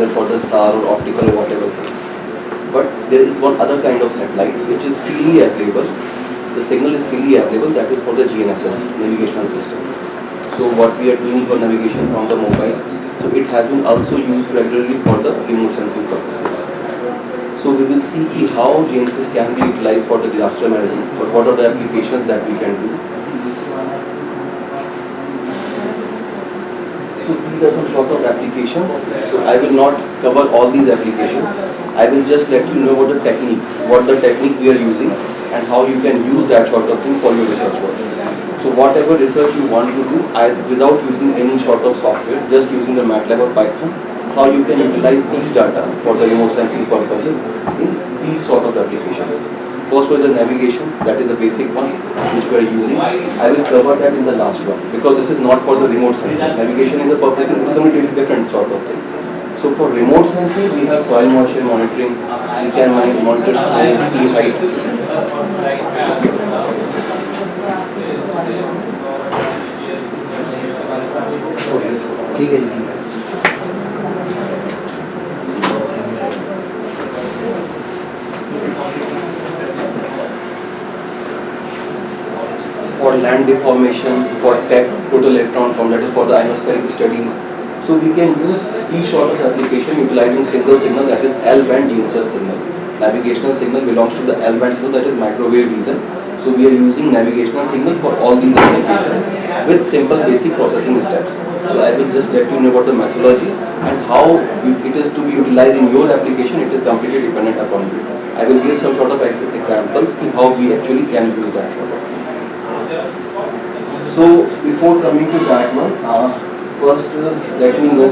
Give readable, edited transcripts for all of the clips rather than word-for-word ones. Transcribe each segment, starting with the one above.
either for the SAR or optical or whatever sense. But there is one other kind of satellite which is freely available. The signal is freely available, that is for the GNSS, navigational system. So what we are doing for navigation from the mobile, so it has been also used regularly for the remote sensing purposes. So we will see how GNSS can be utilized for the disaster management, but what are the applications that we can do. So these are some sort of applications. So I will not cover all these applications. I will just let you know about the technique, what the technique we are using and how you can use that sort of thing for your research work. So whatever research you want to do, without using any sort of software, just using the MATLAB or Python, how you can utilize these data for the remote sensing purposes in these sort of applications. First was the navigation, that is the basic one which we are using. I will cover that in the last one because this is not for the remote sensing. Navigation is a completely different sort of thing. So for remote sensing, we have soil moisture monitoring. We can monitor snow, sea height. ठीक है जी. For land deformation, for total electron form, that is for the ionospheric studies. So we can use these sort of application utilizing single signal, that is L-band GNSS signal. Navigational signal belongs to the L-band signal, that is microwave region. So we are using navigational signal for all these applications with simple basic processing steps. So I will just let you know about the methodology and how it is to be utilized in your application. It is completely dependent upon you. I will give some sort of examples in how we actually can use that sort of thing. So before coming to that one, first let me know,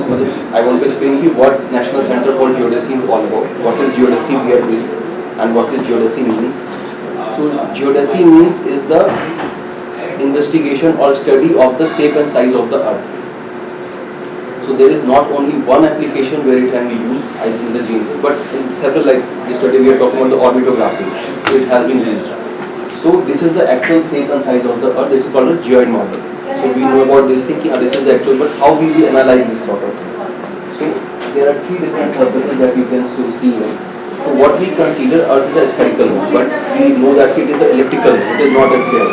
I want to explain to you what National Center for Geodesy is all about, what is geodesy we are doing and what is geodesy means. So geodesy means is the investigation or study of the shape and size of the earth. So there is not only one application where it can be used in the GNSS, but in several, like yesterday we are talking about the orbitography, so it has been used. So this is the actual shape and size of the earth. This is called a geoid model. So we know about this thing, this is the actual, but how we will analyze this sort of thing. So there are three different surfaces that you can see here. So what we consider earth is a spherical one, but we know that it is an elliptical, it is not a sphere.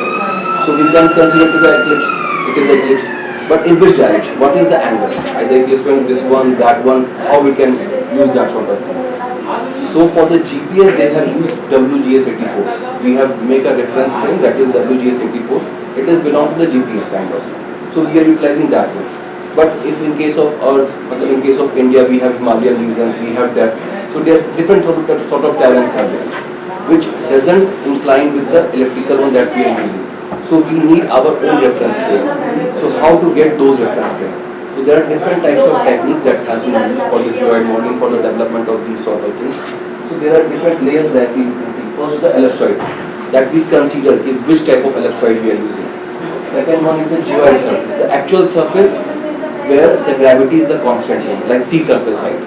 So we can consider it is an eclipse, it is an eclipse. But in which direction? What is the angle? Either eclipse point, this one, that one, how we can use that sort of thing. So for the GPS they have used WGS84. We have make a reference frame, that is WGS84. It is belong to the GPS kind of. So we are utilizing that one. But if in case of Earth, in case of India, we have Himalayan region, we have depth. So there are different sort of terrains are there, which doesn't incline with the elliptical one that we are using. So we need our own reference frame. So how to get those reference frame? So there are different types of techniques that have been used for the geoid modeling, for the development of these sort of things. So there are different layers that we can see. First the ellipsoid, that we consider which type of ellipsoid we are using. Second one is the geoid surface, the actual surface where the gravity is the constant one, like sea surface height.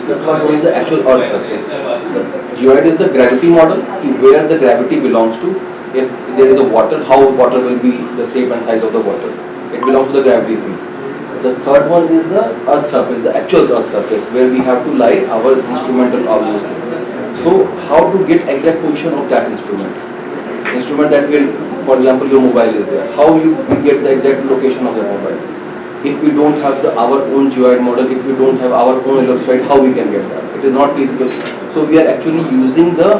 The third one is the actual earth surface. The geoid is the gravity model, where the gravity belongs to. If there is a water, how water will be the shape and size of the water. It belongs to the gravity field. The third one is the earth surface, the actual earth surface, where we have to lie our instrument and all those things. So how to get exact position of that instrument? Instrument that will, for example, your mobile is there. How you get the exact location of the mobile? If we don't have our own geoid model, if we don't have our own ellipsoid, how we can get that? It is not feasible. So we are actually using the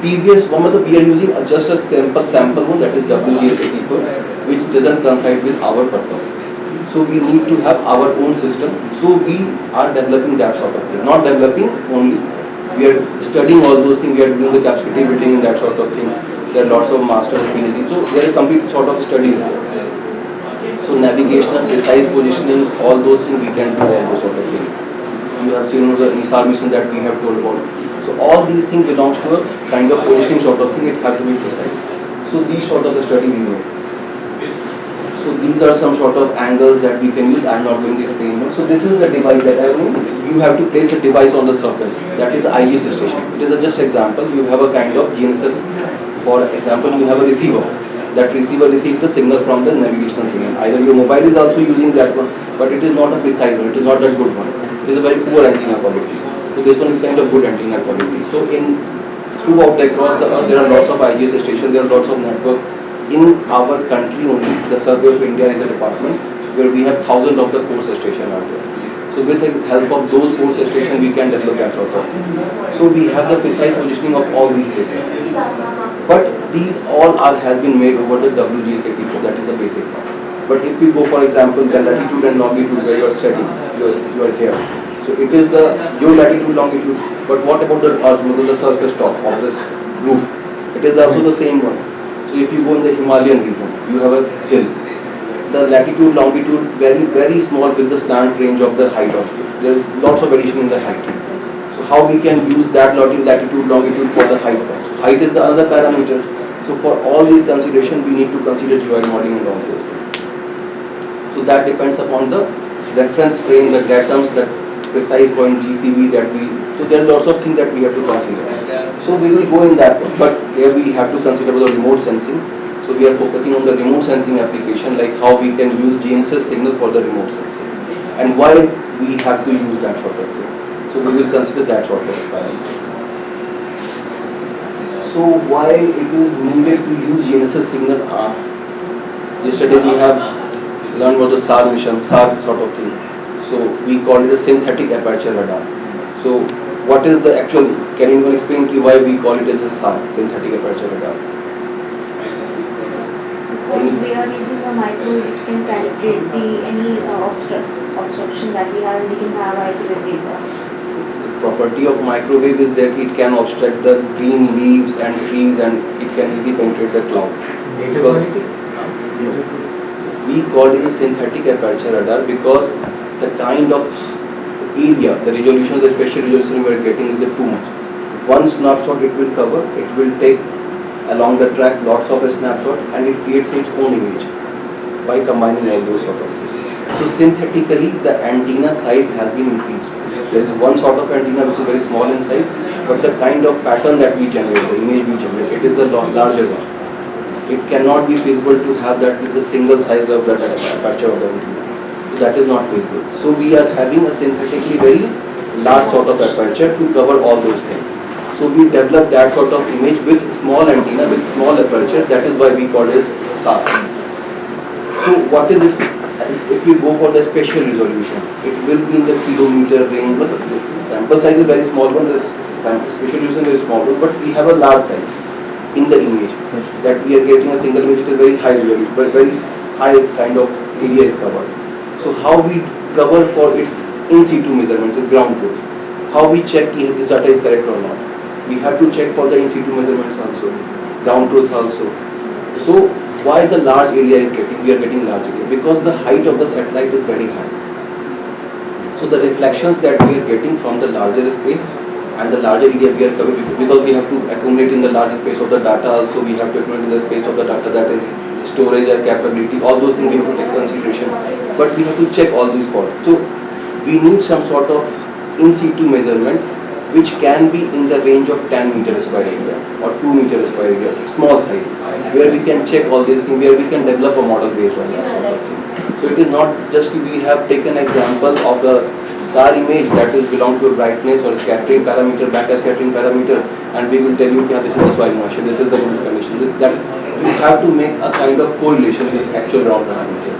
previous one, we are using just a sample one, that is WGS84, which doesn't coincide with our purpose. So we need to have our own system. So we are developing that sort of thing. Not developing only, we are studying all those things. We are doing the capacity building in that sort of thing. There are lots of masters, PhD. So there are complete sort of studies there. So navigational, precise positioning, all those things we can do all those sort of things. You have seen the NISAR mission that we have told about. So all these things belongs to a kind of positioning sort of thing. It has to be precise. So these sort of the study we know. So these are some sort of angles that we can use. I am not going to explain more. So this is the device that I mean. You have to place a device on the surface. That is IES station. It is a just example. You have a kind of GNSS. For example, you have a receiver. that receiver receives the signal from the navigational signal. Either your mobile is also using that one, but it is not a precise one, it is not that good one. It is a very poor antenna quality. So this one is kind of good antenna quality. So in throughout across the earth, there are lots of IGS stations, there are lots of network. In our country only, the Survey of India is a department where we have thousands of the course stations out there. So with the help of those course stations, we can develop that sort of thing. So we have the precise positioning of all these places. But these all has been made over the WGS84, that is the basic one. But if we go, for example, the latitude and longitude where you are studying, you are here. So it is your latitude, longitude. But what about the surface top of this roof? It is also the same one. So if you go in the Himalayan region, you have a hill. The latitude, longitude very small with the slant range of the height of it. There is lots of variation in the height. So how we can use that latitude, longitude for the height? So height is the other parameter. So for all these consideration, we need to consider geoid modeling and all those things. So that depends upon the reference frame, the datums, the precise point GCB that we. So there are lots of things that we have to consider. So we will go in that one, but here we have to consider the remote sensing. So we are focusing on the remote sensing application, like how we can use GNSS signal for the remote sensing, and why we have to use that sort of thing. So we will consider that sort of parameter. So why it is needed to use GNSS signal? Yesterday we have learned about the SAR mission, SAR sort of thing. So we call it a synthetic aperture radar. So what is the actual? Can anyone explain to why we call it as a SAR, synthetic aperture radar? Because we are using a microwave which can calibrate any obstruction that we have, and we can have accurate data. The property of microwave is that it can obstruct the green leaves and trees, and it can easily penetrate the cloud. We call it a synthetic aperture radar because the kind of area, the resolution, the spatial resolution we are getting is too much. One snapshot it will cover, it will take along the track lots of a snapshot, and it creates its own image by combining all those sort of things. So synthetically the antenna size has been increased. There is one sort of antenna which is very small in size, but the kind of pattern that we generate, the image we generate, it is the larger one. It cannot be feasible to have that with the single size of that aperture of the antenna. So that is not feasible. So we are having a synthetically very large sort of aperture to cover all those things. So we develop that sort of image with small antenna, with small aperture. That is why we call it SAR. So what is it? If we go for the spatial resolution, it will be in the kilometer range. But the sample size is very small one. The spatial resolution is small one, but we have a large size in the image that we are getting a single image. It is very high resolution, but very high kind of area is covered. So how we cover for its in situ measurements is ground truth. How we check if this data is correct or not? We have to check for the in situ measurements also, ground truth also. So why the large area is getting, we are getting large area? Because the height of the satellite is very high. So the reflections that we are getting from the larger space and the larger area we are covering, because we have to accumulate in the larger space of the data also, we have to accumulate in the space of the data, that is storage or capability, all those things we have to take consideration. But we have to check all these for. So we need some sort of in situ measurement which can be in the range of 10 meter square area or 2 meter square area, small size, where we can check all these things, where we can develop a model based on that sort of thing. So it is not just we have taken example of the SAR image that is belong to a brightness or scattering parameter, back scattering parameter, and we will tell you, yeah, this is the soil moisture, this is the wind condition, that you have to make a kind of correlation with actual ground parameter.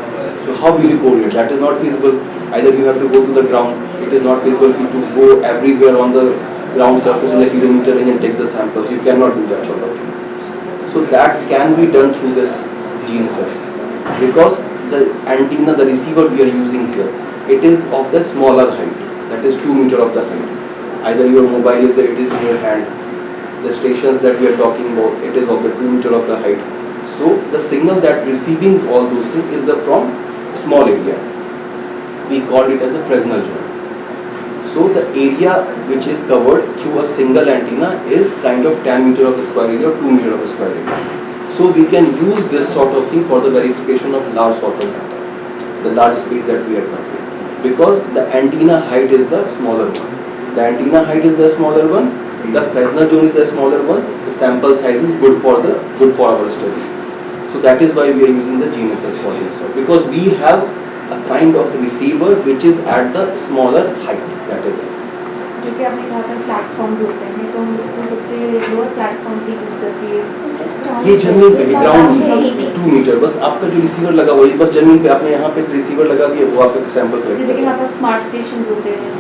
So how will you correlate? That is not feasible. Either you have to go to the ground. It is not feasible to go everywhere on the ground surface in a kilometer range and take the samples. You cannot do that sort of thing. So that can be done through this GNSS, because the antenna, the receiver we are using here, it is of the smaller height, that is 2 meter of the height. Either your mobile is there, it is in your hand. The stations that we are talking about, it is of the 2 meter of the height. So the signal that receiving all those things is the from small area. We call it as a Fresnel zone. So the area which is covered through a single antenna is kind of 10 meter of the square area or 2 meter of the square area. So we can use this sort of thing for the verification of large sort of data, the large space that we are covering, because the antenna height is the smaller one. The antenna height is the smaller one. The Fresnel zone is the smaller one. The sample size is good for our study. So So that is why we are using the GNSS for this, because we have a kind of receiver which is at the smaller height. That is it. जो कि आपने कहा था platform जो होते हैं तो हम उसको सबसे लोअर प्लेटफॉर्म पे यूज करते हैं। ये जमीन पे ग्राउंड 2 मीटर, बस आपका जो रिसीवर लगा हुआ है बस जमीन पे आपने यहाँ पे रिसीवर लगा दिया, वो आपका सैंपल कलेक्ट जैसे कि करेगा। हमारे पास स्मार्ट स्टेशन होते हैं।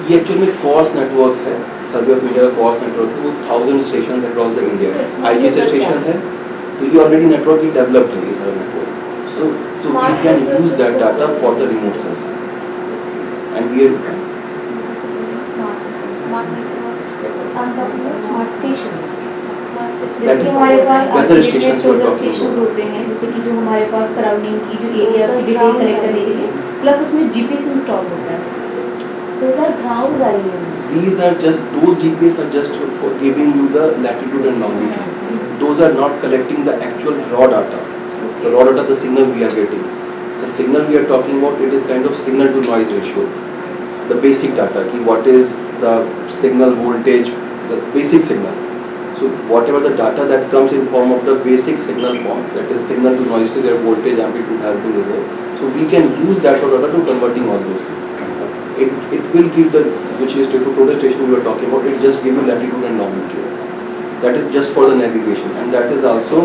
ये एक्चुअली में कॉर्स नेटवर्क है, सर्वे ऑफ इंडिया का CORS network, 2000 station across the India. IGS station है, तो ये ऑलरेडी नेटवर्क ही डेवलप्ड है ये सारा network. So we can use that data for the remote sensing and we are smart stations That जैसे कि is हमारे पास weather stations we are talking station about. होते हैं, जैसे कि जो हमारे पास सराउंडिंग की जो एरिया की डिटेल कलेक्ट करने के लिए, प्लस उसमें जीपीएस इंस्टॉल होता है। Those are ground value. These are just, those GPS are just for giving you the latitude and longitude. Those are not collecting the actual raw data. The raw data, the signal we are getting. So signal we are talking about, it is kind of signal to noise ratio. The basic data, ki what is the signal voltage, the basic signal. So whatever the data that comes in form of the basic signal form, that is signal to noise, so their voltage amplitude has been reserved. So we can use that sort of data to converting all those things. It will give the, which is the total station we were talking about, it just give you latitude and longitude. That is just for the navigation, and that is also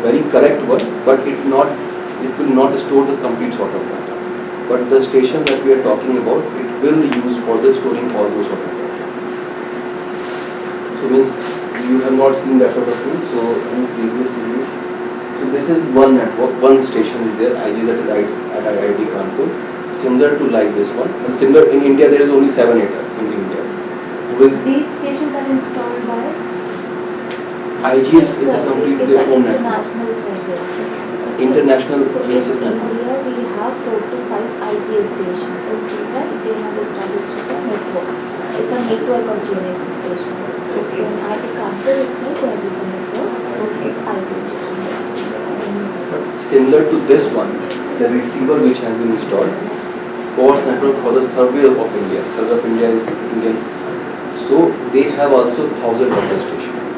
very correct one, but it will not store the complete sort of data. But the station that we are talking about, it will use for the storing all those sort of data. So means you have not seen that sort of thing. So in previous image, so this is one network, one station is there, IG that is at IIT Kanpur. Similar to like this one, and similar in India there is only 7 8 in India. With These stations are installed by IGS is a complete It's their an own network. international service. International So in GNSS network. India we have 4 to 5 IGS stations. Right? They have established a network. It's a network of GNSS stations. So in IIT Kanpur itself there is a network. It's IGS stations. But similar to this one, the receiver which has been installed, course network for the survey of India. Survey of India is Indian. So they have also 1000 other stations,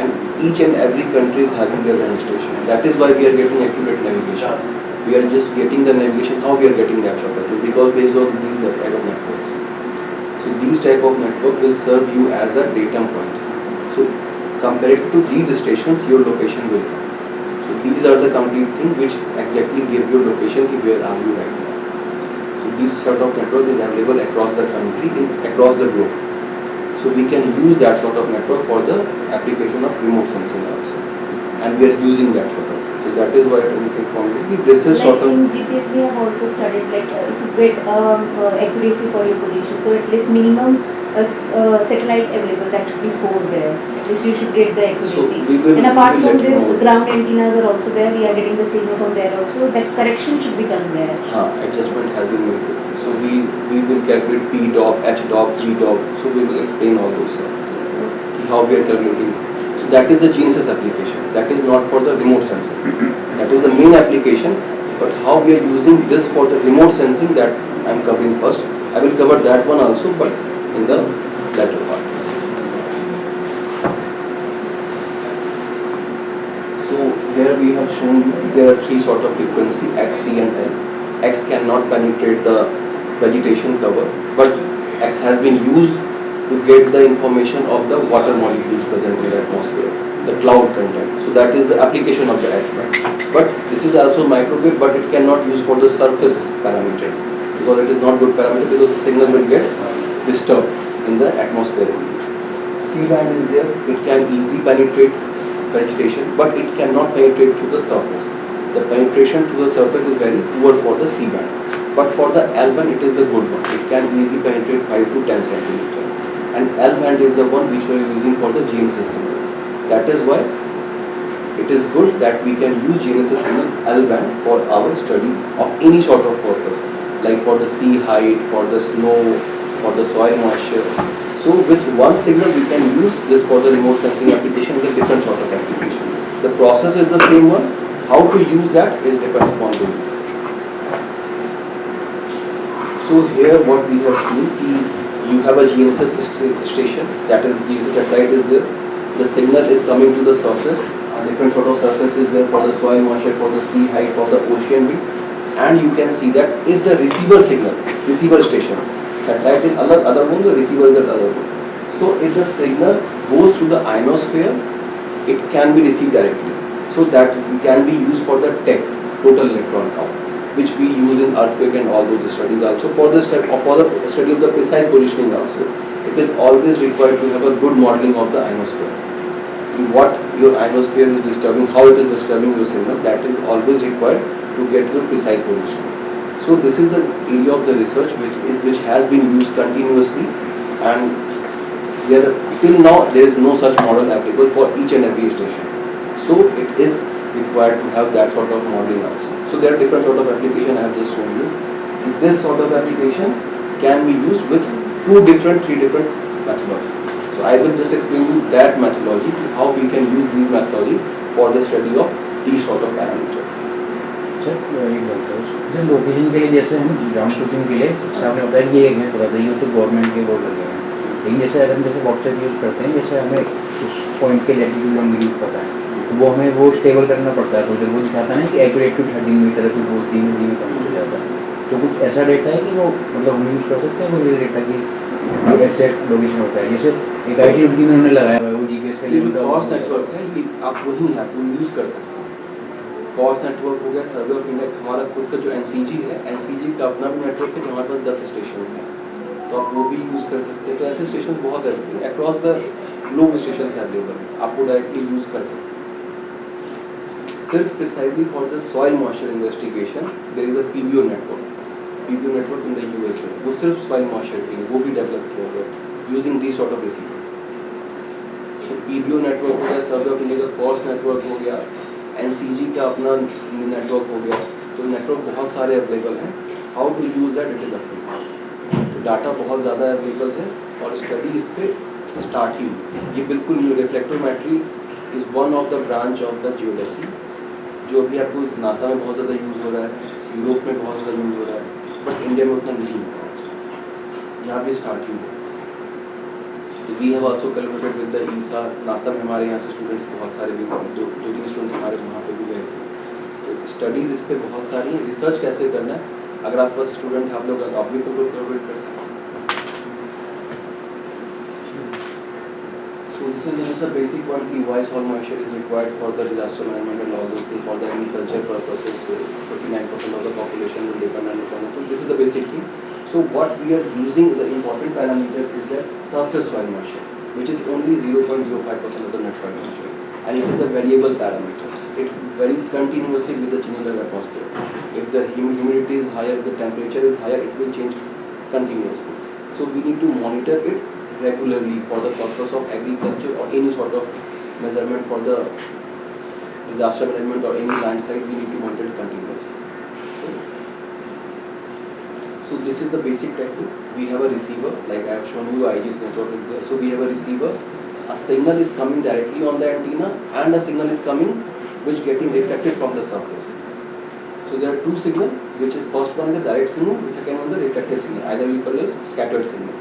and each and every country is having their own station. That is why we are getting accurate navigation. We are just getting the navigation. How we are getting that sort of thing? Because based on these type of networks. So these type of network will serve you as a datum points. So compared to these stations, your location will come. So these are the complete thing which exactly give your location ki where are you right now. So this sort of network is available across the country, across the globe. So we can use that sort of network for the application of remote sensing also. And we are using that sort of. So that is why I am informing you. This is sort like of. in GPS we have also studied like if you get accuracy for your position, so at least minimum satellite available that should be 4 there. At least you should get the accuracy. we will- and apart we will from let you this, know. ground antennas are also there. We are getting the signal from there also. That correction should be done there. Adjustment has been made. So we will calculate P dot, H dot, G dot. So we will explain all those how we are calculating. So that is the GNSS application. That is not for the remote sensing. That is the main application. But how we are using this for the remote sensing, that I am covering first. I will cover that one also, but in the latter part. So here we have shown you there are 3 sort of frequency, X, C and L. X cannot penetrate the vegetation cover, but X has been used to get the information of the water molecules present in the atmosphere, the cloud content. So that is the application of the X band. But this is also microwave, but it cannot use for the surface parameters because it is not good parameter, because the signal will get disturbed in the atmosphere. C band is there, it can easily penetrate vegetation, but it cannot penetrate to the surface. The penetration to the surface is very poor for the C band. But for the L band, it is the good one. It can easily penetrate 5 to 10 centimeter. And L band is the one which we are using for the GNSS signal. That is why it is good that we can use GNSS signal L band for our study of any sort of purpose, like for the sea height, for the snow, for the soil moisture. So with one signal we can use this for the remote sensing application with a different sort of application. The process is the same one. How to use that is depends upon the user. So here what we have seen is you have a GNSS station, that is GNSS satellite is there. The signal is coming to the surface. different sort of surfaces there for the soil moisture, for the sea height, for the ocean wind, and you can see that if the receiver signal, receiver station, satellite is other one, the receiver is the other one. So if the signal goes through the ionosphere, it can be received directly. So that can be used for the TEC, total electron count, which we use in earthquake and all those studies also. For the study of the precise positioning also, it is always required to have a good modeling of the ionosphere. What your ionosphere is disturbing, how it is disturbing your signal, that is always required to get your precise position. So this is the area of the research which has been used continuously, and till now there is no such model applicable for each and every station. So it is required to have that sort of modeling also. So there are different sort of application I have just shown you. This sort of application can be used with three different methodologies. So I will just explain you that methodology, how we can use these methodology for the study of these sort of parameters. Sir एक बात है sir, location के लिए जैसे हम ground shooting के लिए सामने होता है कि ये हमें पता है ये तो गवर्नमेंट के बोर्ड लगे हैं, लेकिन जैसे अगर हम जैसे व्हाट्सएप यूज़ करते हैं, जैसे हमें उस पॉइंट के लैटिट्यूड लॉन्गिट्यूड पता है, तो वो हमें वो स्टेबल करना पड़ता है, तो जब वो दिखाता है ना कि एक्यूरेट टू 13 मीटर, तो वो 3 में कम हो जाता है। तो कुछ ऐसा डेटा है कि वो मतलब हम यूज़ कर सकते हैं कोई डेटा की एग्जैक्ट लोकेशन होता है, जैसे एक IT रुड़की में उन्होंने लगाया हुआ है वो GPS के ये लिए जो कॉस्ट नेटवर्क है, ये आप वही है वो यूज़ कर सकते हैं। कॉस्ट नेटवर्क हो गया, सर्वे ऑफ इंडिया, हमारा खुद का जो NCG है, NCG का अपना भी नेटवर्क है, हमारे पास 10 स्टेशन हैं, तो आप वो भी यूज़ कर सकते हैं। तो ऐसे स्टेशन बहुत है, अक्रॉस द ग्लोब स्टेशन है अवेलेबल, आपको डायरेक्टली यूज़ कर सकते हैं। सिर्फ precisely for the soil moisture investigation there is a PBO network in the USA, वो सिर्फ सॉइल मॉइस्चर के लिए वो भी डेवलप किया हुआ है using this sort of receivers. तो PBO नेटवर्क हो गया, सर्वे ऑफ इंडिया का कॉस्ट नेटवर्क हो गया, NCG का अपना नेटवर्क हो गया, तो नेटवर्क बहुत सारे अवेलेबल हैं। How to use that, it is up to you. तो डाटा बहुत ज़्यादा अवेलेबल है और स्टडी इस पर स्टार्ट ही हुई। ये बिल्कुल new, reflectometry is one of the branch of the geodesy, जो अभी आपको नासा में बहुत ज़्यादा यूज़ हो रहा है, यूरोप में बहुत ज़्यादा यूज़ हो रहा है, बट इंडिया में उतना नहीं हो रहा है, यहाँ पे स्टार्ट ही हुआ। We have also collaborated with the ESA, NASA में हमारे यहाँ से स्टूडेंट्स बहुत सारे भी, दो तीन स्टूडेंट्स हमारे वहाँ पे भी गए थे। तो स्टडीज़ इस पर बहुत सारी हैं, रिसर्च कैसे करना है, अगर आपका स्टूडेंट है आप लोग आप भी कोलैबोरेट कर सकते हैं। So this is just a basic one कि why soil moisture is required for the disaster management and all those things, for the agriculture purposes. 59% of the population will depend on it. So this is the basic thing. So what we are using, the important parameter is the surface soil moisture, which is only 0.05% of the net soil moisture, and it is a variable parameter. It varies continuously with the changing of the atmosphere. If the humidity is higher, the temperature is higher, it will change continuously. So we need to monitor it regularly for the purpose of agriculture or any sort of measurement for the disaster management or any landslide. We need to monitor it continuously. So this is the basic technique. We have a receiver, like I have shown you, IGS network is there. So we have a receiver. A signal is coming directly on the antenna, and a signal is coming which getting reflected from the surface. So there are two signals, which is first one is the direct signal, the second one is the reflected signal. Either we call it scattered signal.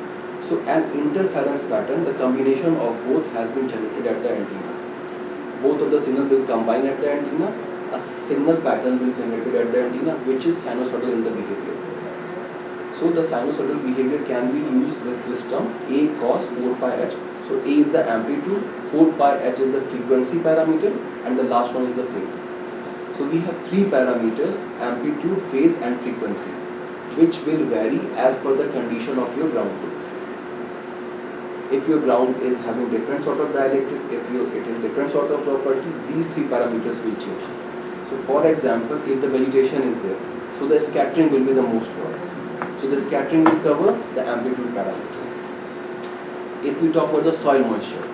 So an interference pattern, the combination of both has been generated at the antenna. Both of the signals will combine at the antenna. A signal pattern will be generated at the antenna, which is sinusoidal in the behavior. So the sinusoidal behavior can be used with this term A cos 4 pi h. So A is the amplitude, 4 pi h is the frequency parameter, and the last one is the phase. So we have three parameters: amplitude, phase, and frequency, which will vary as per the condition of your ground truth. If your ground is having different sort of dielectric, it is different sort of property, these three parameters will change. So for example, if the vegetation is there, so the scattering will be the most one. So the scattering will cover the amplitude parameter. If we talk about the soil moisture,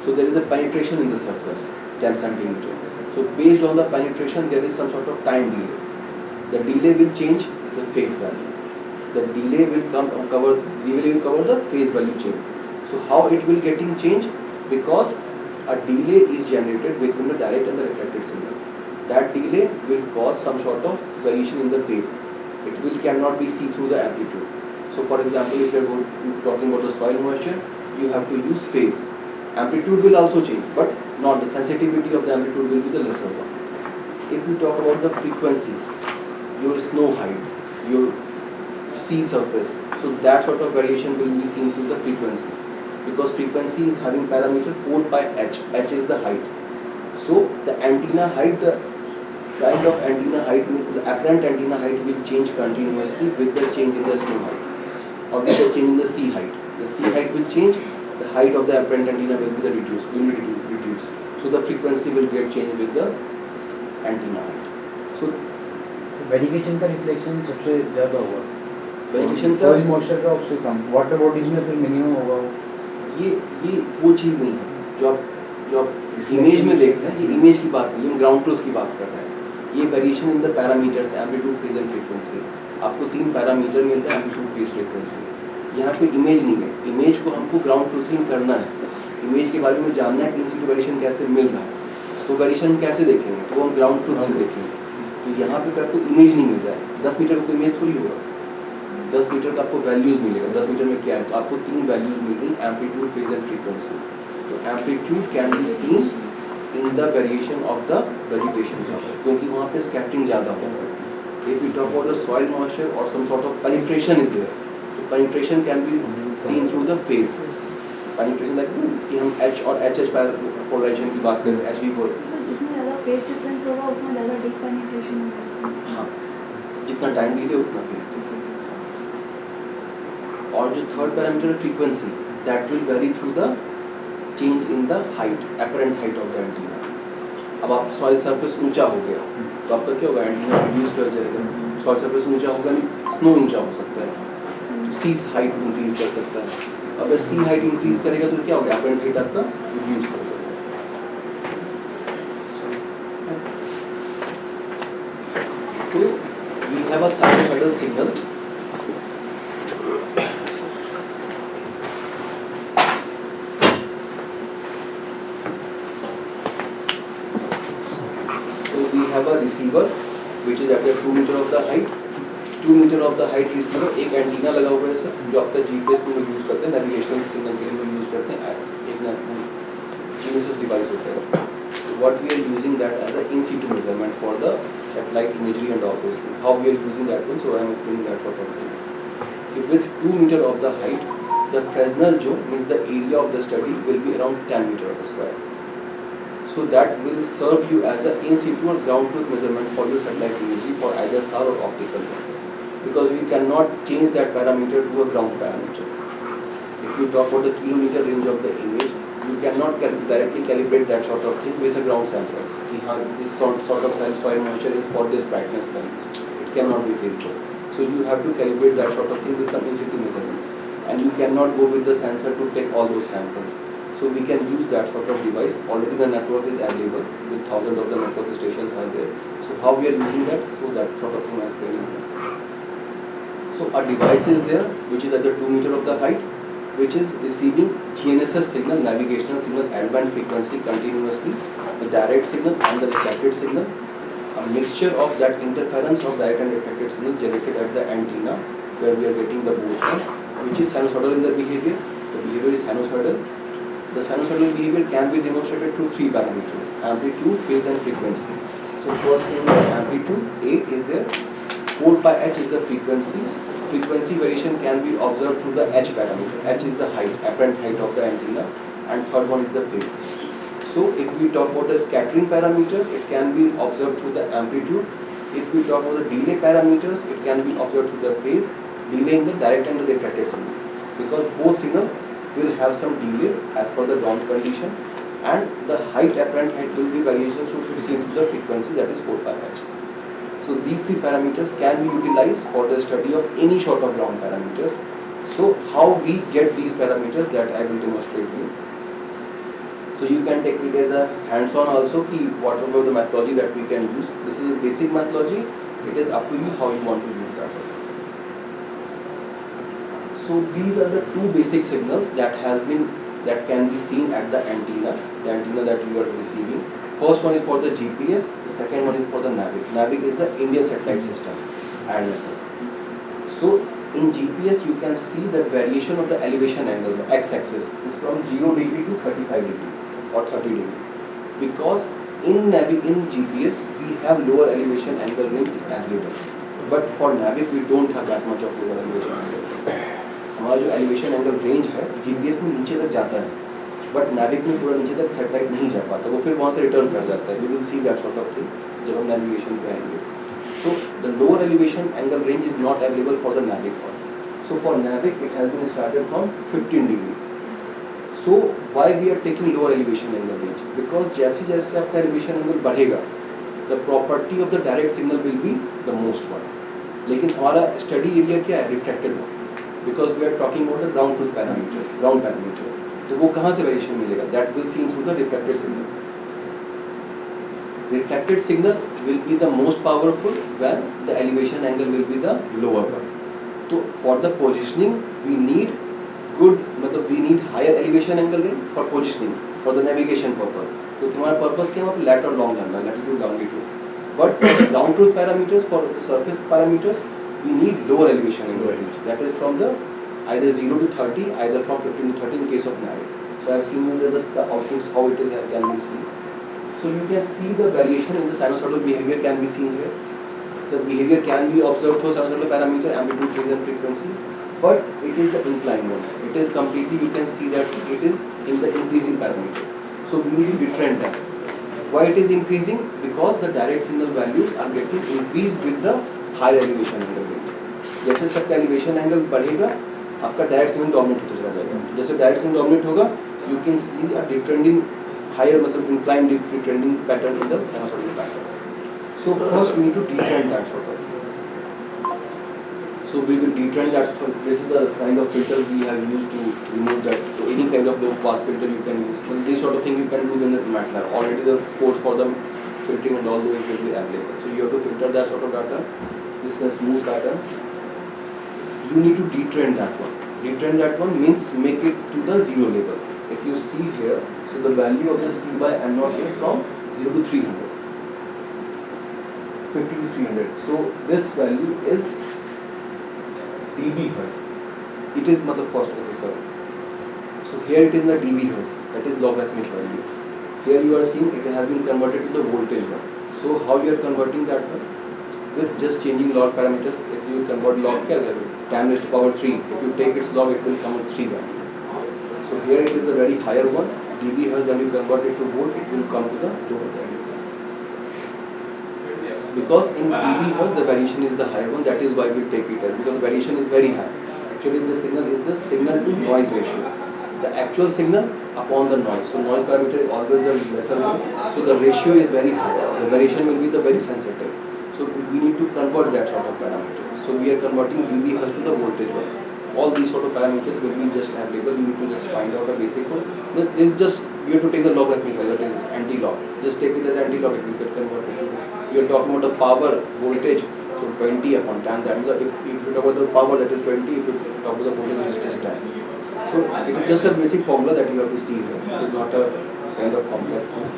so there is a penetration in the surface, 10 centimeter. So based on the penetration, there is some sort of time delay. The delay will change the phase value. The delay will cover the phase value change. So how it will getting changed? Because a delay is generated between the direct and the reflected signal. That delay will cause some sort of variation in the phase. It cannot be seen through the amplitude. So for example, if you are talking about the soil moisture, you have to use phase. Amplitude will also change, but not the sensitivity of the amplitude will be the lesser one. If we talk about the frequency, your snow height, your sea surface, so that sort of variation will be seen through the frequency, because frequency is having parameter 4 pi h. H is the height. So the antenna height, the kind of antenna height, the apparent antenna height will change continuously with the change in the snow height, or with the change in the sea height. The sea height will change, the height of the apparent antenna will be reduced. So the frequency will get changed with the antenna height. So variation का reflection सबसे ज़्यादा होगा, variation का soil moisture का उससे कम, water bodies में फिर minimum होगा वो। ये वो चीज़ नहीं है जो आप इमेज में देख रहे हैं। ये इमेज की बात नहीं है, हम ग्राउंड ट्रूथ की बात कर रहे हैं। ये variation in the parameters, amplitude, phase and frequency. आपको 3 पैरामीटर मिलते हैं, एम्पलीट्यूड, फेज, फ्रीक्वेंसी। यहाँ पे इमेज नहीं है, इमेज को हमको ग्राउंड ट्रूथिंग करना है, इमेज के बारे में जानना है कि इनसी वेरिएशन कैसे मिल रहा है। तो वेरिएशन कैसे देखेंगे, तो हम ग्राउंड ट्रूथ से देखेंगे। तो यहाँ पे आपको इमेज नहीं मिल रहा है, 10 मीटर को इमेज थोड़ी होगा, 10 मीटर का आपको वैल्यूज मिलेगा। 10 मीटर में क्या है, तो आपको 3 वैल्यूज मिल रही, एम्पलीट्यूड, फेज एंड फ्रीक्वेंसी। तो amplitude can be seen in the variation of the vegetation, क्योंकि वहाँ पे स्कैटरिंग ज़्यादा होगा। If we talk about the soil moisture or some sort of penetration is there, so penetration can be seen through the phase. Penetration like कि हम H और HH polarization की बात करें, HV को, जितना ज़्यादा फेस डिफरेंस होगा उतना ज़्यादा डीप पेनिट्रेशन होगा। हाँ, जितना टाइम डिले उतना फिर। और जो third parameter frequency, that will vary through the change in the height, apparent height of the antenna. अब आप सॉइल सरफेस ऊंचा हो गया तो आपका क्या होगा, एंटीना रिड्यूस हो जाएगा। सॉइल सरफेस ऊंचा होगा नहीं, स्नो ऊंचा हो सकता है, सी हाइट इंक्रीज कर सकता है। अगर सी हाइट इंक्रीज करेगा तो क्या होगा, अपरेंट हाइट आपका रिड्यूस हो जाएगा। तो we have a sinusoidal signal, have a receiver which is at the 2 meter of the height, 2 meter of the height receiver, एक एंटीना लगा हुआ है सर, जो आपका जीपीएस में यूज करते हैं, नेविगेशनल सिग्नल के लिए यूज करते हैं, एक जीनेसिस डिवाइस होता है। What we are using that as a in situ measurement for the satellite imagery and all those things. How we are using that one, so I am explaining that sort of thing. With 2 meter of the height, the Fresnel zone means the area of the study will be around 10 meter of the square. So that will serve you as an in situ or ground truth measurement for your satellite imagery for either SAR or optical, because you cannot change that parameter to a ground parameter. If you talk about the kilometer range of the image, you cannot directly calibrate that sort of thing with a ground samples. This sort of soil moisture is for this brightness value. It cannot be feasible. So you have to calibrate that sort of thing with some in situ measurement, and you cannot go with the sensor to take all those samples. So we can use that sort of device. Already the network is available with thousands of the network stations are there. So how we are using that? So that sort of thing I am explaining. So a device is there which is at the 2 meter of the height, which is receiving GNSS signal, navigational signal, L-band frequency continuously, the direct signal and the reflected signal. A mixture of that interference of direct and reflected signal generated at the antenna, where we are getting the both one, which is sinusoidal in the behavior. The behavior is sinusoidal. The sinusoidal behavior can be demonstrated through 3 parameters: amplitude, phase and frequency. So first in the amplitude, A is there, 4 pi h is the frequency. Frequency variation can be observed through the h parameter. H is the height, apparent height of the antenna, and third one is the phase. So if we talk about the scattering parameters, it can be observed through the amplitude. If we talk about the delay parameters, it can be observed through the phase, delay in the direct and the reflected signal, because both signal will have some delay as per the ground condition, and the height, apparent height will be variations to be seen through the frequency, that is 4 pi h. So these 3 parameters can be utilized for the study of any sort of ground parameters. So how we get these parameters, that I will demonstrate you. So you can take it as a hands-on also, ki whatever the methodology that we can use. This is a basic methodology. It is up to you how you want to use that. So these are the 2 basic signals that can be seen at the antenna that you are receiving. First one is for the GPS, the second one is for the NAVIC. NAVIC is the Indian Satellite System, INSS. So in GPS you can see the variation of the elevation angle, the x-axis is from 0 degree to 35 degree or 30 degree. because in GPS we have lower elevation angle range is available, but for Navic we don't have that much of lower elevation angle. हमारा जो elevation angle range है GPS में नीचे तक जाता है, but नाविक में पूरा नीचे तक सैटेलाइट नहीं जा पाता, वो फिर वहाँ से रिटर्न कर जाता है. You will see that sort of thing जब हम नेविगेशन पे आएंगे. So the lower elevation angle range is not available for the NavIC one. So for NavIC it has been started from 15 degree. So why we are taking lower elevation angle range? Because जैसे जैसे आपका एलिवेशन एंगल बढ़ेगा the property of the direct signal will be the most one. लेकिन हमारा study area क्या है? Reflected one. Because we are talking about the ground truth parameters, ground parameters. तो वो कहाँ से वेरिएशन मिलेगा? That will seen through the reflected signal. Reflected signal will be the most powerful when the elevation angle will be the lower one. तो for the positioning we need good, मतलब we need higher elevation angle range for positioning, for the navigation purpose. तो हमारा purpose क्या है? वहाँ lat और long जानना, latitude, longitude. But for the ground truth parameters, for the surface parameters, we need lower elevation angle range. That is from the either 0 to 30, either from 15 to 30 in case of Navic. So I have seen you the outputs how it is can be seen. So you can see the variation in the sinusoidal behavior can be seen here. The behavior can be observed through sinusoidal parameter, amplitude, phase and frequency. But it is the inclined one. It is completely, you can see that it is in the increasing parameter. So we need to detrend that. Why it is increasing? Because the direct signal values are getting increased with the higher elevation angle range. जैसे सबका elevation एंगल बढ़ेगा आपका direct signal dominate होता चला जाएगा. जैसे direct signal dominate होगा you can see a detrending higher मतलब inclined detrending pattern in the sinusoidal pattern. So first we need to detrend that sort of. So we will detrend that. This is the kind of filter we have used to remove that. So any kind of low pass filter you can use. So this sort of thing you can do in the MATLAB. Already the codes for the filtering and all those will be available. So you have to filter that sort of data. This is a smooth pattern. You need to detrend that one. Detrend that one means make it to the zero level. If you see here, so the value of the C by M naught is from 0 to 300. 50 to 300. So this value is dB hertz. It is मतलब first, okay, sorry. So here it is in the dB hertz. That is logarithmic value. Here you are seeing it has been converted to the voltage one. So how you are converting that one? With just changing log parameters. If you convert log क्या करें? 10 raised to power 3. If you take its log, it will come with 3 value. So here it is the very higher one. dB hertz. When you convert it to volt, it will come to the lower value. Because in dB hertz the variation is the higher one, that is why we take it as, because the variation is very high. Actually the signal is the signal to noise ratio, the actual signal upon the noise. So noise parameter is always the lesser one, so the ratio is very high, the variation will be the very sensitive. So we need to convert that sort of parameter. So we are converting dB hertz to the voltage one. All these sort of parameters will be just available. You need to just find out a basic one. It's just you have to take the logarithmic value, that is anti-log. Just take it as anti-log, it will get converted. You are talking about the power voltage, so 20 upon 10. That is if you talk about the power, that is 20. If you talk about the voltage, it is 10. So it is just a basic formula that you have to see here. It is not a kind of complex thing.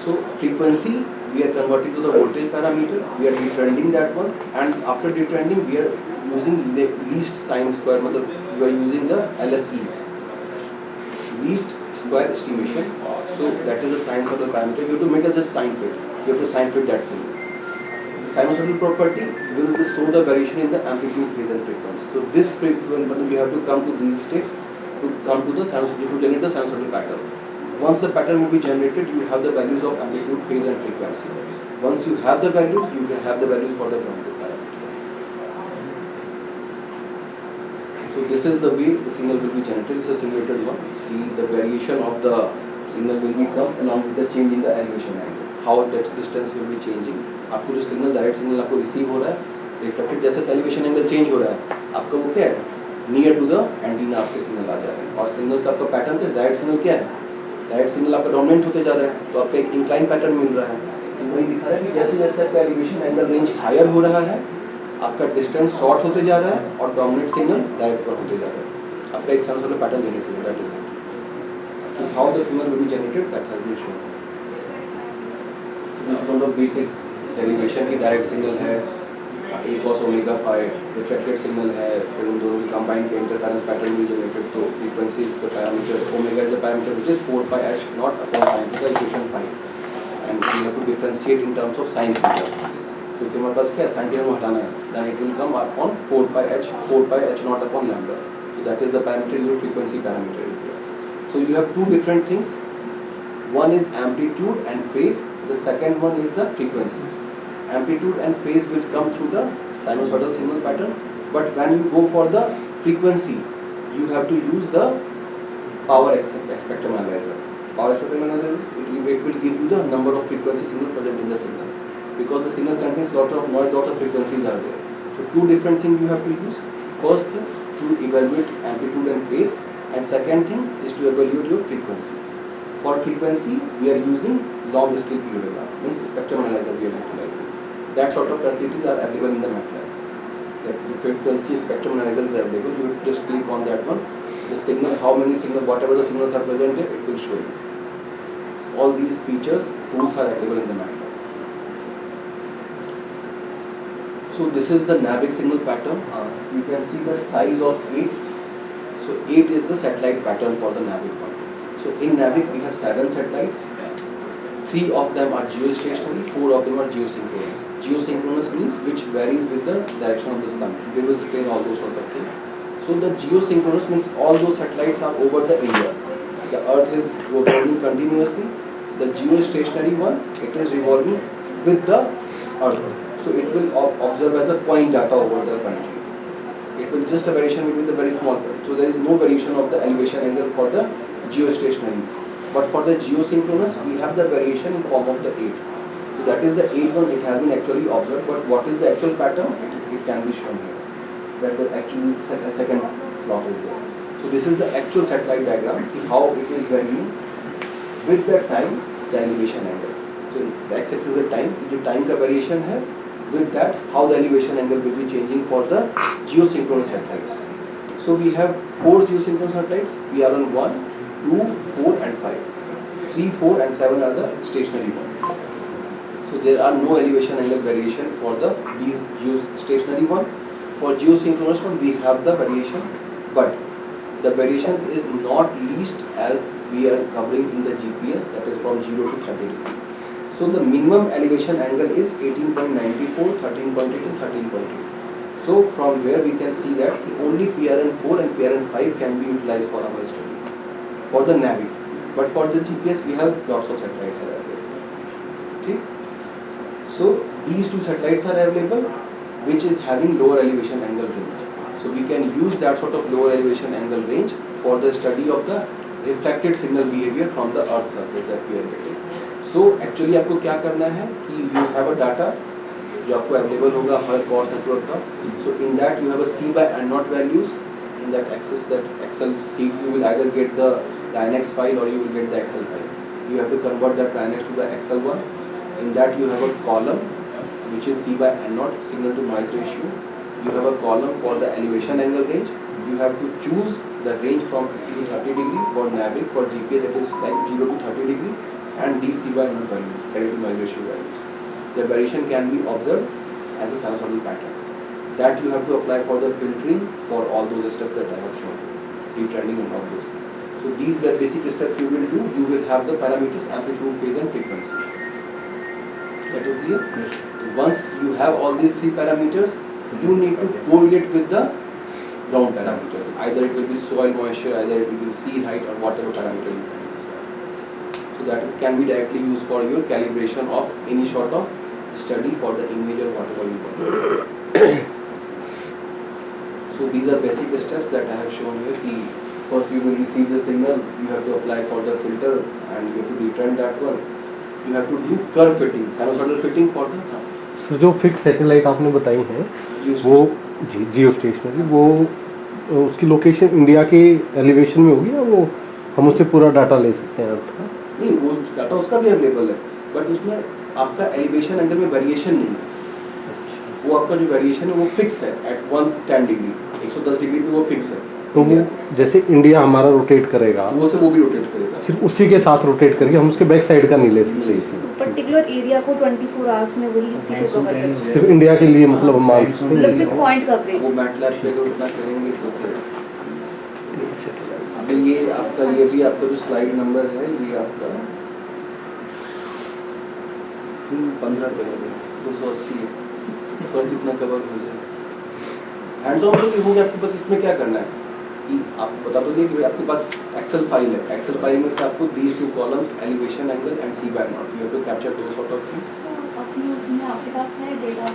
So frequency we are converting to the voltage parameter. We are detrending that one, and after detrending we are using the least sine square. मतलब you are using the LSE, least square estimation. So that is the sinusoidal parameter. You have to make as a sine fit. You have to sine fit that signal. The sinusoidal property will show the variation in the amplitude, phase and frequency. So this frequency, you have to come to these steps to come to the sinusoidal, to generate the sinusoidal pattern. Once the pattern will be generated, you have the values of amplitude, phase and frequency. Once you have the values, you can have the values for the ground truth parameter. So this is the way the signal will be generated. It's a simulated one. The variation of the signal will be come along with the change in the elevation angle. How that distance will be changing. आपको जो signal direct signal आपको receive हो रहा है, reflected जैसे elevation angle change हो रहा है, आपका वो क्या है? Near to the antenna आपके signal आ जा रहे हैं. और signal का आपका pattern क्या? Direct signal क्या है? Direct signal आपका dominant होते जा रहा है, तो आपका एक incline pattern मिल रहा है. तो वही दिखा रहा है कि जैसे जैसे आपका elevation angle range higher हो रहा है, आपका डिस्टेंस शॉर्ट होते जा रहा है और डोमिनेंट सिग्नल डायरेक्ट पर होते जा रहा है. आपका एक साइनसॉइडल पैटर्न जनरेट होगा. That is it. So how the signal will be generated, that has been shown. This is one of basic derivation की डायरेक्ट सिग्नल है, A cos omega phi reflected signal है, फिर उन दोनों की combine के interference pattern भी generated, तो frequency is the parameter, omega is the parameter which is 4 pi h naught upon sin theta equation 5, and we have to differentiate in terms of sin theta, क्योंकि हमारे पास क्या है sin theta को हटाना है, then it will come upon 4 pi h naught upon lambda, so that is the parameter, your frequency parameter is there. So you have two different things, one is amplitude and phase, the second one is the frequency. Amplitude and phase will come through the sinusoidal signal pattern, but when you go for the frequency, you have to use the power spectrum analyzer. Power spectrum analyzer is, it will give you the number of frequency signal present in the signal, because the signal contains lot of noise, lot of frequencies are there. So two different things you have to use. First thing to evaluate amplitude and phase, and second thing is to evaluate your frequency. For frequency, we are using long scale periodogram, means spectrum analyzer we are utilizing. That sort of facilities are available in the MATLAB. The frequency spectrum analyzer is available. You have to just click on that one. The signal, how many signals, whatever the signals are present here, it will show you. So all these features, tools are available in the MATLAB. So this is the NAVIC signal pattern. You can see the size of 8. So 8 is the satellite pattern for the NAVIC one. So in NAVIC we have 7 satellites. 3 of them are geostationary, 4 of them are geosynchronous. Geosynchronous means which varies with the direction of the sun. We will explain all those sort of things. So the geosynchronous means all those satellites are over the India. The Earth is revolving continuously. The geostationary one, it is revolving with the Earth. So it will observe as a point data over the country. It will just a variation will be the very small point. So there is no variation of the elevation angle for the geostationaries. But for the geosynchronous, we have the variation in form of the 8. So that is the 8 one, it has been actually observed, but what is the actual pattern? It can be shown here. That the actual second plot is there. So this is the actual satellite diagram, how it is varying with the time, the elevation angle. So the x-axis is the time, the time का variation है, with that how the elevation angle will be changing for the geosynchronous satellites. So we have 4 geosynchronous satellites, we are on 1, 2, 4 and 5. 3, 4 and 7 are the stationary ones. So there are no elevation angle variation for these geostationary one. For geosynchronous one we have the variation, but the variation is not least as we are covering in the GPS, that is from 0 to 30 degree. So the minimum elevation angle is 18.94, 13.8 and 13.8. So from where we can see that only PRN4 and PRN5 can be utilized for our study, for the NAVIC. But for the GPS we have lots of satellites available. Okay? So these 2 satellites are available which is having lower elevation angle range. So we can use that sort of lower elevation angle range for the study of the reflected signal behavior from the earth surface that we are getting. So actually आपको क्या करना है कि you have a data जो आपको available होगा हर course network का. So in that you have a C by N naught values. In that access, that Excel sheet, you will either get the Dynex file or you will get the Excel file. You have to convert that Dynex to the Excel one. In that you have a column which is C by N naught, signal to noise ratio. You have a column for the elevation angle range. You have to choose the range from 50 to 30 degree. For NAVIC, for GPS it is like 0 to 30 degree, and D C by N naught values, carry to noise ratio values. The variation can be observed as a sinusoidal pattern. That you have to apply for the filtering for all those steps that I have shown, retrending and all those things. So these the basic steps you will do. You will have the parameters amplitude, phase and frequency. That is clear? Yes. Once you have all these 3 parameters, you need to correlate with the ground parameters. Either it will be soil moisture, either it will be sea height, or whatever parameter you can use. So that it can be directly used for your calibration of any sort of study for the image or whatever you want. So these are basic steps that I have shown here. First you will receive the signal, you have to apply for the filter and you have to return that one. You have to do curve fitting, sinusoidal fitting for the sir जो fix satellite आपने बताई हैं वो जियो stationery, वो उसकी location India के elevation में होगी या वो हम उससे पूरा डाटा ले सकते हैं अर्थ का? नहीं, वो डाटा उसका भी अवेलेबल है, बट उसमें आपका एलिवेशन एंगल में वेरिएशन नहीं है. वो आपका जो वेरिएशन है वो फिक्स है एट 110 डिग्री, 110 डिग्री पे वो फिक्स है. तो वो जैसे इंडिया हमारा रोटेट करेगा वो से वो भी रोटेट करेगा। सिर्फ उसी के साथ रोटेट करके हम उसके बैक साइड का नहीं ले सकते इसे। पर्टिकुलर एरिया को 24 आवर्स में वही उसी को कवर करता है। सिर्फ इंडिया के लिए मतलब हम मान सकते मतलब हैं। सिर्फ पॉइंट कवरेज। वो मैटलैब पे अगर उतना करेंगे तो फिर अभी ये आपका ये भी आपका जो स्लाइड नंबर है ये आपका 15 पे है 280 है, थोड़ा जितना कवर हो जाए हैंड्स ऑन तो हो गया। आपको बस इसमें क्या करना है कि आप बता दो कि भाई आपके पास एक्सेल फाइल है, एक्सेल फाइल में से आपको these two columns elevation angle and C by naught you have to capture those sort of things। अपने उसमें आपके पास है डेटा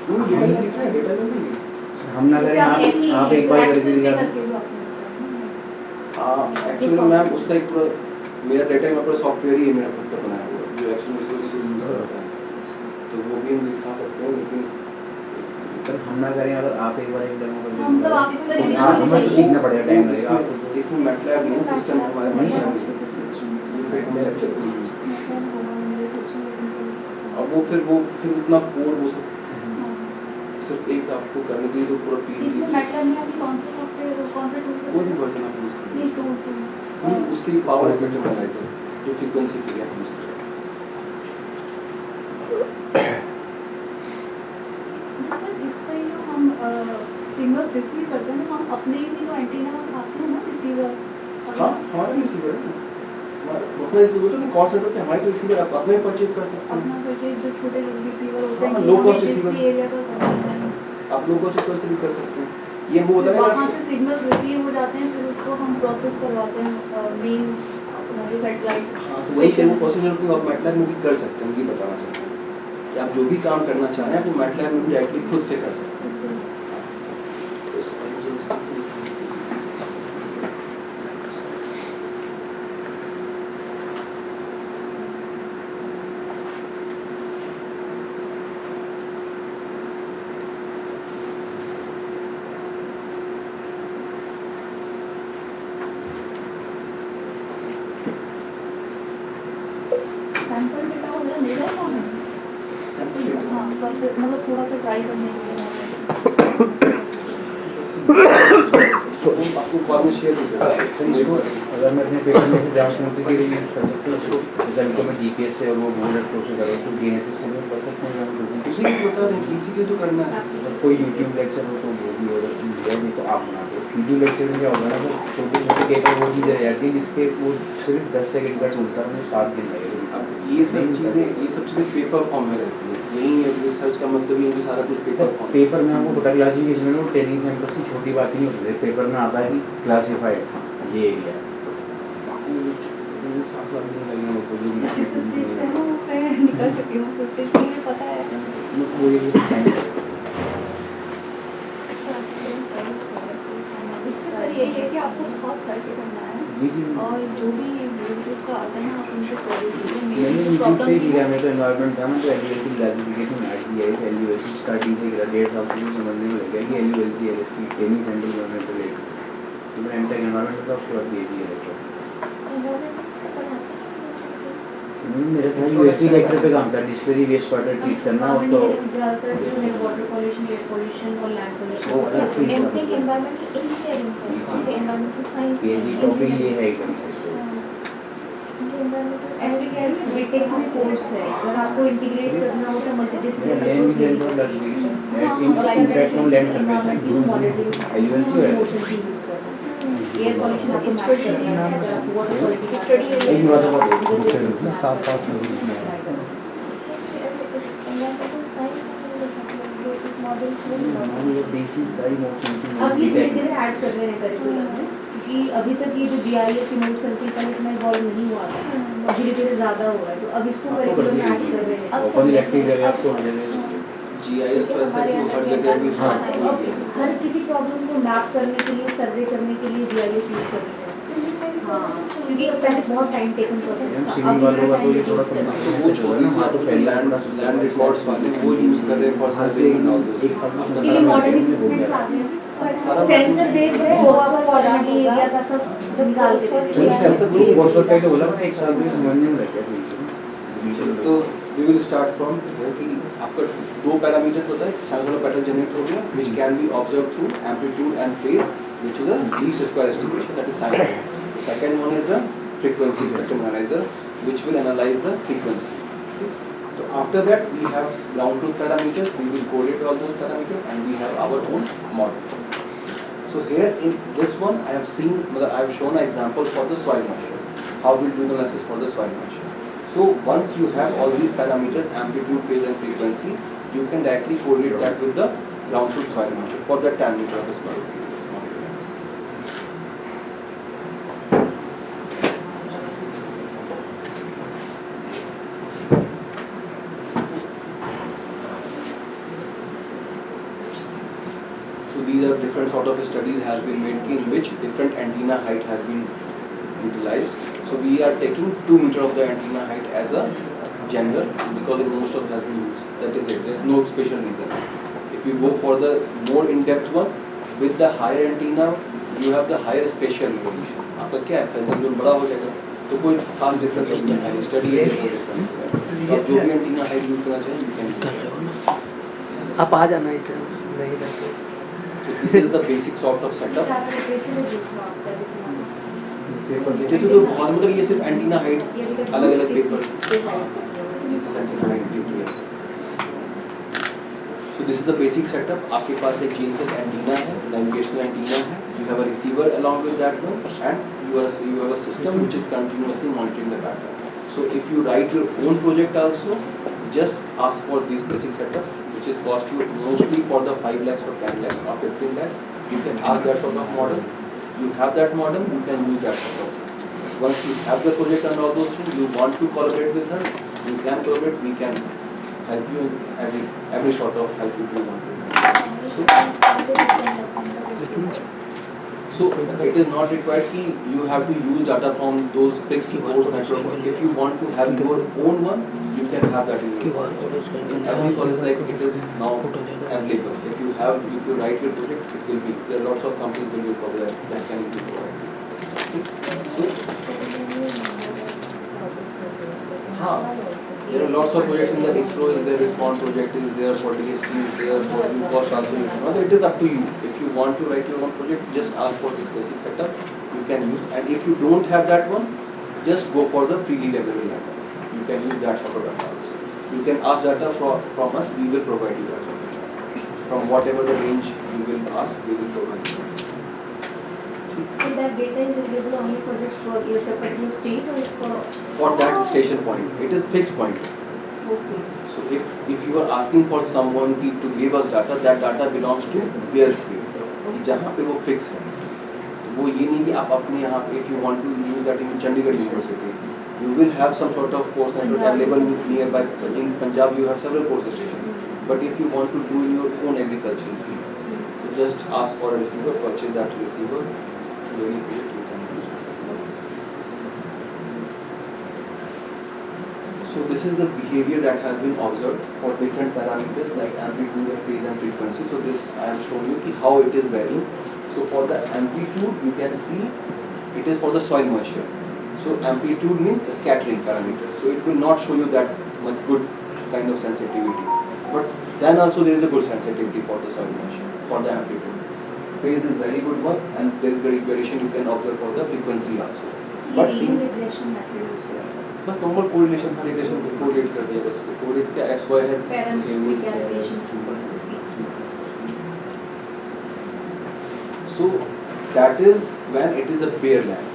डेटा लिखा है, डेटा जल्दी हम ना करें आप एक बार करके दिखा दो। एक्चुअली मैम उसका एक पूरा मेरा डेटा में पूरा सॉफ्टवेयर ही है मेरा खुद का बनाया हुआ जो एक्चुअली इसे यूज करता है, तो वो भी हम दिखा सकते हैं। लेकिन सर हम ना करें अगर आप एक बार एक डेमो कर हम सब आप इसमें दें हमें तो सीखना पड़ेगा, टाइम लगेगा आपको तो। इसमें मैटलैब नहीं सिस्टम हमारे नहीं है। ये सेट में लेक्चर को यूज अब वो फिर उतना कोड वो सब सिर्फ एक आपको करने के लिए तो पूरा इसमें पी मैटलैब में अभी कौन सा सॉफ्टवेयर कौन सा टूल कोई भी वर्जन आप यूज ये करें टूल उसके लिए पावर स्पेक्ट्रम एनालाइजर जो फ्रीक्वेंसी के लिए आप यूज करें। सर इसका जो हम सिग्नल्स रिसीव करते हैं हम अपने ही जो एंटीना उठाते हैं ना रिसीवर हाँ हमारा रिसीवर है अपना रिसीवर तो कॉल सेंटर पे हमारे तो रिसीवर आप अपने परचेज कर सकते हैं। अपना परचेज जो छोटे रिसीवर होते हाँ, हैं low cost जिस receiver। भी एरिया पर करते हैं आप लोगों को से भी कर सकते हैं। ये वो होता है वहाँ ना से सिग्नल रिसीव हो जाते हैं फिर उसको हम प्रोसेस करवाते हैं मेन अपना जो सैटेलाइट हाँ तो वही वो प्रोसीजर को आप मैटलैब में भी कर सकते हैं। ये बताना चाहते हैं कि आप जो भी काम करना चाह रहे हैं वो मैटलैब में भी डायरेक्टली खुद से कर सकते हैं। सैंपल डेटा वगैरह मिल जाएगा हमें सैंपल डेटा हाँ प्रोसेस मतलब थोड़ा सा ट्राई करने के लिए आपको बाद में शेयर सर इसको अगर मैं अपने पेपर में जांच करने के लिए यूज़ कर सकता हूँ इसको जैसे अभी तो मैं जीपीएस से और वो गूगल प्रोसेस कर रहा हूँ तो डीएनएस से मैं कर सकता हूँ उसी को बता रहे हैं इसी के तो करना है। अगर कोई यूट्यूब लेक्चर हो तो वो भी अगर लिया नहीं तो आप बना दो। वीडियो लेक्चर में क्या होगा ना तो छोटे छोटे पेपर वो चीज़ें रह जाती है जिसके वो सिर्फ 10 सेकंड का टूलता है मुझे 7 दिन लगेगा। अब ये सब चीज़ें पेपर फॉर्म में रहती हैं। यही है रिसर्च का मतलब ये है कि सारा कुछ पेपर फॉर्म पेपर में आपको पता क्लासिफिकेशन में वो ट्रेनिंग सेंटर की छोटी बात ही नहीं होती है। पेपर में आता है कि क्लासिफाइड ये एरिया निकल चुकी हूँ स्टेज पे मुझे पता है इसमें यही है कि आपको बहुत सर्च करना है और जो भी यूट्यूब का आता है ना आप उनसे क्वेरी कीजिए मैंने मेरी यूट्यूब प्रॉब्लम पे ही किया। मैं तो एनवायरनमेंट था मैं तो एलयूएलसी क्लासिफिकेशन ऐड किया है। एलयूएलसी स्टार्टिंग से 1.5 साल से समझने में लग गया कि एलयूएलसी है इसकी ट्रेनिंग सेंटर गवर्नमेंट रिलेटेड तो मैं एमटेक एनवायरनमेंट का उसके बाद ये भी है। मेरा था यूएसडी लेक्चर पे काम था डिस्प्ले वेस्ट वाटर ट्रीट करना उसको ज़्यादातर जो है वाटर पॉल्यूशन, एयर पॉल्यूशन और लैंड वो पॉल्यूशन। एमटेक एनवायरनमेंटल इंजीनियरिंग है एनवायरनमेंटल साइंस पीएचडी टॉपिक ये है एकदम से। एक्चुअली क्या है कि बीटेक में कोर्स है अगर आपको इंटीग्रेट करना हो तो मल्टीडिसिप्लिनरी लैंड अप्रोच लेनी लैंड चाहिए। इम्पैक्ट ऑन लैंड सर्फेस एलयूएलसी है एयर पॉल्यूशन आपको मैच करना है अगर आप वाटर क्वालिटी स्टडी एक बात और 4-5 बेसिस का ही मोस्ट अब ये धीरे धीरे ऐड कर रहे हैं करिकुलम में क्योंकि अभी तक ये जो जीआईएस रिमोट सेंसिंग का इतना इवॉल्व नहीं हुआ था और धीरे धीरे ज़्यादा हो रहा है तो अब इसको करिकुलम में ऐड कर रहे हैं। ओपन इलेक्ट्रिक जगह आपको हर जगह GIS तो ऐसा है कि हर जगह भी हाँ। अब हर किसी प्रॉब्लम को मैप करने के लिए सर्वे करने के लिए जीआईएस यूज करते हैं। हाँ क्योंकि पहले बहुत टाइम टेकन प्रोसेस था सिविल वालों का तो ये थोड़ा सा तो वो जो है ना हमारा तो पहले लैंड रिकॉर्ड्स वाले वो यूज कर रहे हैं for survey and all those. इसलिए मॉडर्न इक्विपमेंट्स आ गए हैं सेंसर बेस्ड है वो आपको क्वालिटी एरिया का सब निकाल के देते हैं। सेंसर बहुत वर्षों से तो बोला था एक साल में समझने में लग गया तो we will start from here कि आपका दो पैरामीटर होता है, साइनसॉइडल पैटर्न जनरेट हो गया, which can be observed through amplitude and phase, which is a least square estimation, that is sine. The second one is the frequency spectrum analyzer, which will analyze the frequency. So after that we have ground truth parameters, we will correlate all those parameters, and we have our own model. So here in this one I have seen, I have shown an example for the soil moisture, how we do the analysis for the soil moisture. So once you have all these parameters, amplitude, phase and frequency, you can directly correlate that with the ground truth soil moisture for the 10 meter of the square feet. So these are different sort of studies has been made in which different antenna height has been utilized. So we are taking 2 meter of the antenna height as a general because in most of it has been used. That is it. There is no special reason. If you go for the more in-depth one, with the higher antenna, you have the higher spatial resolution. आपका क्या है? फैज़ल जो बड़ा हो जाएगा, तो कोई खास डिफरेंस नहीं है. स्टडी है डिफरेंट. आप जो भी एंटीना हाइट यूज करना चाहें, you can. आप आ जाना इसे नहीं रहते. So this is the basic sort of setup. Literature तो बहुत, मतलब ये सिर्फ एंटीना हाइट अलग अलग paper. So this is the basic setup. आपके पास एक GNSS एंटीना है, navigational एंटीना है. You have a receiver along with that one, and you have a system which is continuously monitoring the pattern. So if you write your own project also, just ask for this basic setup, which is cost you mostly for the 5 lakhs or 10 lakhs or 15 lakhs. You can ask that sort of model. You have that model, you can use that sort of thing. Once you have the project and all those things, you want to collaborate with us, you can collaborate, we can help you in every sort of help if you want to. So it is not required कि you have to use data from those fixed source network. If you want to have your own one, you can have that in your college. In every college, like it is now available. If you write your project, it will be. There are lots of companies will be covered that can be provided. हाँ, there are lots of projects in the ISRO. Is there Respond project? Is there for DST? Is there for cost also? It is up to you. If you want to write your own project, just ask for this basic setup. You can use, and if you don't have that one, just go for the freely available data. You can use that sort of data also. You can ask data from us. We will provide you that sort of data. From whatever the range you will ask, we will provide you. So that data is available only for this for your particular state or For that station point, it is fixed point. Okay. So if you are asking for someone to give us data, that data belongs to their space. जहाँ पे वो fix है, तो वो ये नहीं कि आप अपने यहाँ पे if you want to use that in Chandigarh University, you will have some sort of course center available nearby. In Punjab you have several course stations. But if you want to do in your own agricultural field, you just ask for a receiver, purchase that receiver. Very good, you can use it. So this is the behavior that has been observed for different parameters like amplitude, phase and frequency. So this I have shown you ki how it is varying. So for the amplitude you can see it is for the soil moisture. So amplitude means a scattering parameter. So it will not show you that much good kind of sensitivity. But then also there is a good sensitivity for the soil moisture, for the amplitude. Phase is very good one, and there is very variation you can observe for the frequency also. But ये regression method use किया है. बस normal correlation था, regression को correlate कर दिया बस. Correlate क्या x y है. Parameters recalculation. So that is when it is a bare land.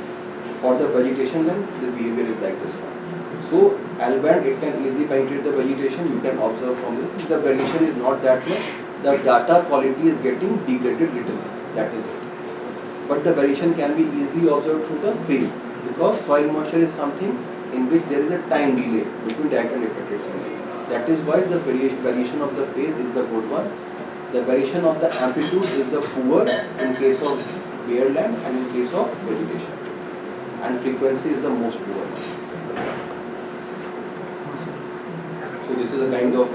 For the vegetation land, the behavior is like this one. So L-band, it can easily penetrate the vegetation. You can observe from it. The variation is not that much. The data quality is getting degraded little. That is it. But the variation can be easily observed through the phase, because soil moisture is something in which there is a time delay between direct and reflected sunlight. That is why the variation of the phase is the good one. The variation of the amplitude is the poor in case of bare land and in case of vegetation. And frequency is the most poor. So this is a kind of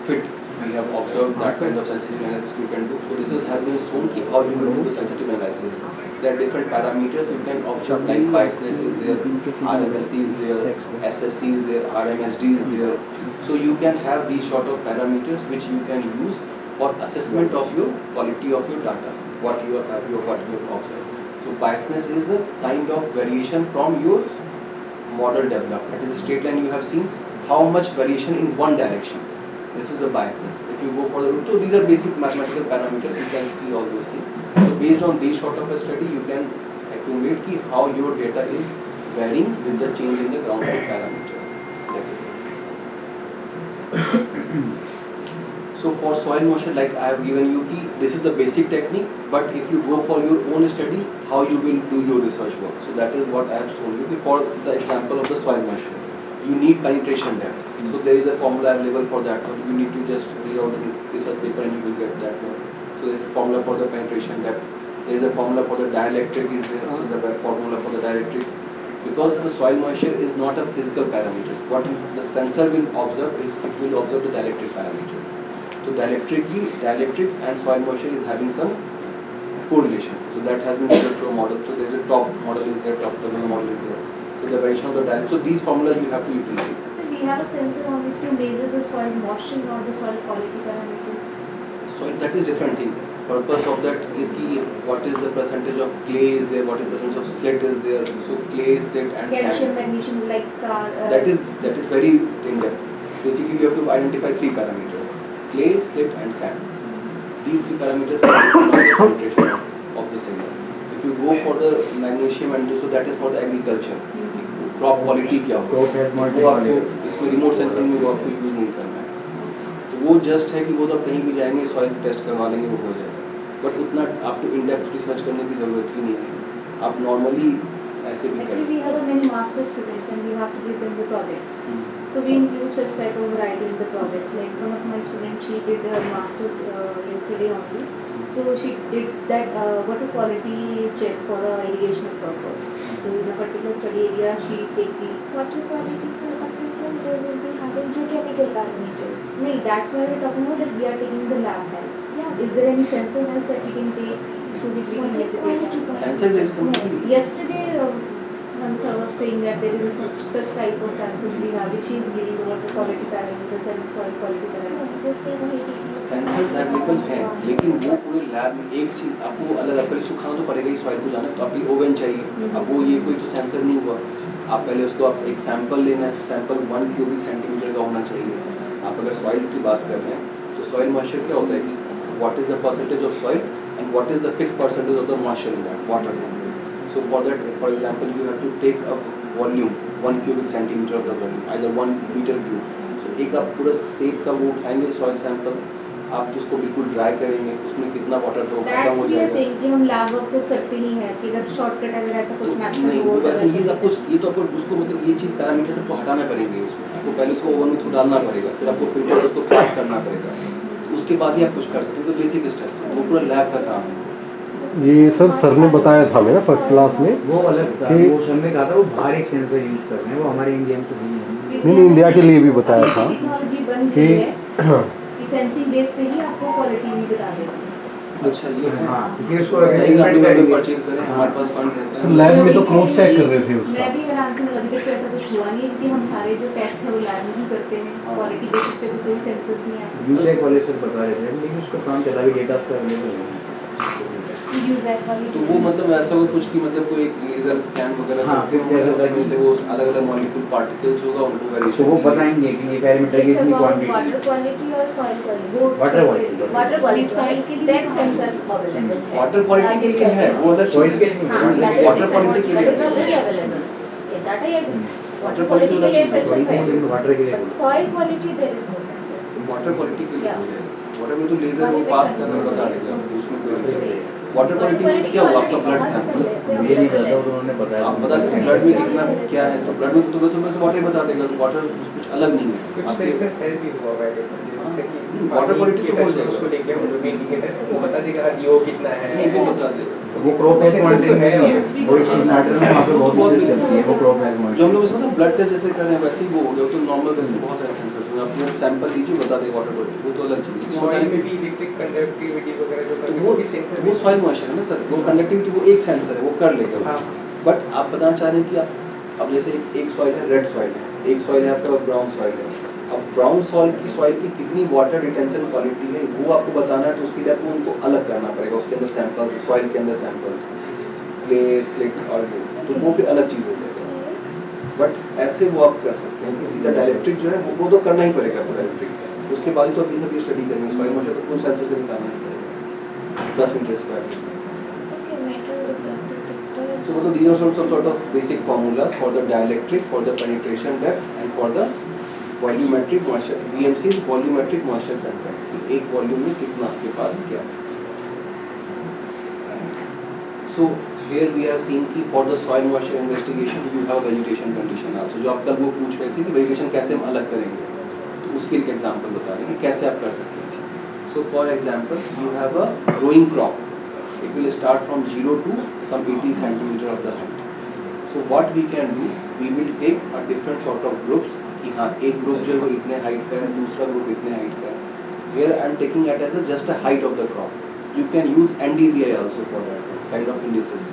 fit. We have observed that kind of sensitivity analysis you can do. So this has been shown how you will do the sensitivity analysis. there are different parameters you can observe, like biasness is there, RMSC is there, SSC is there, RMSD is there. So you can have these sort of parameters which you can use for assessment of your quality of your data, what you have observed. So biasness is a kind of variation from your model developed. That is a straight line you have seen, how much variation in one direction. This is the biasness. If you go for the root, so these are basic mathematical parameters, you can see all those things. So based on these sort of a study, you can accumulate ki how your data is varying with the change in the ground truth parameters. So for soil moisture, like I have given you ki this is the basic technique, but if you go for your own study, how you will do your research work. So that is what I have shown you. For the example of the soil moisture, you need penetration depth. So there is a formula available for that one. You need to just read out the research paper and you will get that one. So there is a formula for the penetration depth. There is a formula for the dielectric is there. So the formula for the dielectric. Because the soil moisture is not a physical parameter. What the sensor will observe is it will observe the dielectric parameters. So dielectric and soil moisture is having some correlation. So that has been developed through a model. So there is a top model is there, top terminal model is there. So the variation of the dielectric. So these formulas you have to utilize. So we have a sensor on it to measure the soil moisture or the soil quality parameters. So that is different thing. Purpose of that is ki what is the percentage of clay is there, what is the percentage of slit is there. So clay, slit and Calcium, sand. magnesium, like SAR. That is very in depth. Basically you have to identify three parameters: clay, slit and sand. These three parameters are the concentration of the signal. If you go for the magnesium and so that is for the agriculture. Crop quality क्या होगा, वो आपको इसमें remote sensing में वो आपको use नहीं करना है. तो वो जस्ट है कि वो तो कहीं भी जाएंगे सॉइल टेस्ट करवा लेंगे, वो हो जाएगा. बट उतना आपको इन डेप्थ रिसर्च करने की ज़रूरत ही नहीं है. आप नॉर्मली ऐसे भी Actually, we have many master students and we have to give them the projects. So we include such type of variety in the projects. Like one of my students, she did her masters yesterday only. So she did that water quality check for irrigation purpose. So in a particular study area, she take the Water quality for assessment, they will be having geochemical parameters. no, that's why we're talking about that we are taking the lab health. Yeah. Is there any sensor health that we can take through which we can get the data? Sensor is Yesterday, one sir was saying that there is such type of sensors we have which is giving the water quality parameters and soil quality parameters. Just for the sensors available हैं, लेकिन वो पूरे lab में एक चीज़ आपको अलग पहले सुखाना तो पड़ेगा ही सॉइल को जाना, तो आपकी ओवन चाहिए. अब वो ये कोई तो सेंसर नहीं हुआ. आप पहले उसको आप एक सैंपल लेना है, तो सैंपल 1 क्यूबिक सेंटीमीटर का होना चाहिए. आप अगर सॉइल की बात कर रहे हैं तो सॉइल मॉइस्चर क्या होता है कि what is the percentage of soil and what is the fix percentage of the moisture in that water. So for that, for example, you have to take a volume 1 cubic centimeter of the volume, either 1 meter cube. So एक आप पूरा सेब का वो उठाएंगे soil sample, आप उसको बिल्कुल ड्राई करेंगे, उसमें कितना वाटर था वो खत्म हो That's we are जाएगा. saying कि हम lab work तो करते ही हैं कि अगर शॉर्टकट अगर ऐसा कुछ मैथ नहीं, वो वैसे ये सब कुछ ये तो आपको उसको मतलब ये चीज़ पैरामीटर सबको हटाना पड़ेंगे. उसमें आपको पहले उसको ओवन में थोड़ा डालना पड़ेगा, फिर आपको फिल्टर उसको क्रॉस करना पड़ेगा, उसके बाद ही आप कुछ कर सकते हो. तो बेसिक स्टेप्स है, वो पूरा लैब का काम है. ये सर ने बताया था हमें ना फर्स्ट क्लास में. वो अलग था, कि- वो सर ने कहा था वो बाहर एक सेंसर यूज कर रहे हैं, वो हमारे इंडिया में तो नहीं है. नहीं, इंडिया के लिए भी बताया था टेक्नोलॉजी बन कि गई है कि सेंसिंग बेस पे ही आपको क्वालिटी भी बता देगा. अच्छा ये है. हाँ, फिर उसको नहीं, आप implement करेंगे. परचेज करें, हमारे पास फंड रहता सर है. लैब में तो क्रॉस चेक कर रहे थे मैं उसका. भी हैरान थी, अभी तक ऐसा कुछ हुआ नहीं है क्योंकि हम सारे जो टेस्ट है वो लैब में ही करते हैं. क्वालिटी बेसिस पे भी कोई सेंसर्स नहीं आते. यूसेक वाले सर बता रहे थे, लेकिन उसका काम चला भी, डेटा उसका अवेलेबल है. यूजर वाली तो वो मतलब ऐसा हो कुछ कि मतलब कोई एक लेजर स्कैन वगैरह हाँ, करके फिर वो जैसे उसमें से वो अलग अलग मॉलिक्यूल पार्टिकल्स होगा उनको तो वेरिएशन. वो बताएंगे कि ये पैरामीटर की इतनी क्वांटिटी. वाटर क्वालिटी और soil quality. Water quality. Water quality soil के लिए दैट सेंसर्स अवेलेबल है. वाटर क्वालिटी के लिए है वो अलग Soil चीज़ के है. लिए हाँ, that is water different. Quality के That is लिए already available. ये डाटा ये Water वाटर quality क्वालिटी के लिए वाला सॉइल सेंसर के लिए, है. वाटर के लिए. Soil quality there is no sensor. Water quality के लिए Yeah. हो जाएगा. वाटर में तो लेजर वो पास करके बता देगा, उसमें कोई नहीं. वाटर वाटर क्वालिटी मींस क्या हुआ आपका ब्लड सैंपल. मुझे नहीं पता, तो उन्होंने बताया. आप बता दें ब्लड में कितना क्या है, तो ब्लड में तो वैसे वाटर बता देगा. तो वाटर कुछ कुछ अलग नहीं है कुछ आपके सेंसर्स है भी हुआ है जिससे कि नहीं, water quality तो हो जाएगा। उसको लेके वो जो भी इंडिकेटर है वो बता देगा DO कितना है नहीं वो बता देगा वो क्रॉप हेल्थ मॉनिटरिंग में भी है, वो एक चीज मैटर में वहाँ पे बहुत चीज़ चलती है, वो क्रॉप हेल्थ जो हम मॉनिटरिंग। लोग उसमें ब्लड टेस्ट जैसे कर रहे हैं वैसे ही वो हो गया तो नॉर्मल वैसे बहुत सारे सेंसर्स हैं आप सैंपल लीजिए बता देगा वाटर क्वालिटी वो तो अलग चीज़ है सॉइल में भी इलेक्ट्रिक कंडक्टिविटी वगैरह जो तो करते हैं वो भी सेंसर वो सॉइल मॉइस्चर है ना सर वो कंडक्टिविटी वो एक सेंसर है वो कर लेगा हाँ बट आप बताना चाह रहे हैं कि आप अब जैसे एक सॉइल है रेड सॉइल है एक सॉइल है आपका ब्राउन सॉइल है अब ब्राउन सॉइल की कितनी वाटर रिटेंशन क्वालिटी है वो आपको बताना है तो उसके लिए आपको उनको अलग करना पड़ेगा उसके अंदर सैंपल सॉइल के अंदर सैंपल्स क्ले स्लिट और तो वो फिर अलग चीज़ हो जाएगा बट ऐसे वो आप कर सकते हैं कि सीधा डायरेक्ट्रिक जो है वो तो करना ही पड़ेगा आपको डायरेक्ट्रिक उसके बाद ही तो आप ये सभी स्टडी करेंगे सॉइल मॉइस्चर तो कुछ सेंसर से निकालना ही पड़ेगा 10 metre square Okay, metal detector. So what are these are some sort of basic formulas for the dielectric, for the penetration depth, and for the volumetric moisture. VMC is volumetric moisture content. कि एक volume में कितना आपके पास क्या है. So here we are seeing कि for the soil moisture investigation you have vegetation condition also. जो आप कल वो पूछ रहे थे कि vegetation कैसे हम अलग करेंगे, तो उसके लिए एग्जांपल बता रहे हैं कि कैसे आप कर सकते हैं. So for example, you have a growing crop. It will start from 0 to some 80 centimeter of the height. So what we can do, we will take a different sort of groups. कि हाँ एक group जो है वो इतने height का है, दूसरा ग्रुप इतने हाइट का है. Here I am taking it as a just a height of the crop. You can use NDVI also for that kind of indices.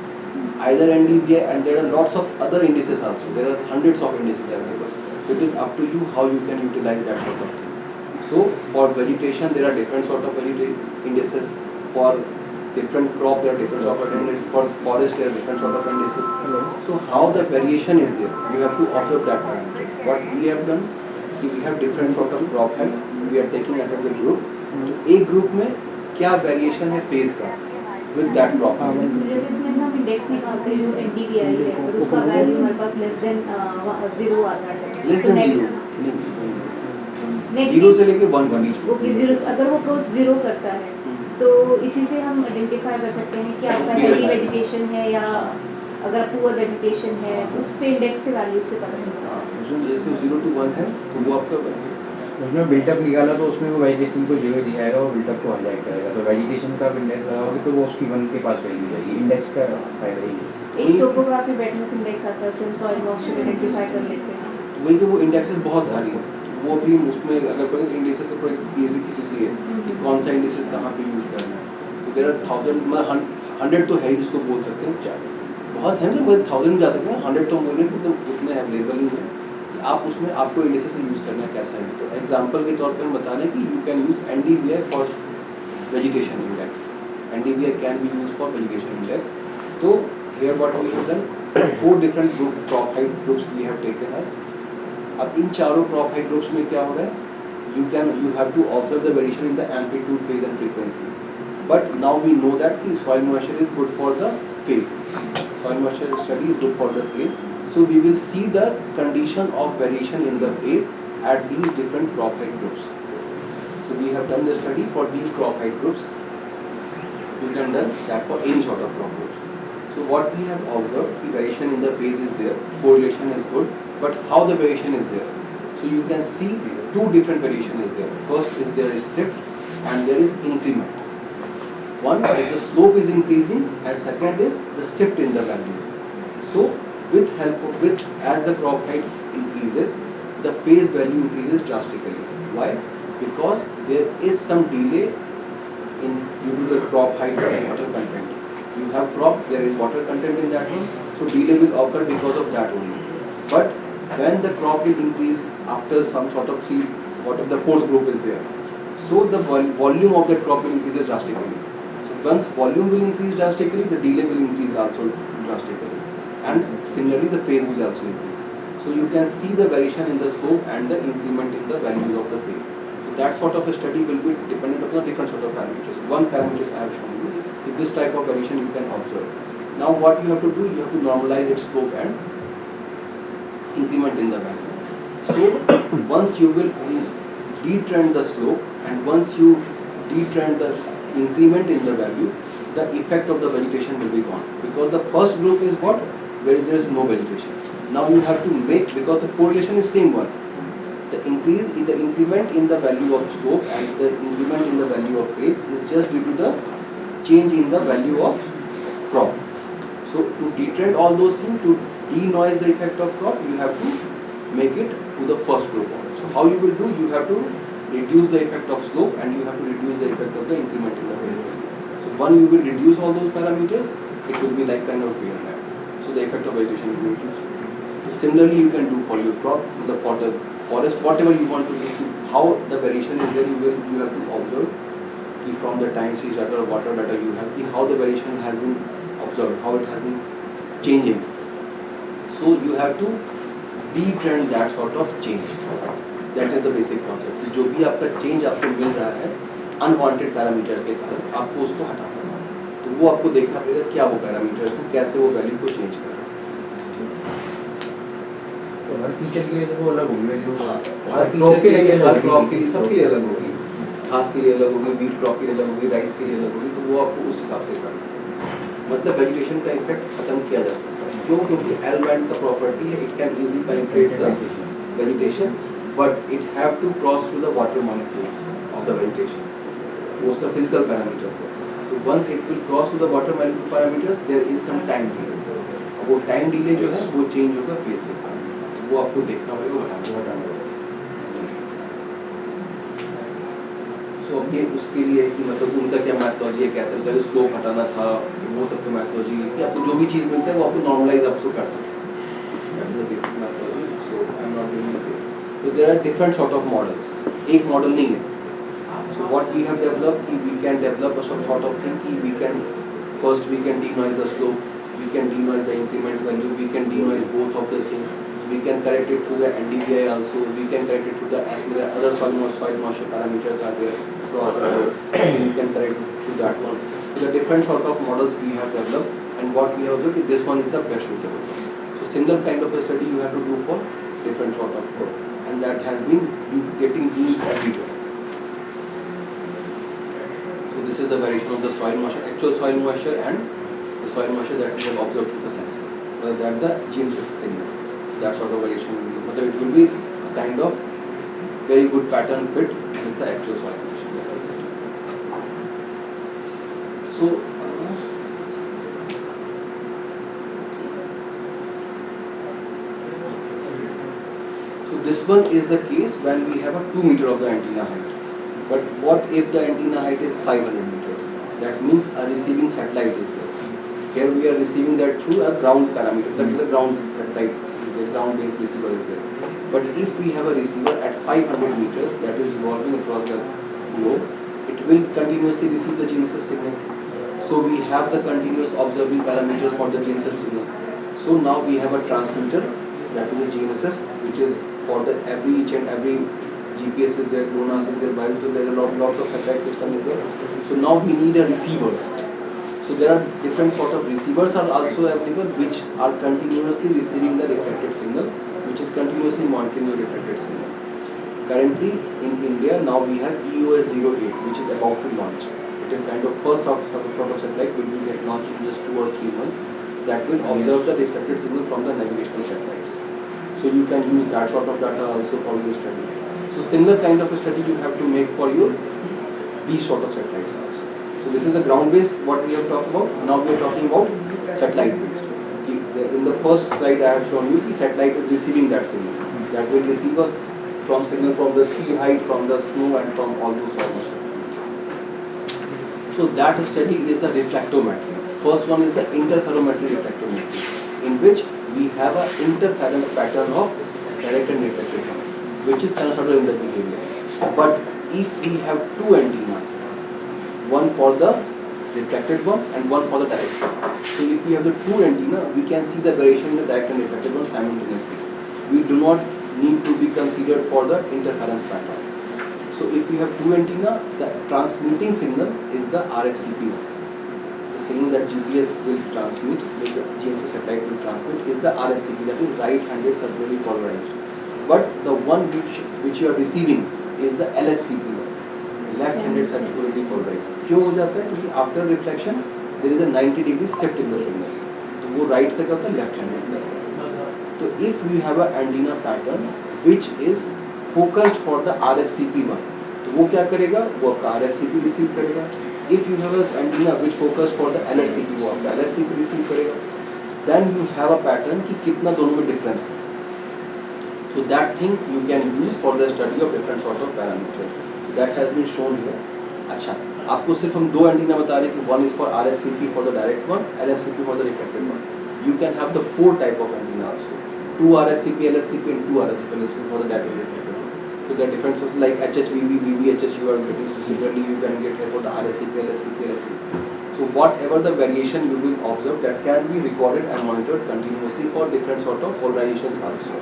Either NDVI and there are lots of other indices also. There are hundreds of indices available. So it is up to you how you can utilize that sort of thing. So for vegetation there are different sort of indices. For different crop there are different sort of indices. For forest there are different sort of indices. So how the variation is there, you have to observe that parameters. What we have done, we have different sort of crop height. We are taking it as a group. तो एक group में क्या variation है phase का with that crop height. तो जैसे इसमें हम इंडेक्स निकालते हैं जो NDVI है और उसका वैल्यू हमारे पास लेस देन 0 आता है. लेस तो देन next- 0 next- जीरो से लेके 1 के बीच ओके जीरो अगर वो अप्रोच जीरो करता है तो इसी से हम आइडेंटिफाई कर सकते हैं कि आपका हेल्दी वेजिटेशन है या अगर पुअर वेजिटेशन है उससे इंडेक्स से वैल्यू से पता चलता है. उसमें जैसे 0 to 1 है तो वो आपका उसमें बिल्टअप निकाला तो उसमें वो वेजिटेशन को 0 दिखाएगा और बिल्टअप को हाईलाइट करेगा, तो वेजिटेशन का इंडेक्स लगाओगे तो वो उसकी 1 के पास वैल्यू जाएगी. इंडेक्स का फायदा ही है. एक टोपोग्राफी वेटनेस इंडेक्स आता है उससे हम सॉइल मॉइस्चर आइडेंटिफाई कर लेते हैं. वही कि वो इंडेक्सेस बहुत सारी हैं. वो भी उसमें अगर कोई इंडेक्सेस का कोई पीएचडी किसी से है कि कौन सा इंडेक्सेस कहाँ पे यूज़ करना है तो देयर आर 1000 मतलब 100 तो है ही जिसको बोल सकते हैं. बहुत है मतलब 1000 में जा सकते हैं 100 तो बोल रहे हैं तो उतने अवेलेबल ही हैं. आप उसमें आपको इंडेक्सेस यूज़ करना है कैसा है. तो एग्जांपल के तौर पे हम बता रहे हैं कि you can use NDVI for vegetation index. NDVI can be use for vegetation index. तो here what we have done 4 different group crop height groups we have taken us. अब इन चारों क्रॉप हाइट ग्रुप्स में क्या हो रहा है you have to observe the variation in the amplitude phase and frequency. But now we know that कि soil moisture is good for the phase. Soil moisture study is good for the phase. So we will see the condition of variation in the phase at these different crop height groups. So we have done the study for these crop height groups. You can done that for any sort of crop groups. So what we have observed, the variation in the phase is there, correlation is good, but how the variation is there? So you can see 2 different variation is there. First is there is shift and there is increment. One is the slope is increasing and second is the shift in the value. So as the crop height increases, the phase value increases drastically. Why? Because there is some delay in due to the crop height and water content. You have crop, there is water content in that one, so delay will occur because of that only. But when the crop will increase after some sort of 3, whatever the 4th group is there, so the volume of that crop will increase drastically. Once volume will increase drastically, the delay will increase also drastically, and similarly the phase will also increase. So you can see the variation in the slope and the increment in the values of the phase. So that sort of a study will be dependent upon different sort of parameters. One parameters I have shown you. With this type of variation you can observe. Now what you have to do, you have to normalize its slope and increment in the value. So once you will detrend the slope and once you detrend the increment in the value, the effect of the vegetation will be gone, because the first group is what, where there is no vegetation. Now you have to make, because the correlation is same one, The increment in the value of slope and the increment in the value of phase is just due to the change in the value of crop. So to detrend all those things, to denoise the effect of crop, you have to make it to the first group. So how you will do? You have to reduce the effect of slope and you have to reduce the effect of the increment in the phase. So when you will reduce all those parameters, it will be like kind of bare land. So the effect of vegetation will be reduced. So similarly, you can do for your crop, for the forest, whatever you want to do. How the variation is there, you have to observe from the time series data or water data you have, how the variation has been observed, how it has been changing. So you have to detrend that sort of change. That is the basic concept. कि जो भी आपका change आपको मिल रहा है unwanted parameters के कारण, आपको उसको हटाना है. तो वो आपको देखना पड़ेगा क्या वो parameters हैं, कैसे वो value को change कर रहा है. तो हर फीचर के लिए तो वो अलग होगी वैल्यू, हर crop के लिए, हर crop के लिए, सबके लिए अलग होगी. घास के लिए अलग होगी, wheat crop के लिए अलग होगी, rice के लिए अलग होगी. तो वो आपको उस हिसाब से करना है. मतलब vegetation का effect खत्म किया जा सकता है. क्यों? क्योंकि element का property है, it can easily penetrate the vegetation, but it have to cross through the water molecules of the vegetation. वो उसका physical parameter है. So once it will cross through the water molecule parameters, there is some time delay. और वो time delay जो है वो change होगा phase के साथ. वो आपको देखना पड़ेगा, हटाना पड़ेगा. So ये उसके लिए कि मतलब उनका क्या मैथोलॉजी है, कैसे होता है, स्लोप हटाना था, वो सब की मैथोलॉजी है कि आपको जो भी चीज़ मिलता है वो आपको नॉर्मलाइज आपको कर सकते हैं. That is the basic methodology. So I am not doing it. So there are different sort of models. एक मॉडल नहीं है. So what we have developed, we can develop some sort of thing. We can first we can denoise the slope, we can denoise the increment value, we can denoise both of the things. We can correct it through the NDVI also. We can correct it through the ASME. Other soil moisture parameters are there. You can correct through that one. So the different sort of models we have developed, and what we have observed is this one is the best suitable. So similar kind of a study you have to do for different sort of crop, and that has been getting used everywhere. So this is the variation of the soil moisture, actual soil moisture, and the soil moisture that we have observed through the sensor. So that the GNSS signal. So that sort of variation will be, but it will be a kind of very good pattern fit with the actual soil moisture. So this one is the case when we have a 2 meter of the antenna height. But what if the antenna height is 500 meters? That means a receiving satellite is there. Here we are receiving that through a ground parameter. That is a ground satellite. The ground-based receiver is there. But if we have a receiver at 500 meters that is revolving across the globe, it will continuously receive the GNSS signal. So we have the continuous observing parameters for the GNSS signal. So now we have a transmitter, that is a GNSS, which is for the each and every GPS is there, GLONASS is there, BIOS, so there are lots of satellite system is there. So now we need a receivers. So there are different sort of receivers are also available which are continuously receiving the reflected signal, which is continuously monitoring the reflected signal. Currently in India now we have EOS-08 which is about to launch. It is kind of first sort of satellite which will get launched in just 2 or 3 months that will observe the reflected signal from the navigational satellites. So you can use that sort of data also for your study. So similar kind of a study you have to make for your these sort of satellites also. So this is a ground-based what we have talked about. Now we are talking about satellite-based. In the first slide I have shown you the satellite is receiving that signal. That will receive us from signal from the sea height, from the snow and from all those sources. So that study is the reflectometry. First one is the interferometry reflectometry, in which we have an interference pattern of direct and reflected light, which is sinusoidal in the behavior. But if we have 2 antennas, one for the reflected one and one for the direct one. So if we have the 2 antenna, we can see the variation in the direct and reflected one simultaneously. We do not need to be considered for the interference pattern. So if we have 2 antenna, the transmitting signal is the RHCP one. The signal that GPS will transmit, the GNSS satellite will transmit is the RHCP, that is right-handed circularly polarized. But the one which you are receiving is the LHCP one, left-handed circularly polarized. क्यों हो जाता है? क्योंकि after reflection there is a 90-degree shift in the signal. तो वो right तक होता है, left-handed. So if we have an antenna pattern which is focused for the RHCP1. तो वो क्या करेगा, वो आपका RHCP रिसीव करेगा. If you have an antenna which focused for the LSCP, वो आपका LSCP रिसीव करेगा. Then you have a pattern कि कितना दोनों में difference है. So that thing you can use for the study of different sort of parameters. That has been shown here. अच्छा, आपको सिर्फ हम दो एंटीना बता रहे हैं कि one is for RHCP for the direct one, LSCP for the reflected one. You can have the 4 type of antenna also. 2 RHCP, LSCP and 2 RHCP, LSCP for the direct reflected one. So there are different sources like HHVV, VVHH you are getting. So similarly you can get here for the RHCP, LSCP, LSCP. So whatever the variation you will observe, that can be recorded and monitored continuously for different sort of polarizations also.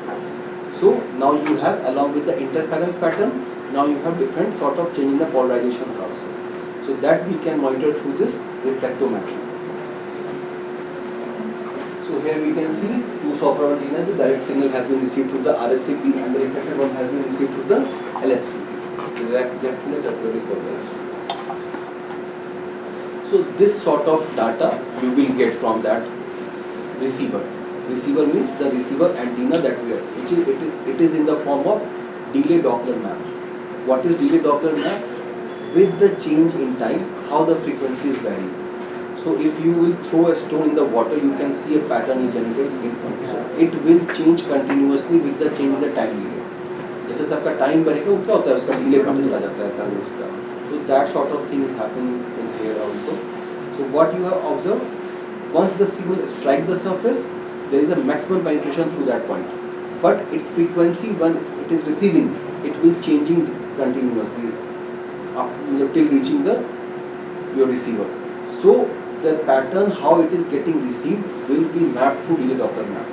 So now you have, along with the interference pattern, now you have different sort of change in the polarizations also. So that we can monitor through this reflectometry. So here we can see two software antennas. The direct signal has been received through the RHCP and the reflected one has been received through the LHCP. The reflectedness at very polarization. So this sort of data you will get from that receiver. Receiver means the receiver antenna that we are, it is in the form of delay Doppler map. What is delay Doppler map? With the change in time, how the frequency is varying. So if you will throw a stone in the water, you can see a pattern is generated in front. So it will change continuously with the change in the time delay. जैसे सबका time बढ़ेगा, वो क्या होता है, उसका delay बढ़ता चला जाता है time उसका. So that sort of thing is happening is here also. So what you have observed, once the signal strike the surface, there is a maximum penetration through that point. But its frequency, once it is receiving, it will changing continuously up till reaching the your receiver. So the pattern how it is getting received will be mapped through delay Doppler map.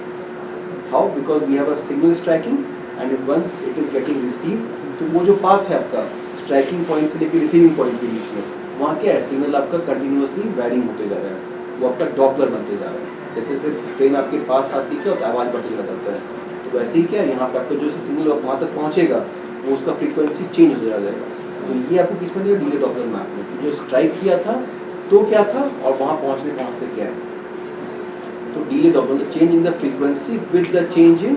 How? Because we have a signal striking and once it is getting received, तो वो जो path है आपका striking point से लेकर receiving point के बीच में, वहाँ क्या है, signal आपका continuously varying होते जा रहा है, वो आपका Doppler बनते जा रहा है. जैसे सिर्फ ट्रेन आपके पास आती है क्या होता है, आवाज़ बढ़ते चला जाता है, तो वैसे ही क्या है, यहाँ पे आपका जो सिग्नल वहाँ तक पहुँचेगा वो उसका फ्रीक्वेंसी चेंज हो जाएगा. तो ये आपको किसमें दिया, डिले डॉपलर मैप में, जो स्ट्राइक किया था तो क्या था और वहाँ पहुँचते क्या है. तो delay Doppler change in the frequency with the change in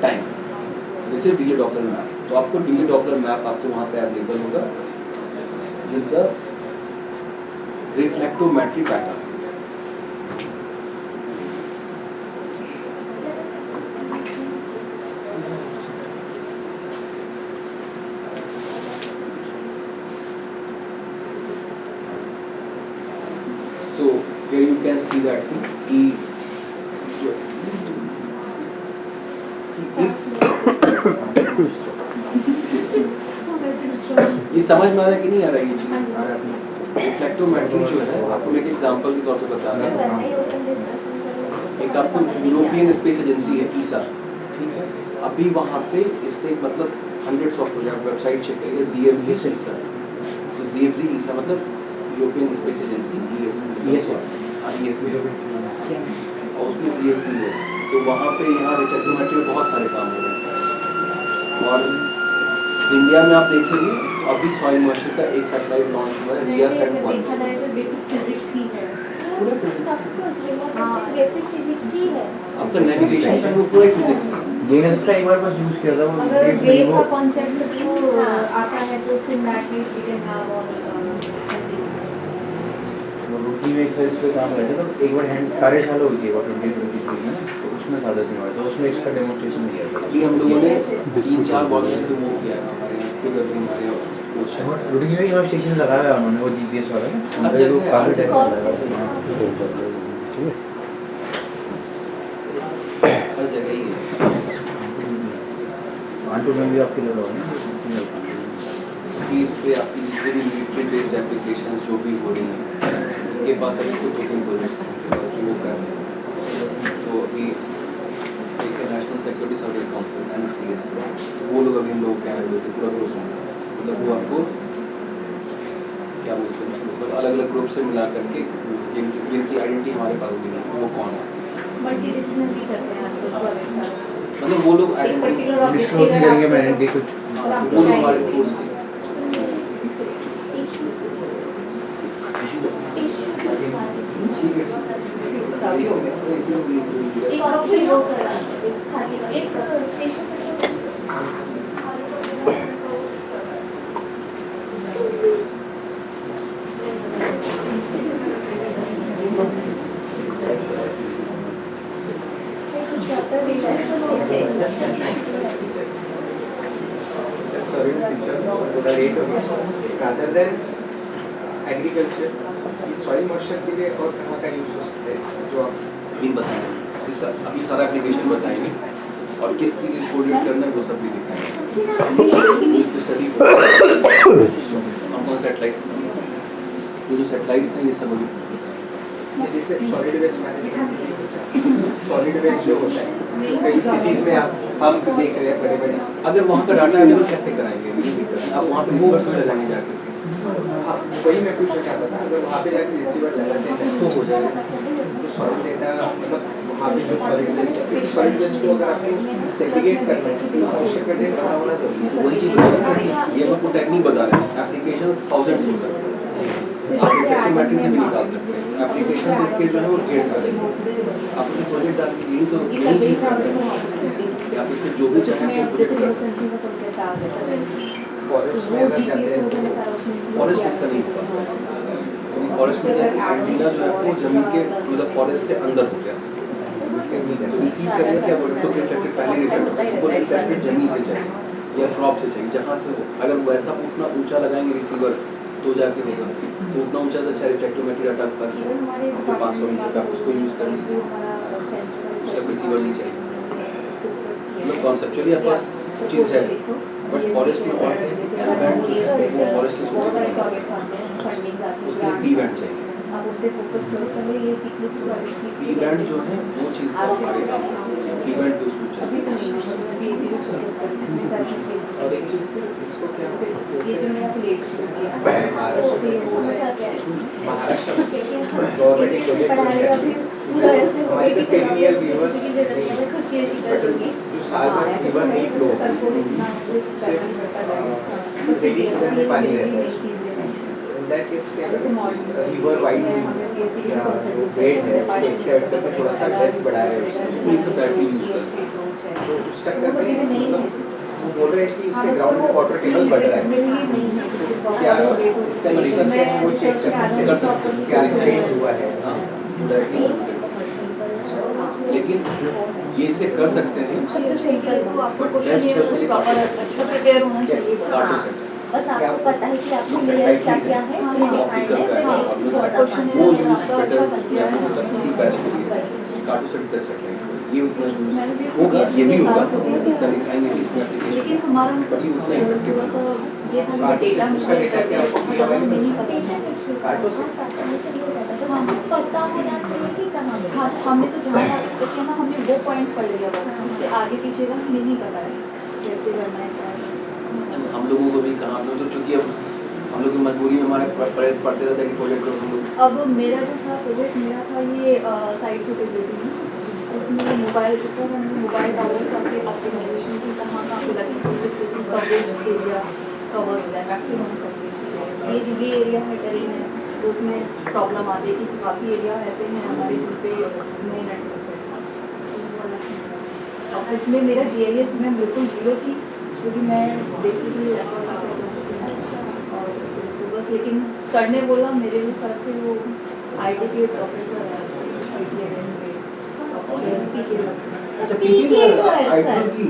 time, this is delay Doppler map. तो आपको डिले डॉपलर मैप आपको वहाँ पे अवेलेबल होगा with the reflectometry pattern. So here you can see that ये समझ में आ रहा है कि नहीं आ रहा है ये चीज़. रिफ्लेक्टोमेट्री जो है आपको मैं एक एग्जांपल के तौर पे बता रहा हूँ. एक आपको यूरोपियन स्पेस एजेंसी है ईसा, ठीक है, अभी वहाँ पे इस पे मतलब hundreds of project website check करेंगे ZFZ ईसा. तो ZFZ ईसा मतलब यूरोपियन स्पेस एजेंसी ESA और उसमें ZFZ है. तो वहाँ पे यहाँ रिफ्लेक्टोमेट्री में बहुत सारे काम हो रहे हैं. और इंडिया में आप देखेंगे तो अभी सॉइल मॉइस्चर का एक सैटेलाइट लॉन्च हुआ है, रियासैट 1. बेसिक फिजिक्स ही है. सब कुछ रिमोट बेसिक फिजिक्स ही है. अब तो नेविगेशन वो पूरा फिजिक्स है. जेएनएस का एक बार बस यूज किया था वो. अगर वेव का कॉन्सेप्ट जो आता है तो seem that means we can have all routine exercise पे काम करते तो एक बार हैंड कार्यशाला हुई थी 2023 में ना, तो उसमें था 10 दिन तो उसमें इसका डेमोंस्ट्रेशन दिया था. अभी हम लोगों ने 3-4 बॉल्स से रिमूव किया है हमारे क्वेश्चन. रूटीन में यहाँ स्टेशन लगाया है उन्होंने, वो जीपीएस वाला ना, हर जगह है, हर जगह ही है. कानपुर में भी आपके लगा हुआ है इस पे आपकी जितनी भी मिलिट्री बेस्ड एप्लीकेशंस जो भी हो रही हैं, उनके पास अभी कुछ 2-3 प्रोजेक्ट्स हैं जो वो कर रहे हैं. तो अभी एक national security service council NSCS, वो लोग अभी हम लोग क्या है पूरा ग्रुप है, मतलब वो आपको क्या बोलते हैं, मतलब अलग अलग ग्रुप से मिला करके जिनकी आइडेंटिटी हमारे पास भी नहीं है वो कौन है, मल्टीडिसिप्लिनरी करते हैं आजकल. मतलब वो लोग आइडेंटिटी डिस्क्लोज नहीं करेंगे मैंने कुछ वो लोग हमारे कोर्स के एक सॉलिड सिस्टम थोड़ा लेट हो गया rather than agriculture soil moisture के लिए और कहाँ का यूज हो सकते हैं जो आप इन बताएंगे इसका अभी सारा एप्लीकेशन बताएंगे और किस तरीके से कोऑर्डिनेट करना है वो सब भी दिखाएंगे स्टडी कौन सैटेलाइट्स जो सैटेलाइट्स हैं ये सब अभी जैसे solid waste management solid waste जो होता है कई सिटीज में हम देख रहे हैं बड़े बड़े अगर वहाँ का डाटा अवेलेबल कैसे कराएंगे आप वहाँ पे रिसीवर क्यों लगाने जाके हाँ वही मैं पूछना चाहता था अगर वहाँ पे जाके रिसीवर लगाते हैं तो हो जाएगा तो सॉलिड डेटा मतलब वहाँ पे जो सॉलिड वेस्ट को अगर आपको सेग्रीगेट करना है तो आवश्यक कंटेंट पता होना जरूरी है वही चीज़ ये हम आपको टेक्निक बता रहे हैं एप्लीकेशंस थाउजेंड्स हो सकते हैं आप इफेक्टिव मैट्रिक से भी निकाल सकते हैं एप्लीकेशंस इसके जो है वो ढेर सारे हैं आप उसमें प्रोजेक्ट डाल के यही तो यही चीज़ कर सकते हैं आप इसमें जो भी चाहें वो प्रोजेक्ट कर सकते हैं फॉरेस्ट में अगर जाते हैं फॉरेस्ट इसका नहीं होगा क्योंकि फॉरेस्ट में जाके एंटीना जो है वो जमीन के मतलब फॉरेस्ट से अंदर हो गया तो रिसीव करेगा क्या वो तो रिफ्लेक्टेड पहले रिफ्लेक्ट होगा वो रिफ्लेक्टेड जमीन से चाहिए या क्रॉप से चाहिए जहाँ से हो अगर वैसा उतना ऊंचा लगाएंगे रिसीवर तो जाके होगा तो उतना ऊंचा से अच्छा रिफ्लेक्टिव मटेरियल आपके पास है आपको 500 मीटर का उसको यूज़ कर लीजिए उसका रिसीवर नहीं चाहिए मतलब कॉन्सेप्चुअली आपके पास चीज़ है बट फॉरेस्ट में और एलिमेंट जो है वो फॉरेस्ट की उसको डी बैंड चाहिए आप उस पर फोकस करो पहले ये सीख लो कि डी बैंड जो है वो चीज़ का आगे डी बैंड पे उसको चाहिए और एक चीज़ इसको क्या ये जो मैंने आपको लेट किया महाराष्ट्र में गवर्नमेंट प्रोजेक्ट हमारे तो टेक्निकल व्यूअर्स जो साल भर रिवर नहीं फ्लो सिर्फ रेनी सीजन में पानी रहता है इन दैट केस पे रिवर वाइड या जो बेड है उसको इसके अंदर में थोड़ा सा डेप्थ बढ़ाया है ये सब बैटरी यूज़ करते हैं तो उस चक्कर से मतलब वो बोल रहे हैं कि इससे ग्राउंड वाटर टेबल बढ़ रहा है क्या इसका रीजन क्या है वो चेक कर सकते हैं क्या चेंज हुआ है हाँ डायरेक्टली लेकिन ये इसे कर सकते हैं सबसे सिंपल तो आपको Best क्वेश्चन ये है उसके लिए प्रॉपर अच्छा प्रिपेयर होना चाहिए कार्टो सेट बस आपको पता है कि आपकी लेयर्स क्या क्या है कॉपी डिफाइंड करके है क्वेश्चन वो यूज़ बेटर या सी बैच के लिए कार्टो सेट बेस्ट सेट है ये उतना यूज़ होगा ये भी होगा इसका दिखाएंगे कि इसमें एप्लीकेशन लेकिन हमारा बट ये उतना इफेक्टिव थोड़ा सा ये था कि डेटा उसका डेटा क्या नहीं पता कार्टो सेट तो हमको पता होना चाहिए कि कहाँ है। हाँ हमने तो जहाँ पार्टिसिपेट किया ना हमने वो पॉइंट पढ़ लिया वो उससे आगे पीछे का हमें नहीं पता है कैसे करना है क्या है। हम लोगों को भी कहाँ तो चूँकि अब हम लोग की मजबूरी में हमारे पढ़ते रहते हैं कि प्रोजेक्ट करो हम लोग अब मेरा जो था प्रोजेक्ट मेरा था ये साइट सुटेबिलिटी में उसमें मोबाइल ऊपर हमने मोबाइल टावर का ऑप्टिमाइजेशन की कहाँ कहाँ पे लगी जिससे कि कवरेज एरिया कवर हो जाए मैक्सिमम कवरेज ये एरिया है टेरेन है तो उसमें प्रॉब्लम आती है कि काफ़ी एरिया ऐसे हैं हमारे जिस पे नहीं नेटवर्क है और इसमें मेरा GIS में बिल्कुल जीरो थी क्योंकि मैं देखती थी और तो बस लेकिन सर ने बोला मेरे जो सर थे वो IT के प्रोफेसर हैं ITIS के प्रोफेसर PK अच्छा PK का है आईटी की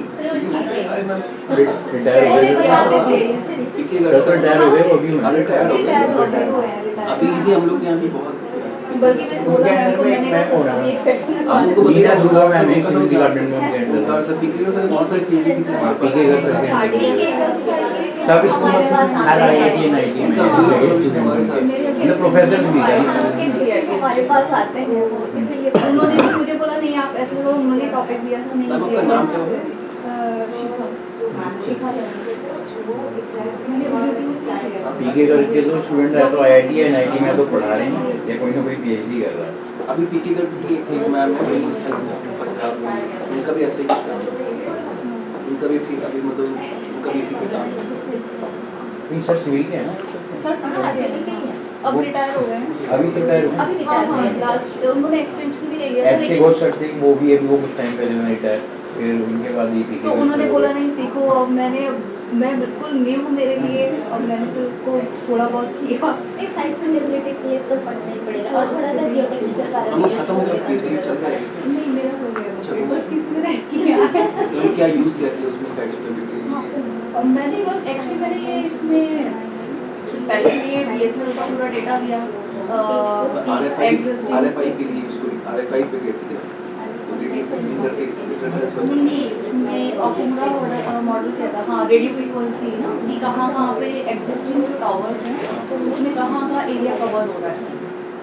रिटायर हो गए पीके डॉक्टर रिटायर हो गए वो भी रिटायर हो रिटायर हो गए गए अभी थी हम लोग यहाँ भी बहुत बल्कि मैंने बोला मैम को मैंने कहा सर अभी एक सेशन आप उनको बताइए बताइए दूंगा मैं नहीं सिविल डिपार्टमेंट में उनके अंडर उनका सर पीके का सर कौन सा स्टेज से हमारे पास PK का सर PK का सर सब इसको हर IIT NIT में मतलब प्रोफेसर भी है हमारे पास आते हैं वो इसीलिए उन्होंने भी मुझे बोला नहीं आप ऐसे करो उन्होंने टॉपिक दिया था नहीं मैम आपका नाम क्या होगा मैंने यूट्यूब से किया PK करके तो स्टूडेंट है तो IIT या NIT में तो पढ़ा रहे हैं या कोई ना कोई PhD कर रहा है अभी पीके का भी एक मैम है पंजाब में उनका भी ऐसे ही कुछ काम है उनका भी ठीक अभी मतलब उनका भी इसी पे काम है नहीं सर सिविल के हैं ना सर अब रिटायर हो गए हैं अभी तो रिटायर हो अभी रिटायर हुए लास्ट उन्होंने एक्सटेंशन भी ले लिया था ऐसे लेकिन बहुत सर थे कि वो भी अभी वो कुछ टाइम पहले में रिटायर फिर उनके बाद ये PK तो उन्होंने बोला नहीं सीखो अब मैं बिल्कुल न्यू हूँ मेरे लिए और मैंने फिर उसको थोड़ा बहुत किया एक साइड से रिलेटेड के लिए तो पढ़ना ही पड़ेगा और थोड़ा सा जियोटेक्निकल बारे हम में खत्म हो गया पीएचडी चल रहा है नहीं मेरा हो गया अच्छा, बस किसी ने रह किया है तो क्या यूज किया था उसमें साइड स्टोरी मैंने बस एक्चुअली मैंने ये इसमें पहले ये DSL का पूरा डेटा लिया एग्जिस्टिंग RFI के लिए उसको RFI पे गए थे नहीं इसमें अकुमरा मॉडल क्या था, हाँ रेडियो फ्रीक्वेंसी ना कि कहाँ कहाँ पे एग्जिस्टिंग जो टावर्स हैं तो उसमें कहाँ कहाँ एरिया कवर हो रहा है।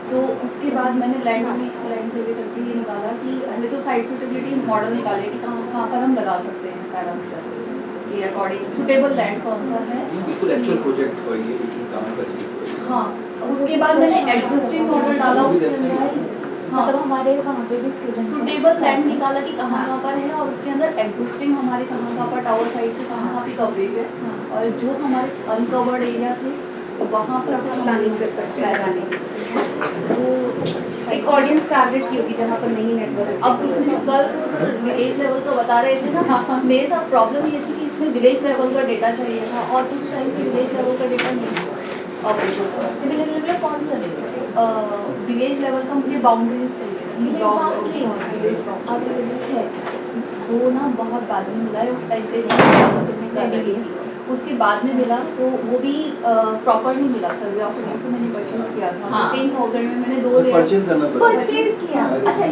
तो उसके बाद मैंने लैंड सर्वे करके ये निकाला कि पहले तो साइट सुटेबिलिटी मॉडल निकाले कि कहाँ कहाँ पर हम लगा सकते हैं पैरामीटर के अकॉर्डिंग सुटेबल लैंड कौन सा है। बिल्कुल एक्चुअल प्रोजेक्ट हुआ ये बिल्कुल काम का चीज़। हाँ उसके बाद मैंने एग्जिस्टिंग मॉडल डाला उसके अंदर, हाँ मतलब हमारे वहाँ पे भी स्टूडेंट्स सुटेबल लैंड निकाला कि कहाँ कहाँ पर है और उसके अंदर एग्जिस्टिंग हमारे कहाँ कहाँ पर टावर साइड से कहाँ कहाँ पे कवरेज है और जो हमारे अनकवर्ड एरिया थे वहाँ पर अपना प्लानिंग कर सकते हैं लगाने की। वो एक ऑडियंस टारगेट की होगी जहाँ पर नहीं नेटवर्क। अब उसमें कल वो सर विलेज लेवल का बता रहे थे ना, मेरे साथ प्रॉब्लम ये थी कि इसमें विलेज लेवल का डेटा चाहिए था और उस टाइम पे विलेज लेवल का डेटा नहीं विलेज लेवल कौन सा लेवल विलेज लेवल का मुझे बाउंड्रीज चाहिए है वो ना बहुत बाद में मिला है, उस टाइम पे नहीं मिला था। उसके बाद में मिला तो वो भी प्रॉपर नहीं मिला। सर्वे ऑफ इंडिया से मैंने परचेज किया था 15,000 में मैंने 2 लेयर परचेज करना पड़ा। परचेज किया। अच्छा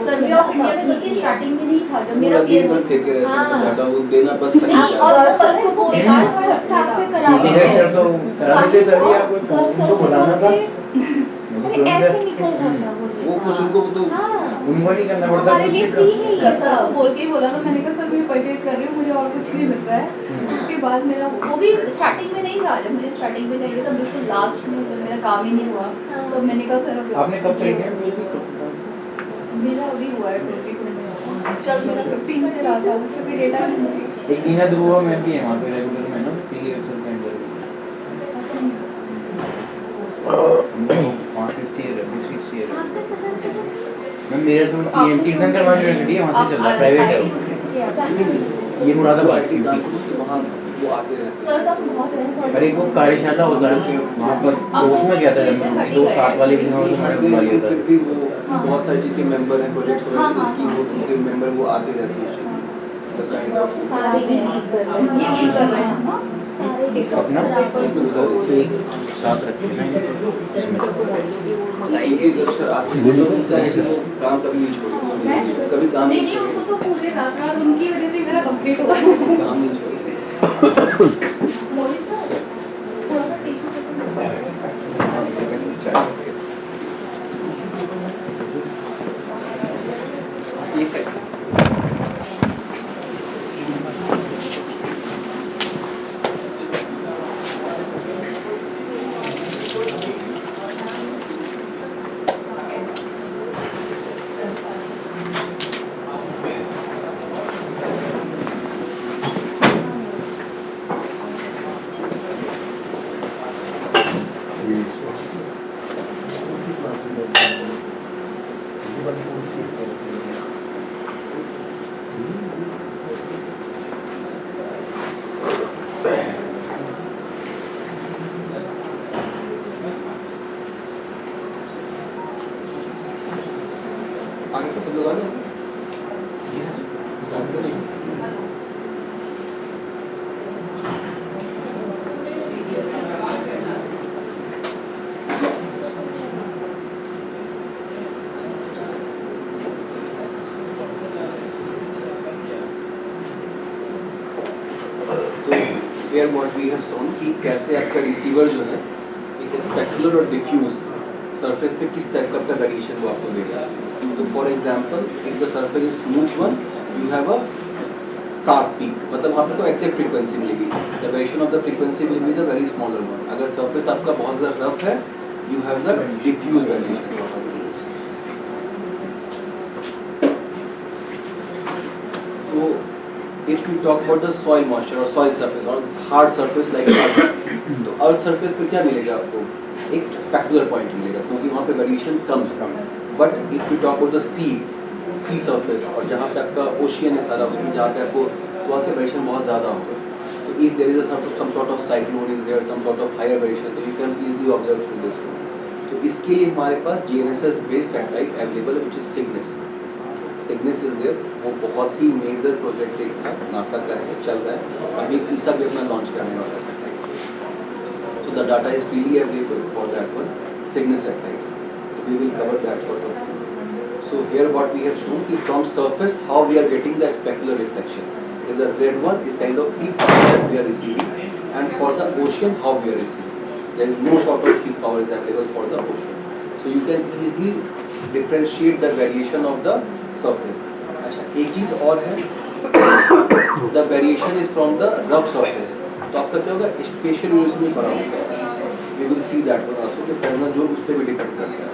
सर्वे ऑफ इंडिया में बल्कि स्टार्टिंग में नहीं था जब मेरा पूरा दिन भर PhD फेंके रहते हाँ। हैं डाटा, वो देना बस नहीं और वो सर को बेकार हुआ ठाक से करा सर तो करा देते तभी आपको उनको बुलाना था। ऐसे निकल जाता वो कुछ उनको तो उनको नहीं करना पड़ता। हमारे लिए फ्री है ये सर को सब। बोल के ही बोला था मैंने कहा सर मैं परचेज कर रही हूँ मुझे और कुछ नहीं मिल रहा है। उसके बाद मेरा वो भी स्टार्टिंग में नहीं था, जब मुझे स्टार्टिंग में चाहिए था बिल्कुल लास्ट में जब मेरा काम ही नहीं हुआ तो मैंने कहा सर अब आपने कब ट्राई किया? मेरा अभी हुआ है 22 में, चल मेरा 15 से रहा था क्योंकि डेटा एक दीना ध्रुव में भी है वहाँ पे रेगुलर में ना पीली अक्सर के अंदर 5 ईयर 6 ईयर मैम मेरा तो तीर्थंकर यूनिवर्सिटी है वहाँ से चल रहा है प्राइवेट है ये मुरादाबाद की वहाँ वो आते रहते सर का तो बहुत है। अरे वो कार्यशाला होता है वहाँ पर तो उसमें क्या था जब मैं 2 7 वाले दिन में हमारे घुमा लिया था। फिर भी वो बहुत सारी चीज़ के मेंबर हैं, प्रोजेक्ट्स वगैरह की स्कीम होती है, मेंबर वो आते रहते हैं। सारे लीड कर रहे हैं, ये भी कर रहे हैं ना सारे अपना डिस्कस एक साथ रखते हैं इसमें इनके जब सर आते हैं तो उनका है कि वो काम कभी नहीं छोड़ेंगे, कभी काम नहीं नहीं नहीं उनको छोड़ेंगे, तो पूरे रात रात उनकी वजह से मेरा कंप्लीट हुआ है। काम नहीं छोड़ेंगे। मोहित सर थोड़ा सा टिश्यू आगे तो सब लोग आ गए? तो here what we have shown कि कैसे आपका रिसीवर जो है एक स्पेक्युलर और डिफ्यूज सरफेस पे किस टाइप का वेरिएशन वो आपको देगा। तो for example if the surface is smooth one you have a sharp peak, मतलब वहाँ पे तो एक्सेप्ट फ्रीक्वेंसी मिलेगी, the variation of the frequency will be the very smaller one. अगर सरफेस आपका बहुत ज़्यादा रफ है you have the diffuse variation. तो if you talk about the soil moisture or soil surface or hard surface like earth, तो earth surface पे क्या मिलेगा आपको? एक स्पेक्युलर पॉइंट मिलेगा क्योंकि वहाँ पे वेरिएशन कम है। But if you talk about the sea surface और जहाँ पे आपका ओशियन है सारा, उसमें जहाँ पे आपको वहाँ के वेरिएशन बहुत ज़्यादा होगा। तो if there is some sort of cyclone is there some sort of higher variation, तो you can easily observe through this one. तो इसके लिए हमारे पास GNSS बेस्ड सैटेलाइट अवेलेबल है which is CYGNSS. CYGNSS is there, वो बहुत ही major project एक है, नासा का है, चल रहा है, अभी ईसा भी अपना लॉन्च करने वाला है। So the data is freely available for that one, Cygnus satellites. So we will cover that further. So here what we have shown is from surface how we are getting the specular reflection. The red one is kind of peak power that we are receiving, and for the ocean how we are receiving. There is no sort of peak power is available for the ocean. So you can easily differentiate the variation of the surface. अच्छा, एक चीज और है, the variation is from the rough surface. तो आपका क्या होगा, special resolution में बड़ा होगा, we will see that one also, कि पहला जो उस पर भी डिपेंड करता है।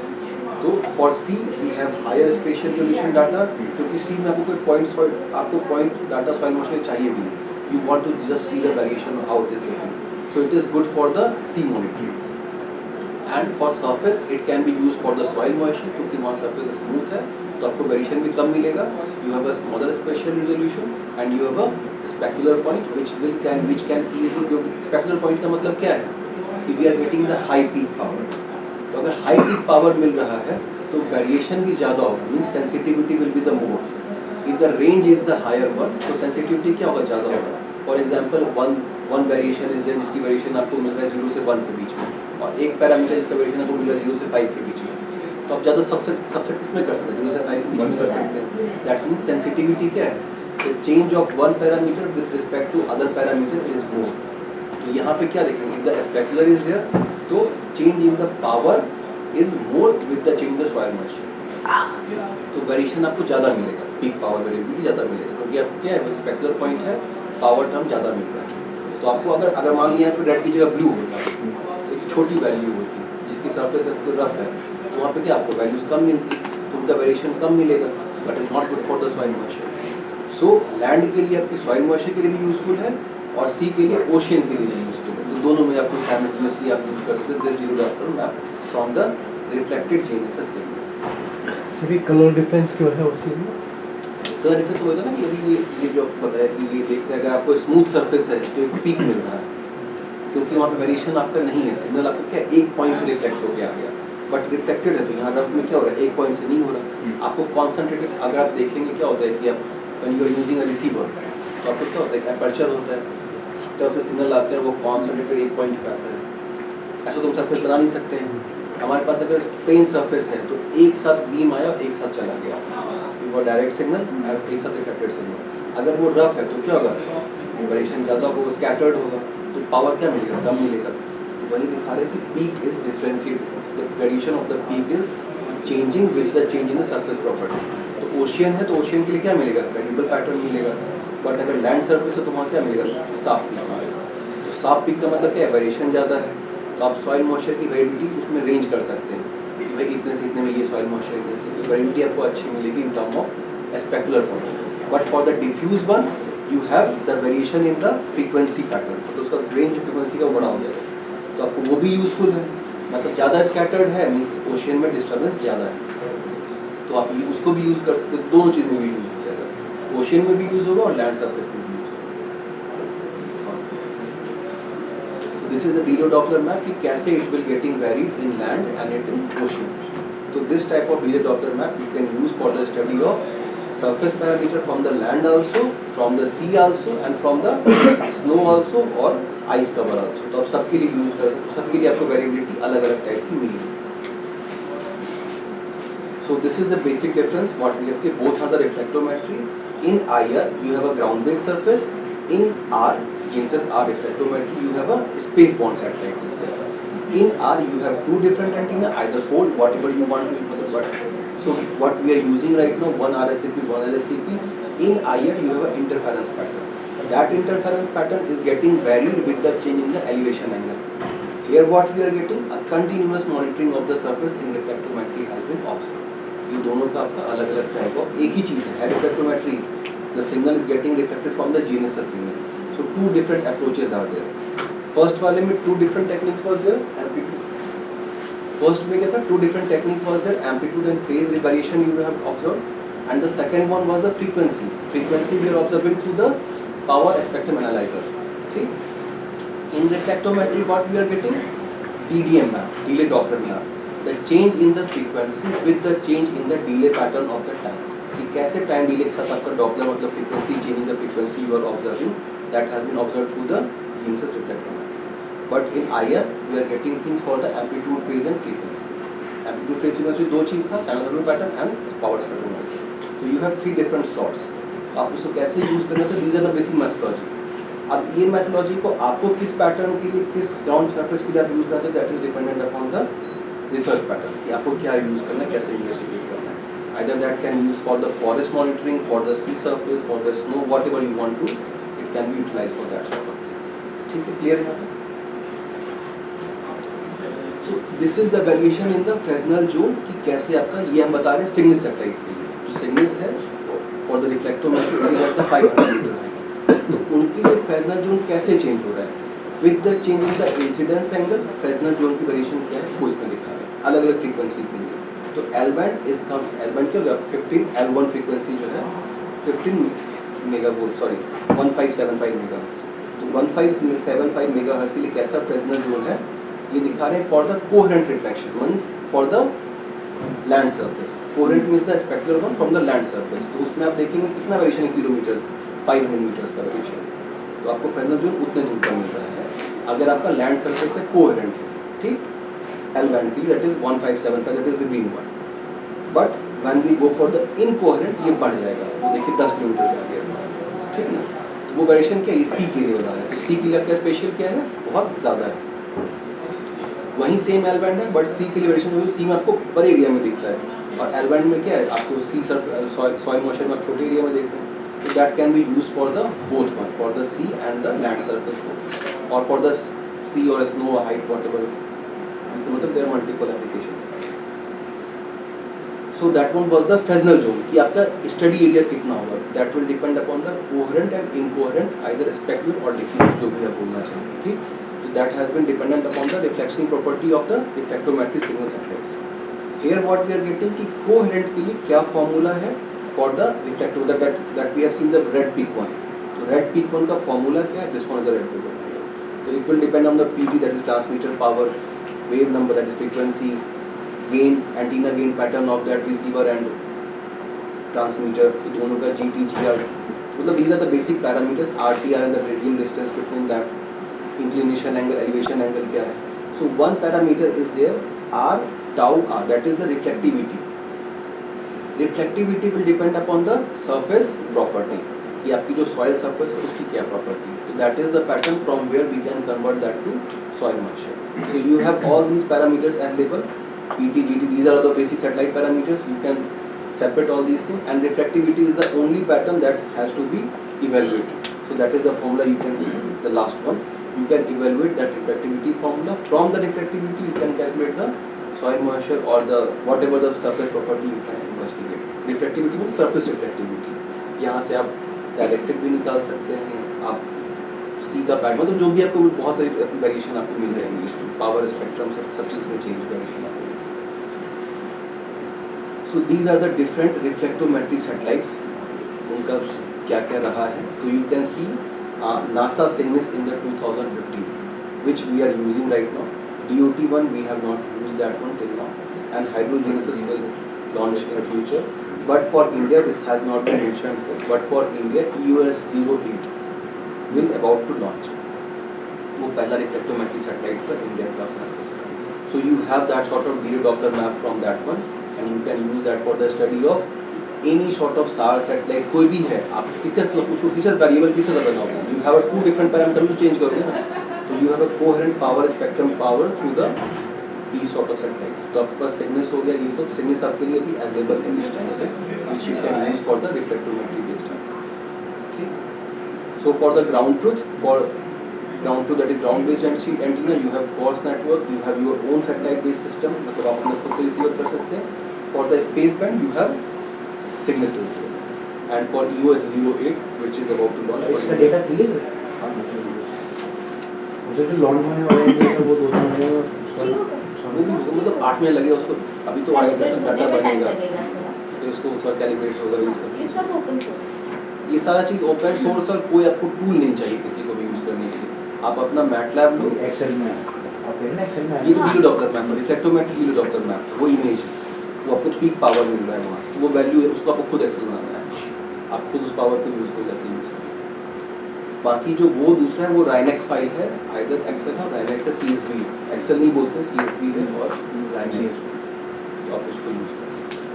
तो for sea we have higher spatial resolution data, क्योंकि सी में आपको कोई पॉइंट डाटा सॉइल मॉइस्चर चाहिए भी नहीं, you want to just see the variation how it is getting, so it is good for the sea monitoring. And for surface it can be use for the soil moisture, क्योंकि वहाँ surface smooth है तो आपको variation भी कम मिलेगा, you have a smaller spatial resolution and you have a specular point which can easily, जो specular point का मतलब क्या है कि we are getting the high peak power. तो अगर हाई पीक पावर मिल रहा है तो वेरिएशन भी ज़्यादा होगा, means sensitivity will be the more. If the range is the higher one तो सेंसिटिविटी क्या होगा, ज़्यादा होगा। For example one variation is there जिसकी वेरिएशन आपको मिल रहा है 0 से 1 के बीच में, और एक पैरामीटर जिसका वेरिएशन आपको मिल रहा है 0 से 5 के बीच में, तो आप ज़्यादा सबसे किसमें कर सकते हैं, 0 से 5 के बीच में कर सकते हैं। दैट मीन्स सेंसिटिविटी क्या है, the change of one parameter with respect to other parameter is more. तो यहाँ पे क्या देखेंगे, if the specular is there तो change in the power is more with the change in the soil moisture, तो variation आपको ज़्यादा मिलेगा, पीक पावर वेरिएबिलिटी ज़्यादा मिलेगा, क्योंकि आपको क्या है वो स्पेकुलर पॉइंट है, पावर टर्म ज़्यादा मिलता है। तो आपको अगर मान लिया यहाँ पे रेड की जगह ब्लू होता है, एक छोटी वैल्यू होती है जिसकी सरफेस रफ है, तो वहाँ पे क्या आपको वैल्यूज कम मिलती, तो उनका वेरिएशन कम मिलेगा, but is not good for the soil moisture. So land के लिए आपकी सॉइल मॉइस्चर के लिए भी यूजफुल है और सी के लिए ओशियन के लिए भी यूजफुल है, तो दोनों में आपको साइमल्टेनियसली आप यूज कर सकते हैं this zero director map from the reflected GNSS signals. Sir ये कलर डिफरेंस क्यों है उसी में? कलर डिफरेंस होगा ना कि अभी ये जो पता है कि ये देखते हैं, अगर आपको स्मूथ सरफेस है तो एक पीक मिल रहा है, क्योंकि वहाँ पे वेरिएशन आपका नहीं है, सिग्नल आपका क्या एक पॉइंट से रिफ्लेक्ट होकर आ गया, बट रिफ्लेक्टेड है तो यहाँ रफ में क्या हो रहा है, एक पॉइंट से नहीं हो रहा। आपको कॉन्सेंट्रेटेड अगर आप देखेंगे क्या होता है कि आप when you are using a receiver तो आपको क्या होता है, अपर्चर होता है, तरफ से सिग्नल आते हैं, वो कॉन्सेंट्रेटेड एक पॉइंट पे आता है। ऐसा तो हम सरफेस बना नहीं सकते हैं, हमारे पास अगर प्लेन सरफेस है तो एक साथ बीम आया और एक साथ चला गया, वो डायरेक्ट सिग्नल और एक साथ रिफ्लेक्टेड सिग्नल। अगर वो रफ है तो क्या होगा, वेरिएशन ज़्यादा होगा, स्कैटर्ड होगा, तो पावर क्या मिलेगा, कम मिलेगा। तो वही दिखा रहे कि peak is differentiate, the variation of the peak is changing with the change in the surface property. तो ओशियन है तो ओशियन के लिए क्या मिलेगा, वेरिएबल पैटर्न मिलेगा, बट अगर लैंड सरफेस है तो वहाँ क्या मिलेगा, साफ पीक मिलेगा। तो साफ पीक का मतलब क्या है, वेरिएशन ज़्यादा है, तो आप सॉइल मॉइस्चर की वेरिएबिलिटी उसमें रेंज कर सकते हैं कि भाई इतने से इतने में ये सॉइल मॉइस्चर, इतने से तो वेरिएबिलिटी आपको अच्छी मिलेगी in term of specular point. But for the diffuse one you have the variation in the frequency pattern, तो उसका रेंज फ्रीक्वेंसी का बड़ा हो जाएगा, तो आपको वो भी यूजफुल है। मतलब ज़्यादा स्कैटर्ड है मीन्स ओशियन में डिस्टर्बेंस ज़्यादा है, तो आप उसको भी यूज़ कर सकते हैं, दोनों चीज़ में भी यूज़ हो जाएगा, ओशियन में भी यूज़ होगा और लैंड सरफेस में भी यूज़ होगा। This is the delay Doppler map कि कैसे it will getting varied in land and it in ocean. तो this type of delay Doppler map you can use for the study of surface parameter from the land also, from the sea also and from the snow also और ice cover also। तो आप सबके लिए use कर सकते, सबके लिए आपको वेरिएबिलिटी अलग अलग टाइप की मिलेगी। So this is the basic difference what we have, both are the reflectometry. In IR you have a ground based surface, in R GNSS R reflectometry you have a space bound satellite। In R you have two different antenna, either fold whatever you want to, but so what we are using right now, one RSCP, one LSCP. In IR you have an interference pattern. That interference pattern is getting varied with the change in the elevation angle. Here what we are getting, a continuous monitoring of the surface in reflectometry has been observed. ये दोनों का आपका अलग अलग type of एक ही चीज़ है reflectometry, the signal is getting reflected from the GNSS signal. So two different approaches are there. First वाले में two different techniques was there, amplitude. First में क्या था, two different technique was there, amplitude and phase variation you have observed, and the second one was the frequency. Frequency we are observing through the power spectrum analyzer. ठीक? In reflectometry what we are getting, DDM map, delay Doppler map, the change in the frequency with the change in the delay pattern of the time. कि कैसे time delay के साथ आपका Doppler मतलब frequency changing the frequency you are observing that has been observed through the GNSS reflectometer. But in IR we are getting things for the amplitude phase and frequency. Amplitude frequency में दो चीज़ था, sinusoidal pattern and power spectrometer. तो you have 3 different slots, आप इसको कैसे use करना चाहिए, these are the basic methodology. अब ये मैथोलॉजी को आपको किस पैटर्न के लिए, किस ग्राउंड सरफेस के लिए आप यूज़ करना चाहिए, that is dependent upon the research pattern कि आपको क्या यूज़ करना है, कैसे इन्वेस्टिगेट करना है। Either that can use for the forest monitoring, for the sea surface, for the snow, whatever you want to, it can be utilized for that sort of things. ठीक है, clear है? So this is the variation in the Fresnel zone कि कैसे आपका, ये हम बता रहे हैं सिग्निस सैटेलाइट के लिए, जो सिग्निस है for the reflectometer at the 500 metre है, तो उनके लिए Fresnel zone कैसे चेंज हो रहा है, with the change in the incidence angle, Fresnel zone की वेरिएशन क्या है वो इसमें दिखा रहे हैं अलग अलग फ्रीक्वेंसी के लिए। तो L band is come, L band क्या होगा 15, L1 फ्रीक्वेंसी जो है 15 मेगावोल्ट, सॉरी 1575 मेगाहर्ट्ज। तो 1575 मेगाहर्ट्ज के लिए कैसा फ्रेस्नेल जोन है ये दिखा रहे हैं for the coherent reflection, means for the land surface. Coherent means the spectral one from the land surface. तो उसमें आप देखेंगे कितना वेरिएशन है, किलोमीटर्स 500 मीटर्स का वेरिएशन। तो आपको फ्रेस्नेल जोन उतने दूर पर मिल रहा है अगर आपका लैंड सरफेस से कोहेरेंट है, ठीक। L band के लिए that is 1575, that is the green one. But when we go for the incoherent ये बढ़ जाएगा, वो देखिए 10 किलोमीटर का गया, ठीक ना। तो वो वेरिएशन क्या है, C के लिए हो रहा है। तो C के लिए आपका स्पेशल क्या है, बहुत ज़्यादा है। वहीं सेम L band है बट C के लिए वेरिएशन जो C में आपको बड़े एरिया में दिखता है और L band में क्या है आपको C सॉइल मॉइस्चर में छोटे एरिया में देखते हैं। तो that can be use for the both one, for the C and the land surface और फॉर द C और स्नो हाइट व्हाटएवर, मतलब there multiple applications. So that one was the Fresnel zone कि आपका study area कितना होगा, that will depend upon the coherent and incoherent either specular और diffuse, जो भी आप बोलना चाहेंगे, ठीक। तो that has been dependent upon the reflection property of the reflectometric signal satellites. Here what we are getting कि कोहेरेंट के लिए क्या फॉर्मूला है for the reflective, that we have seen the red peak one. तो red peak one का formula क्या है, this one is the red peak one. तो it will depend on the PT, that is transmitter power, wave number that is frequency, gain, antenna gain pattern of that receiver and transmitter, तो दोनों का GT, GR, मतलब these are the basic parameters, RTR and the radial distance between that, inclination angle, elevation angle क्या है। So one parameter is there, R, tau R, that is the reflectivity. Reflectivity will depend upon the surface property, कि आपकी जो soil surface है उसकी क्या property, so that is the pattern from where we can convert that to soil moisture. So you have all these parameters available, PT, GT, these are the basic satellite parameters. You can separate all these things, and reflectivity is the only pattern that has to be evaluated. So that is the formula you can see, the last one. You can evaluate that reflectivity formula. From the reflectivity, you can calculate the soil moisture or the whatever the surface property you can investigate. Reflectivity means surface reflectivity. यहाँ से आप directed भी निकाल सकते हैं, आप C का pattern, मतलब जो भी आपको बहुत सारी वेरिएशन आपको मिल जाएंगी इसमें, पावर स्पेक्ट्रम सब चीज़ में चेंज वेरिएशन आपको। So these are the different reflectometry satellites, उनका क्या क्या रहा है। तो you can see NASA CYGNSS in the 2015 which we are using right now. DOT1 we have not used that one till now, and Hydrogenesis will launch in the future. But for India this has not been mentioned here. But for India EOS-08 will about to launch. वो पहला रिफ्लेक्टोमेट्री satellite पर India का अपना। So you have that sort of video Doppler map from that one, and you can use that for the study of any sort of SAR satellite, कोई भी है आप कितना उसको किस वेरिएबल किस तरह बनाओगे, you have a 2 different parameters जो चेंज करोगे ना, तो you have a coherent power spectrum power through the these sort of satellites. तो आपके पास सिग्नस हो गया, ये सब सिग्नस आपके लिए भी अवेलेबल है इस टाइम पे, which you can use for the reflectometry based on. ठीक। So for the ground truth, that is ground based antenna, you have coarse network, you have your own satellite based system, मतलब आप अपने खुद के receiver कर सकते हैं। For the space band you have signatures, and for EOS-08 which is about to launch, इसका data clear है, मुझे जो लॉन्च होने वाला है वो 2-3 महीने में उसका वो भी मतलब 8 महीने लगेगा उसको, अभी तो आएगा डाटा बनेगा तो इसको थोड़ा कैलिब्रेट होगा ये सब। ये सब ओपन सोर्स, ये सारा चीज़ ओपन सोर्स और कोई आपको टूल नहीं चाहिए किसी को भी यूज़ करने के लिए। आप अपना मैटलैब लो, एक्सेल में आप कह रहे हैं एक्सेल में ये तो video Doppler map, reflectometry video Doppler map, वो इमेज है, तो आपको पीक पावर मिल रहा है वहाँ से, तो वो वैल्यू है, उसको आपको खुद एक्सेल बनाना है, आप खुद उस पावर को यूज़ कर कैसे यूज़ करें। बाकी जो वो दूसरा है वो राइनेक्स फाइल है, आइदर एक्सेल है, राइनेक्स है, CSV, एक्सेल नहीं बोलते, CSV है और राइनेक्स, तो आप उसको यूज़ कर सकते हैं।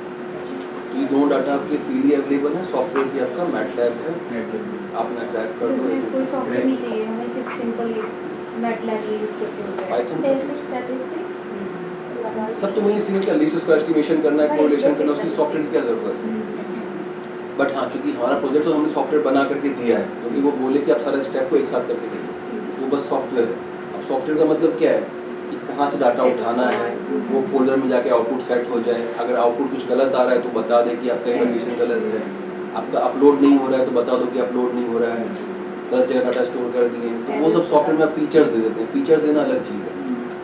तो ये दोनों डाटा आपके फ्रीली अवेलेबल है, सॉफ्टवेयर भी आपका मैटलैब है, आपने क्रैक कर दो। उसमें कोई सॉफ्टवेयर नहीं चाहिए, हमें सिर्फ सिंपल मैटलैब यूज़ करके हो जाएगा। पाइथन बेसिक स्टैटिस्टिक्स सब तो वही सीखने का, लिस्ट उसका एस्टिमेशन करना है, कोरिलेशन करना, उसकी सॉफ्टवेयर की क्या ज़रूरत है। बट हाँ, चूंकि हमारा प्रोजेक्ट तो हमने सॉफ्टवेयर बना करके दिया है, क्योंकि वो बोले कि आप सारे स्टेप को एक साथ करके देखिए, वो बस सॉफ्टवेयर है। अब सॉफ्टवेयर का मतलब क्या है कि कहाँ से डाटा उठाना है, वो फोल्डर में जाके आउटपुट सेट हो जाए, अगर आउटपुट कुछ गलत आ रहा है तो बता दे कि आपका इवैल्यूएशन गलत है, आपका अपलोड नहीं हो रहा है तो बता दो कि अपलोड नहीं हो रहा है, गलत जगह डाटा स्टोर कर दिए, तो वो सब सॉफ्टवेयर में आप फीचर्स दे देते हैं। फीचर्स देना अलग चीज़ है,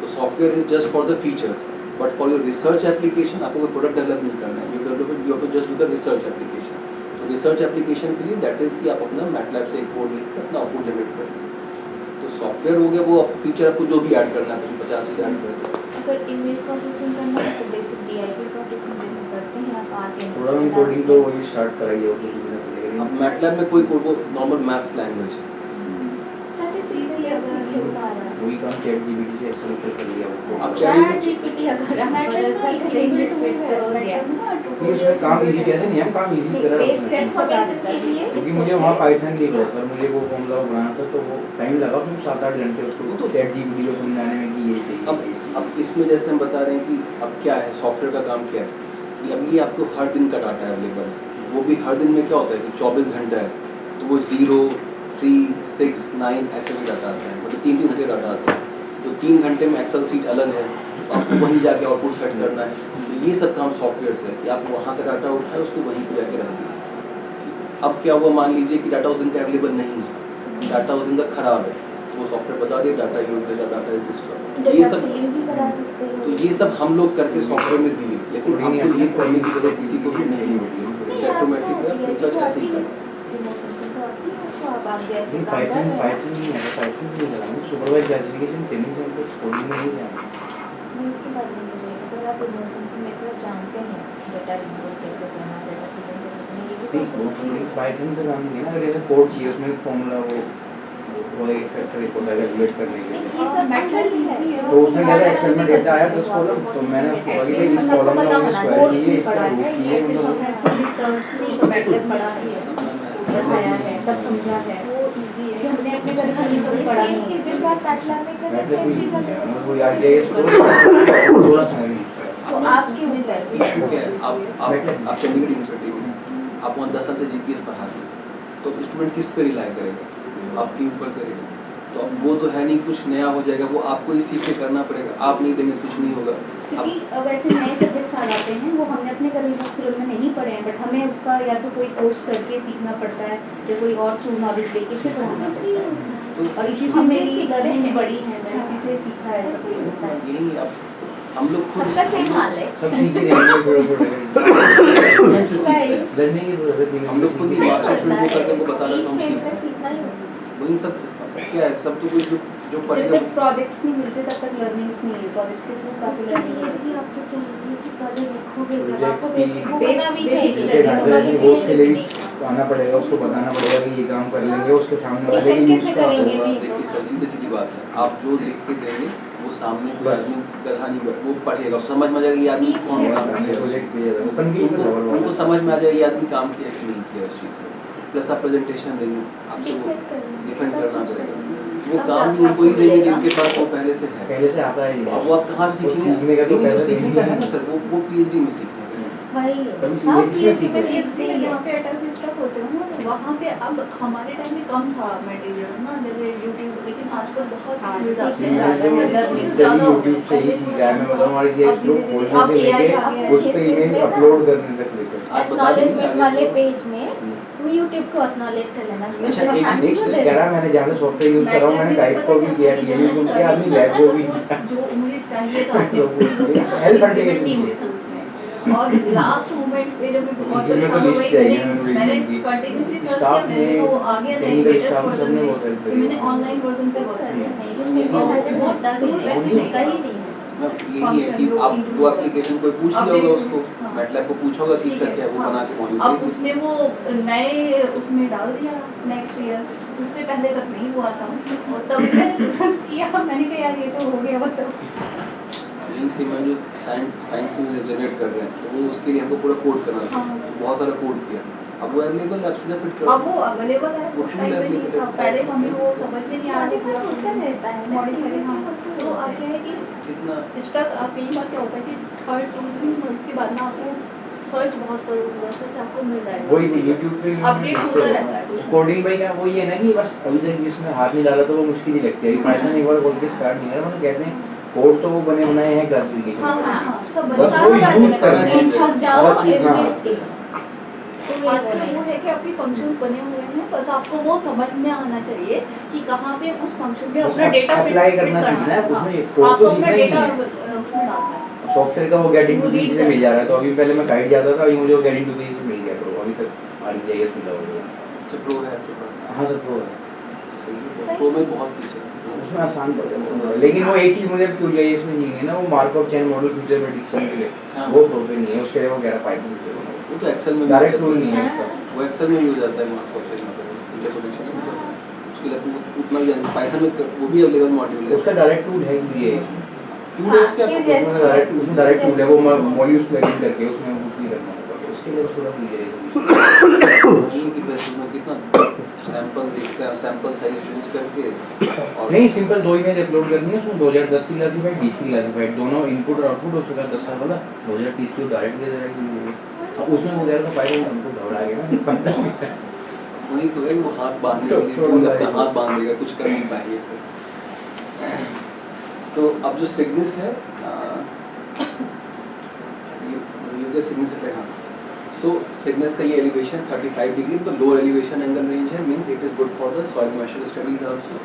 तो software is just for the features, but for your research application आपको कोई प्रोडक्ट डेवलप नहीं करना है, you have to just do the research application. तो रिसर्च एप्लीकेशन के लिए दैट इज़ कि आप अपना मैटलैब से एक कोड लिख कर अपना आउटपुट जनरेट करें। तो सॉफ्टवेयर हो गया, वो फीचर आपको जो भी ऐड करना है, उसमें 50 चीज़ ऐड कर दो। अगर इमेज प्रोसेसिंग करना है तो बेसिक DIP प्रोसेसिंग जैसे करते हैं आप आके थोड़ा हम कोडिंग तो वही स्टार्ट कराइए और कुछ भी नहीं। अब मैटलैब में कोई कोड, वो नॉर्मल मैथ्स लैंग्वेज है, स्टैटिस्टिक्स सीखे सारा वही काम चैट जीपीटी से एक्सेल पे कर लिया वो। अब चैट जीपीटी अगर आप दरअसल करेंगे तो नहीं उसमें काम इजी कैसे नहीं है, हम काम इजी करा बेस ट्रांसफॉर्मेशन के लिए क्योंकि मुझे वहाँ पाइथन नहीं पता और मुझे वो फॉर्मूला बनाना था, तो वो टाइम लगा उसमें 7-8 घंटे उसको तो चैट जीपीटी को समझाने में कि ये चाहिए। अब इसमें जैसे हम बता रहे हैं कि अब क्या है सॉफ्टवेयर का काम क्या है कि अब ये आपको हर दिन का डाटा अवेलेबल है, वो भी हर दिन में क्या होता है कि 24 घंटा है, तो वो 0, 3, 6, 9 ऐसे में डाटा आता है, मतलब 3-3 घंटे डाटा आता है, तो 3 घंटे में एक्सेल सीट अलग है, आपको वहीं जाके आउटपुट सेट करना है। तो ये सब काम सॉफ्टवेयर से है कि आप वहाँ का डाटा उठाए उसको वहीं पर जाके रख दिए। अब क्या हुआ, मान लीजिए कि डाटा उस दिन का अवेलेबल नहीं है, डाटा उस दिन का खराब है, तो वो सॉफ्टवेयर बता दिए डाटा डाटा इज डिस्ट्रॉयड। ये सब भी करा सकते हो। तो ये सब हम लोग करके सॉफ्टवेयर में दिए, लेकिन आपको ये करने की जरूरत किसी को भी नहीं होती है। ऑटोमेटिक रिसर्च ऐसे ही करना। पाइथन नहीं है, पाइथन नहीं चलाऊंगा, supervise classification training centre coding में नहीं जाना। उसके बाद में मुझे अगर आप इमोशंस में मेथड जानते हैं डेटा रिमूव कैसे करना, डेटा प्रेजेंट करना, ये भी पाइथन पे काम नहीं है ना, अगर जैसे कोड चाहिए उसमें फॉर्मूला वो एक फैक्टर एक होता है कैलकुलेट करने के लिए, ये सब मैटर इजी है। तो उसमें क्या है एक्सेल में डेटा आया 10 कॉलम, तो मैंने उसको कहा कि इस कॉलम में हमने स्क्वायर किए, इसका रूट किए, मतलब रिसर्च नहीं तो मैटलैब पढ़ा है, बताया है, तब समझा है, वो इजी है। हमने अपने घर का नहीं पढ़ा सेम नहीं। चीजें साथ मैटलैब में करें, मतलब सेम कोई चीज नहीं है, हम मतलब वो यार ये थोड़ा सा नहीं तो आप क्यों भी करते ठीक है, आप चंडीगढ़ यूनिवर्सिटी में आप वहाँ 10 साल से जीपीएस पढ़ा रहे हैं, तो स्टूडेंट किस पे रिलाई करेगा, आपके ऊपर करेगा। तो अब वो तो है नहीं कुछ नया हो जाएगा, वो आपको ही सीख के करना पड़ेगा, आप नहीं देंगे कुछ नहीं होगा। क्योंकि वैसे नए सब्जेक्ट्स आ जाते हैं वो हमने अपने करिकुलम में नहीं पढ़े हैं, बट हमें उसका या तो कोई कोर्स करके सीखना पड़ता है या कोई और थ्रू नॉलेज लेके फिर पढ़ाना पड़ता है। और इसी से मेरी लर्निंग बड़ी है, मैंने इसी से सीखा है सब कुछ होता है। यही अब हम लोग खुद सबका सेम हाल है। सब सीख ही रहेंगे थोड़ा लर्निंग की जरूरत है। हम लोग खुद ही बात शुरू करके उनको बता रहे Each हैं field हम का सीखना ही होता है। वही सब क्या है, सब तो कुछ जो जब पढ़ेगा तक प्रोजेक्ट्स नहीं मिलते तब तक लर्निंग्स नहीं है, प्रोजेक्ट्स के थ्रू काफी उसके लर्निंग लिए है। भी आपको चाहिए कि प्रोजेक्ट लिखोगे जब Project आपको की बेसिक base- होना भी basic चाहिए। उसके ढांचे होना भी में वो उसके लिए चाहिए भी आना पड़ेगा, उसको बताना पड़ेगा कि ये काम कर लेंगे, उसके सामने वाले की कैसे यूज का करेंगे होगा। भी? देखिए सर सीधी सीधी बात है, आप जो लिख के देंगे वो सामने कोई बस। आदमी गधा नहीं बैठ, वो पढ़ेगा समझ में आ जाएगा ये आदमी कौन काम किया है। प्रोजेक्ट भेजा था, ओपन की उनको समझ में आ जाएगा ये आदमी काम किया कि नहीं किया उस चीज़ को। प्लस आप प्रेजेंटेशन देंगे, आपसे वो डिफेंड करना पड़ेगा, वो काम भी उनको ही देंगे जिनके पास वो पहले से है। पहले से आता है अब वो आप कहाँ से वो सीखेंगे, सीखने का तो नहीं, पहले से सीखने का है ना नहीं। सर, वो पीएचडी में सीखने का है। वही कभी सब सीखने PhD में सीखने सीखते हैं। यहाँ पे अटक डिस्ट्रक्ट होते हो ना, तो वहाँ पे अब हमारे टाइम में कम था मटेरियल ना, जैसे यूट्यूब, लेकिन आजकल बहुत हाँ, रिसोर्सेज resources ज़्यादा है, resources ज़्यादा हो गए। यूट्यूब से ही सीखा है, मैं बताऊँ हमारी ये लोग खोलने अब से AI लेके आ गया है। उस पे ईमेल अपलोड करने तक लेकर। आप बता देंगे एक्नॉलेजमेंट वाले पेज में वो यूट्यूब को एक्नॉलेज कर लेना। अच्छा, एक चीज़ next कह रहा मैंने जहाँ से सॉफ्टवेयर यूज कर रहा हूँ, मैंने गाइड को भी किया, डीएमयू को भी किया, आदमी लैब को भी किया। जो मुझे चाहिए था हेल्प कर देंगे नहीं हुई थी उसमें। और लास्ट मोमेंट पे जब मैं बहुत इसमें तो परेशान हो लिस्ट गई, चाहिए, मैंने मैंने कंटिन्यूसली सर्च स्टाफ किया, मैंने वो आ गया था टेक्निकल लेटेस्ट स्टाफ वर्जन सबने में, बहुत हेल्प तो करी। मैंने ऑनलाइन वर्जन पे वर्क किया। नहीं, होता भी नहीं, कहीं नहीं। मैं यही है कि आप वो एप्लीकेशन कोई पूछ लिया होगा उसको, हाँ। मैटलैब को पूछा होगा कि ठीक इसका है, क्या है, वो हाँ। बना के मॉड्यूल अब दे देगी। उसने वो नए उसमें डाल दिया नेक्स्ट ईयर, उससे पहले तक नहीं हुआ था और तभी मैंने तुरंत किया, मैंने कहा यार ये तो हो गया बस अब। यही से मैं जो साइंस में जनरेट कर रहे हैं तो वो उसके लिए हमको पूरा कोड करना था, हाँ। बहुत सारा कोड किया। अब वो अवेलेबल है, आप सीधा फिट करो। अब वो अवेलेबल है, वो उस tool टाइम पे नहीं available था, है। पहले हमें वो समझ में नहीं आ रहा था पूरा होता रहता है मॉडिफाई। हाँ, तो अब क्या है कि जितना स्टक आप कई बार क्या होता है कि थर्ड टू 3 मंथ्स के बाद ना आपको सर्च बहुत करोगे, सर्च आपको मिल जाएगा। वही यूट्यूब पे अपडेट होता रहता है कुछ ना कोडिंग भाई का वो ये है ना कि बस अभी तक जिसमें हाथ नहीं डाला तो वो मुश्किल ही लगती है। पाइथन एक बार बोल के स्टार्ट नहीं है, मतलब कहते हैं कोड तो वो बने बनाए हैं क्लासिफिकेशन हाँ हाँ हाँ, सब बस सारा वो डालना यूज है। करना है। हाँ, सारा जावा चीज, हाँ। everything। तो आजकल वो है कि आपके फंक्शंस बने हुए हैं, बस आपको वो समझ में आना चाहिए कि कहाँ पे उस फंक्शन पे अपना डेटा अप्लाई करना सीखना है, उसमें कोड आपको तो अपना सीखना ही डेटा नहीं उसमें डालना है। सॉफ्टवेयर का वो गेटिंग टू वो read से मिल जा रहा है। तो करना अभी पहले मैं गाइड जाता था, अभी मुझे वो गेटिंग टू से मिल गया, तो अभी तक RxJS मिला हुआ है। से प्रो है आपके पास। हाँ सर, प्रो है, सही है, प्रो में बहुत फीचर है। उसमें आसान पड़ जाता है। लेकिन वो एक चीज़ मुझे QGIS में नहीं है ना, वो markup chain model future prediction के लिए हाँ। वो प्रो पे नहीं है, उसके लिए वो कह रहा पाइथन से वो तो एक्सेल में भी डायरेक्ट हो टूल जाता नहीं है। है उसका। वो एक्सेल में भी हो जाता है मार्कअप चेन मतलब फीचर प्रेडिक्शन है, उसके लिए आपको उतना ही जानना। पाइथन में वो भी अवेलेबल मॉड्यूल है। उसका डायरेक्ट टूल है QGIS में। क्यों है उसके आपको? QGIS उसमें डायरेक्ट टूल है, वो मॉड्यूल्स प्लगइन करके उसमें कुछ नहीं करना होगा, तो उसके लिए बस थोड़ा QGIS नहीं कि बस उसमें कितना सैंपल एक सैंपल साइज चूज करके और नहीं, सिंपल 2 इमेज अपलोड करनी है, उसमें 2010 की क्लासिफाइड, 20 की क्लासिफाइड, दोनों इनपुट और आउटपुट, उसके बाद 10 साल वाला 2030 की डायरेक्ट दे देगा। अब उसमें वो यार तो पाइथन हमको घबरा गया ना। वही तो है, वो हाथ बांधने के लिए टूल अपना हाथ बांध देगा, कुछ कर नहीं पाएंगे फिर। तो अब जो सिग्निस है ये सिग्निस है। हाँ, सो सिग्निस का ये एलिवेशन 35 डिग्री, तो लो एलिवेशन एंगल रेंज है, means it is good for the soil moisture studies also.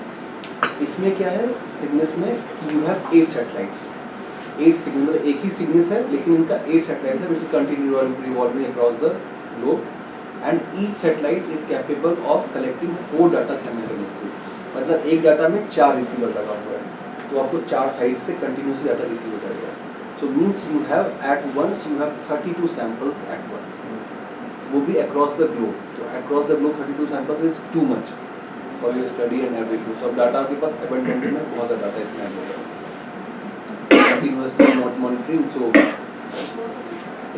इसमें क्या है सिग्निस में कि यू हैव 8 सैटेलाइट्स, 8 सिग्निस, मतलब एक ही सिग्निस है लेकिन इनका 8 सैटेलाइट्स है which continue revolving across the globe and each satellite is capable of collecting 4 data simultaneously. मतलब एक डाटा में 4 रिसीवर लगा हुआ है, तो आपको 4 साइड से कंटिन्यूसली डाटा रिसीव हो जाएगा। So means you have at once you have 32 samples at once, वो भी across the globe। तो across the globe 32 samples is too much for your study and everything। तो अब डाटा आपके पास abundant है, बहुत ज़्यादा डाटा इसमें होगा। Continuously monitoring, so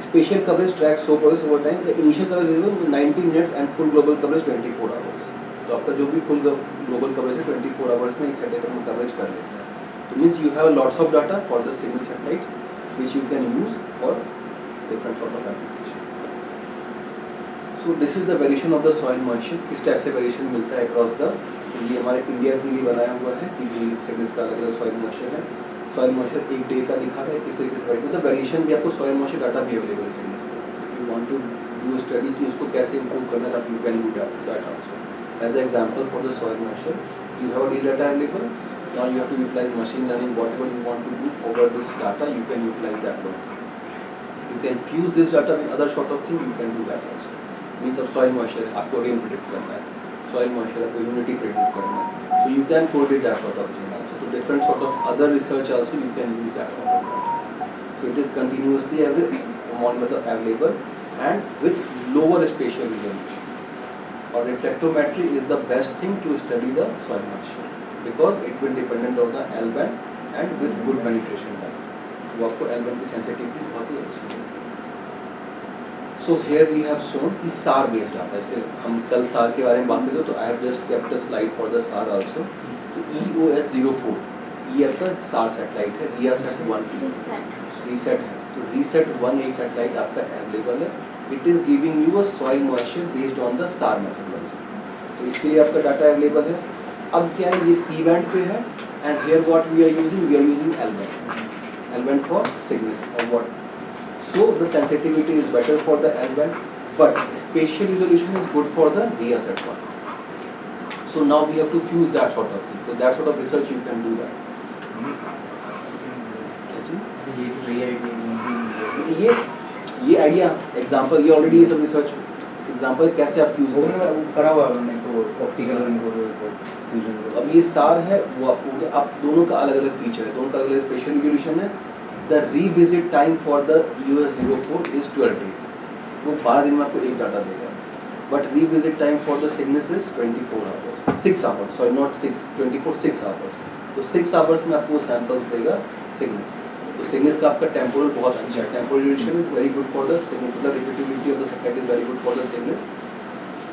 spatial coverage tracks so progress over time। The initial coverage is 90 minutes and full global coverage 24 hours। तो आपका जो भी full global coverage है 24 hours में एक सैटेलाइट में कवरेज कर लेता है। तो means you have lots of data for the single satellites which you can use for different sort of application। So this is the variation of the soil moisture। किस type से variation मिलता है across the, ये हमारे India के लिए बनाया हुआ है कि सिग्निस का अलग अलग soil moisture है। soil moisture एक डे का दिखा रहा है, किस तरीके से variation, मतलब variation भी आपको soil moisture डाटा भी अवेलेबल है सिग्निस में। If you want to do a study कि उसको कैसे improve करना है, you can do that also। As an example for the soil moisture, you have a real data available। Now you have to utilize machine learning, whatever you want to do over this data, you can utilize that one। You can fuse this data with other sort of thing, you can do that also। Means of soil moisture, आपको rain predict करना है, soil moisture आपको humidity predict करना है, so you can correlate that sort of thing also। So different sort of other research also you can use that sort of data। So it is continuously available and with lower spatial resolution। और reflectometry is the best thing to study the soil moisture because it will dependent on the L-band and with good penetration time। वो आपको L-band की sensitivity बहुत ही अच्छी है। So here we have shown कि SAR based data। जैसे हम कल SAR के बारे में बात करें तो I have just kept a slide for the SAR also। तो EOS-04 ये आपका SAR सैटेलाइट है, RIASat-1 की रीसेट है। तो RIASat-1 एक सैटेलाइट आपका अवेलेबल है। It is giving you a soil moisture based on the SAR methodology। तो इसके लिए आपका डाटा अवेलेबल है। अब क्या है, ये सी बैंड पे है and here what we are using L band for CYGNSS और what, so the sensitivity is better for the L band but spatial resolution is good for the RIASat-1। So now we have to fuse that sort of thing, तो that sort of research you can do that. ये idea example, ये already ये सब research example कैसे आप use कर सकते हो करा हुआ है मैंने, तो ऑप्टिकल इनको फ्यूजन तो अब ये सार है वो आपको, अब दोनों का अलग अलग फीचर है, दोनों का अलग अलग स्पेशल रिजोल्यूशन है। The revisit time for the EOS-04 is 12 days, वो 12 दिन में आपको एक डाटा देगा। But revisit time for the CYGNSS is 24 hours, 6 hours, sorry not 6, 24, 6 hours. तो 6 आवर्स में आपको सैंपल्स देगा सिग्नेस। तो सिग्नेस का आपका टेम्पोरल बहुत अच्छा है, temporal resolution is very good for the CYGNSS, the repeatability of the second is very good for the CYGNSS,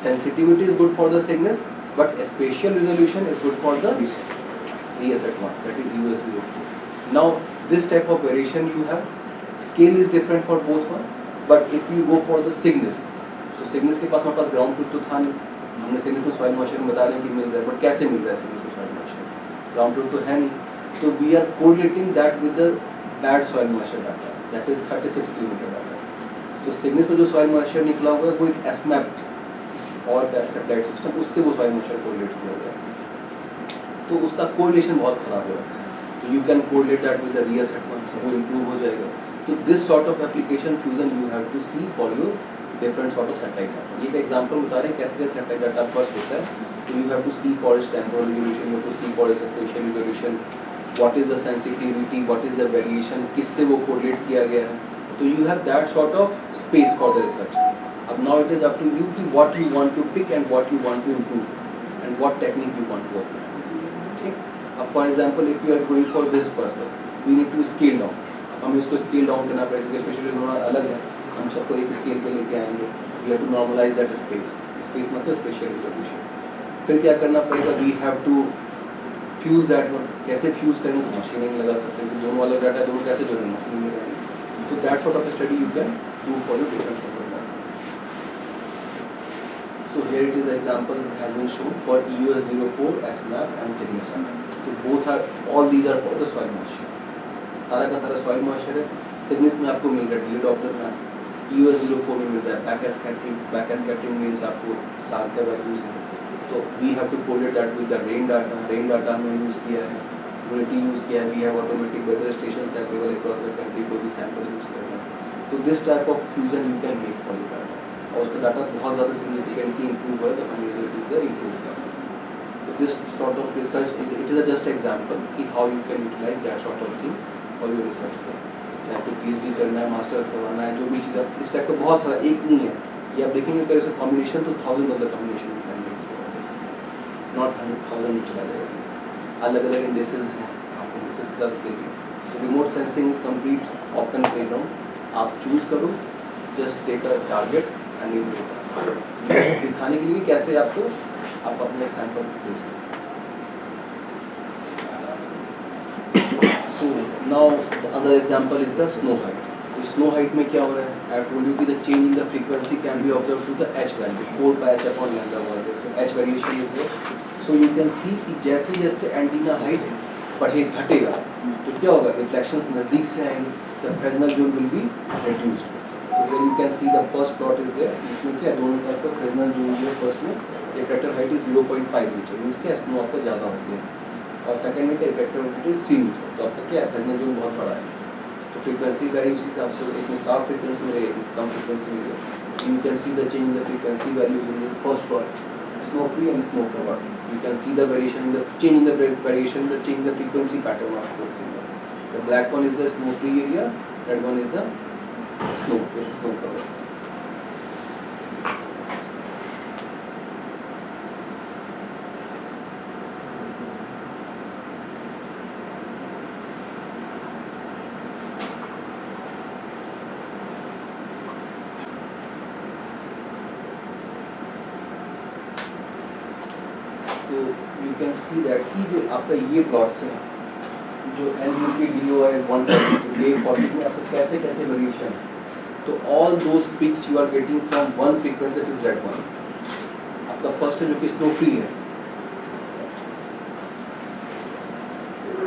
sensitivity is good for the CYGNSS, but spatial resolution is good for the ES@1, that is EOS-04. Now this type of variation you have, scale is different for both one, but if you go for the Cygnus, तो Cygnus के पास हमारे पास ground truth तो था नहीं, हमने Cygnus में soil moisture बता रहे हैं कि मिल रहा है, बट कैसे मिल रहा है Cygnus में सॉइल मॉइस्चर, ग्राउंड ट्रूथ तो है नहीं, तो we are correlating that with the bad soil moisture data, that is 36 kilometre data. तो Cygnus में जो सॉइल मॉइस्चर निकला हुआ है वो एक SMAP और सैटेलाइट सिस्टम, उससे वो सॉइल मॉइस्चर कोरिलेट किया गया, तो उसका कोरिलेशन बहुत खराब हो रहा है। तो you can correlate that with the ES@1, वो इम्प्रूव हो जाएगा। तो this sort of application fusion you have to see for your different sort of satellite data. ये एक एग्जांपल बता रहे हैं कैसे कैसे सैटेलाइट डाटा फर्स्ट होता है। तो you have to see for its temporal resolution, you have to see for its spatial resolution, what is the sensitivity, what is the variation, किससे वो कोरिलेट किया गया है। तो you have that sort of space for the research. अब now it is up to you कि what you want to pick and what you want to improve and what technique you want to apply. ठीक? अब for example if you are going for this purpose, we need to scale down. अब हमें इसको scale down करना पड़ेगा क्योंकि specially दोनों अलग है, हम सबको एक स्केल पे लेके आएंगे। We have to normalize that space. Space मतलब spatial resolution. फिर क्या करना पड़ेगा? We have to fuse that one. कैसे fuse करेंगे? तो मशीनिंग लगा सकते हैं, दोनों अलग डाटा दोनों कैसे जोड़ेंगे? मशीनिंग लगाएंगे। तो that sort of study you can do for your different sort of data. So here it is example has been shown for EOS-04, SMAP and Cygnus. तो both are, all these are for the soil moisture. सारा का सारा soil moisture है। Cygnus में आपको मिल रहा है DLE मैप, EOS-04 में मिल रहा है backscattering. Backscattering means आपको साल का वैल्यूज है। तो we have to correlate that with the rain data. Rain data हमने यूज़ किया है, humidity यूज़ किया है, we have automatic weather stations available across the country, कोई भी sample यूज़ करना है। तो this type of fusion you can make for the data. और उसका डाटा बहुत ज़्यादा सिग्निफिकेंटली इंप्रूव हो तो final result is the improve data. तो this sort of research is it is a just example कि how you can utilize that sort of thing for your research. चाहे आपको PhD करना है, मास्टर्स करवाना है, जो भी चीज़ आप इस टाइप का बहुत सारा एक नहीं है, ये आप देखेंगे अगर इसका कॉम्बिनेशन तो thousand of the combination can make, not 100,000 में चला जाएगा। अलग अलग इंडेसेस हैं, आप इंडेसेस कर देंगे। Remote sensing is complete open playground, आप चूज करो, just take a target and you दिखाने के लिए कैसे आपको आप अपने सैंपल दे सकते। So now other example is the snow height. तो स्नो हाइट में क्या हो रहा है? आई हैव टोल्ड यू कि the change in the frequency can be observe through the h value, 4πh/λ was there, so h variation is there. So you can see कि जैसे जैसे एंटीना हाइट घटेगा तो क्या होगा? रिफ्लेक्शंस नज़दीक से आएंगे, the Fresnel zone will be reduced. तो here you can see the first plot is there, इसमें क्या है? दोनों तरफ का फ्रेस्नेल जोन जो फर्स्ट में reflector height is 0.5 metre, means क्या स्नो आपका ज़्यादा हो गया, और सेकंड में क्या रिफ्लेक्टर हाइट इज 3 मीटर, तो आपका क्या है? फ्रेस्नेल जोन बहुत बड़ा है। तो फ्रीक्वेंसी वैरी उसी हिसाब से, एक में 7 फ्रीक्वेंसी में एक कम फ्रीक्वेंसी में। You can see the change in the frequency values in the first plot, snow free and snow cover. You can see the variation in the change in the variation, the change in the frequency pattern of both things. The black one is the snow free area, red one is the snow with snow cover. तो you can see that कि जो आपका ये plots हैं, जो LUP-DOI 142 day 40 में आपको कैसे कैसे वेरिएशन, तो all those peaks you are getting from one frequency, that is red one. आपका फर्स्ट है जो कि स्नो फ्री है,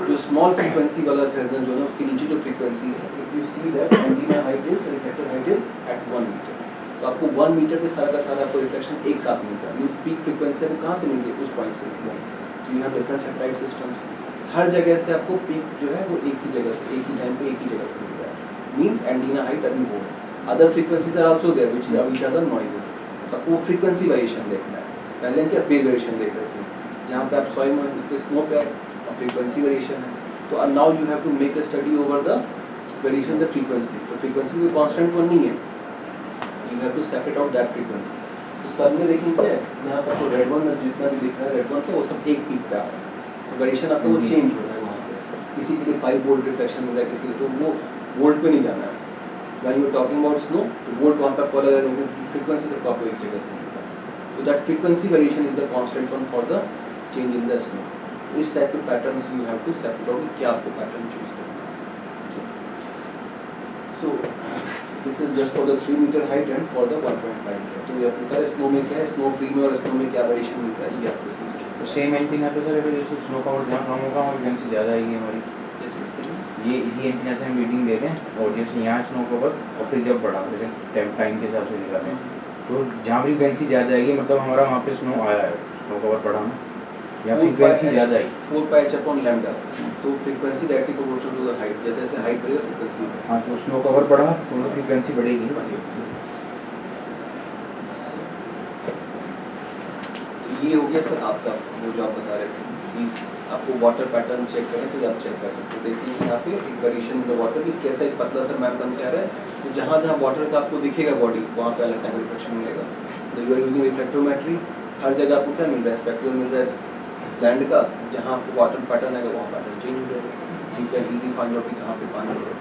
जो स्मॉल फ्रीक्वेंसी वाला फ्रेस्नेल जो है उसके नीचे जो फ्रीक्वेंसी है, if you see that antenna height is reflector height is at 1 metre, तो आपको 1 मीटर पे सारा का सारा आपको रिफ्लेक्शन एक साथ मिलता है, मींस पीक फ्रीक्वेंसी वो कहाँ से मिल रही है? उस पॉइंट से मिल रही है। तो you have different satellite systems, हर जगह से आपको पीक जो है वो एक ही जगह से, एक ही टाइम पे एक ही जगह से मिल रहा है, मींस एंटीना हाइट अभी वो है। Other frequencies are also there which are each other noises, तो आपको फ्रीक्वेंसी वेरिएशन देखना है। पहले हम क्या फेज वेरिएशन देख रहे थे, जहाँ पे आप सॉइल में उस पर स्नो पे फ्रीक्वेंसी वेरिएशन है, तो now you have to make a study over the variation in the frequency. तो फ्रीक्वेंसी कोई कांस्टेंट वन नहीं है, you have to separate out that frequency. तो सब में देखेंगे यहाँ पर तो रेड वन जितना भी दिख रहा है रेड वन पे वो सब एक पीक पे आ रहा है, वेरिएशन आपका वो चेंज हो रहा है वहाँ पे। किसी के लिए 5 वोल्ट रिफ्लेक्शन मिल रहा है, किसी के लिए तो वो वोल्ट पे नहीं जाना है। When you are talking about snow, तो वोल्ट वहाँ पर कॉल है, फ्रीक्वेंसी सिर्फ आपको एक जगह से मिलता है। तो that frequency variation is the constant one for the change in the snow. इस टाइप के patterns you have to separate out क्या आपको पैटर्न चूज करना है। So this is just for the 3 metre height and for the 1.5 metre. तो ये आपको snow में क्या है, स्नो फ्री में और स्नो में क्या वेरिएशन मिलता है ये आपको इसमें तो सेम एंटीना पे सर अगर जैसे स्नो कवर जहाँ कम होगा और फ्रीक्वेंसी ज़्यादा आएगी हमारी, ये इसी एंटीना से हम रीडिंग दे रहे हैं और जैसे यहाँ स्नो कवर और फिर जब बढ़ा जैसे टाइम के हिसाब से निकालें तो जहाँ फ्रीक्वेंसी ज़्यादा आएगी मतलब हमारा वहाँ पे स्नो आया है, स्नो कवर बढ़ा ना या फ्रीक्वेंसी ज़्यादा आई 4 पाई h अपॉन लैम्डा, तो frequency directly proportional to the height, जैसे जैसे हाइट बढ़ेगा फ्रीक्वेंसी बढ़ेगा। हाँ तो स्नो कवर बढ़ा तो फ्रीक्वेंसी बढ़ेगी। ये हो गया सर आपका वो जो आप बता रहे थे कि आपको वाटर पैटर्न चेक करें तो आप चेक कर सकते हो। देखिए यहाँ पे एक वेरिएशन इन द वाटर कि कैसा एक पतला सा मैप बन के आ रहा है, तो जहाँ जहाँ वाटर का आपको दिखेगा बॉडी वहाँ पे अलग टाइप का रिफ्लेक्शन मिलेगा। तो यू आर यूजिंग रिफ्लेक्टोमेट्री, हर जगह आपको क्या मिल रहा है, स्पेक्ट्रम मिल रहा है लैंड का, जहाँ आपको वाटर पैटर्न आएगा वहाँ पैटर्न चेंज हो जाएगा। You can easily find out कि कहाँ पे पानी है।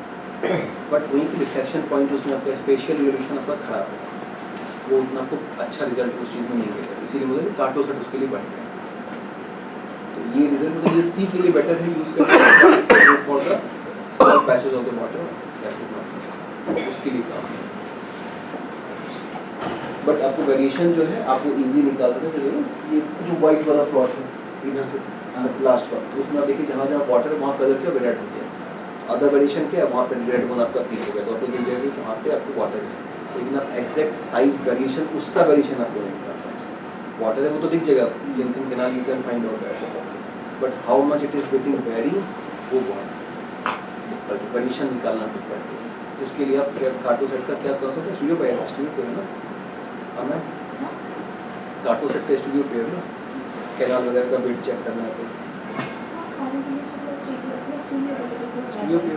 बट वहीं पे रिफ्लेक्शन पॉइंट उसमें आपका स्पेशियल रिजोल्यूशन आपका खराब है, वो उतना आपको अच्छा रिजल्ट उस चीज़ में नहीं मिलेगा, इसीलिए मुझे कार्टोसेट उसके लिए बढ़ गया। तो ये रिजल्ट मतलब ये सी के लिए बेटर है यूज़ करना for the small patches of the water, उसके लिए काम है। बट आपको वेरिएशन जो है आपको इजीली निकाल सकते हो। ये जो वाइट वाला प्लॉट है इधर से लास्ट का, तो उसमें आप देखिए जहाँ जहाँ वाटर है वहाँ कलर क्या रेड हो गया, अदर वेरिएशन क्या है वहाँ पे रेड वन आपका पिंक हो गया, तो आपको दिख जाएगा कि वहाँ पे आपको वाटर है, लेकिन आप एग्जैक्ट साइज वेरिएशन उसका वेरिएशन आपको नहीं पता है। वाटर है वो तो दिख जाएगा, जिन canal you can find out that, but how much it is getting very वो बहुत वेरिएशन निकालना पड़ता है। तो उसके लिए आप कार्टोसेट का क्या कर सकते हैं, स्टूडियो पे है ना, हमें कार्टोसेट का स्टूडियो पे है ना, कैनाल वगैरह का वेट चेक करना है तो स्टूडियो पे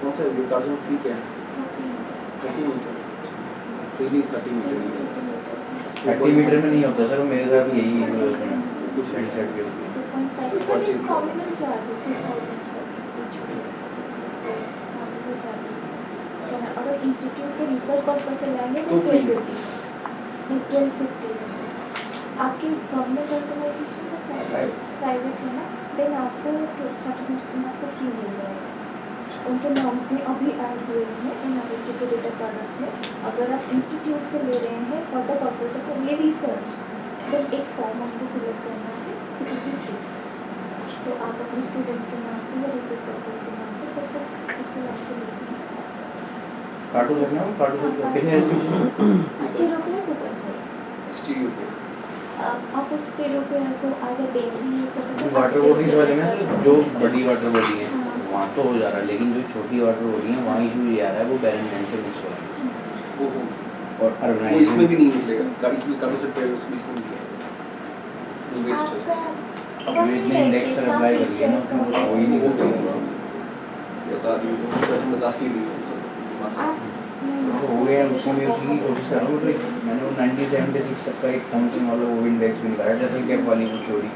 कौन सा ये कार्टोसेट फ्री पे है 30 मीटर, फ्रीली 30 मीटर 30 मीटर में नहीं होता सर, वो मेरे साथ यही है उसमें कुछ फ्रंट साइड पे होती है। अगर इंस्टीट्यूट के रिसर्च पर्पस से लाएंगे तो तो 1250 आपकी गवर्नमेंट ऑर्गेनाइजेशन का प्राइवेट है ना, देन आपको सर्टिफिकेट आपको फ्री मिल जाएगा। उनके नॉर्म्स में अभी ऐड हुए हैं इन एग्जीक्यूटिव प्रोडक्ट्स में। अगर आप इंस्टीट्यूट से ले रहे हैं फॉर द पर्पस ऑफ ये रिसर्च, देन एक फॉर्म आपको फिलअप करना है, इट विल बी फ्री। तो आप अपने स्टूडेंट्स के नाम पे या रिसर्च पर्पस के नाम पे कर सकते हैं। कार्टून रखना है, कार्टून कितने स्टीरियो पे स्टूडियो पे आप उस स्टीरियो पे को आज डेली यूज कर सकते हैं। वाटर बॉडीज वाले में जो बड़ी वाटर बॉडी है वहाँ तो हो जा रहा है, लेकिन जो छोटी वाटर बॉडी है वहाँ इशू ये आ रहा है वो बैरन लैंड से मिक्स हो रहा है वो और वो अर्बनाइजेशन इसमें भी नहीं मिलेगा, इसमें कार्टोसेट पे उसमें इसमें नहीं है, वो वेस्ट है। अब मैं इतने इंडेक्स से अप्लाई कर लिया ना उसमें वो ही नहीं वो होता तो बता दी तो सच बताती नहीं है। तो हो गया, उसमें मैं उसी की कोशिश कर रहा हूँ। मतलब मैंने वो 1976 तक का एक समथिंग वाला वो इंडेक्स भी निकाला जैसे कैप वाली वो थ्योरी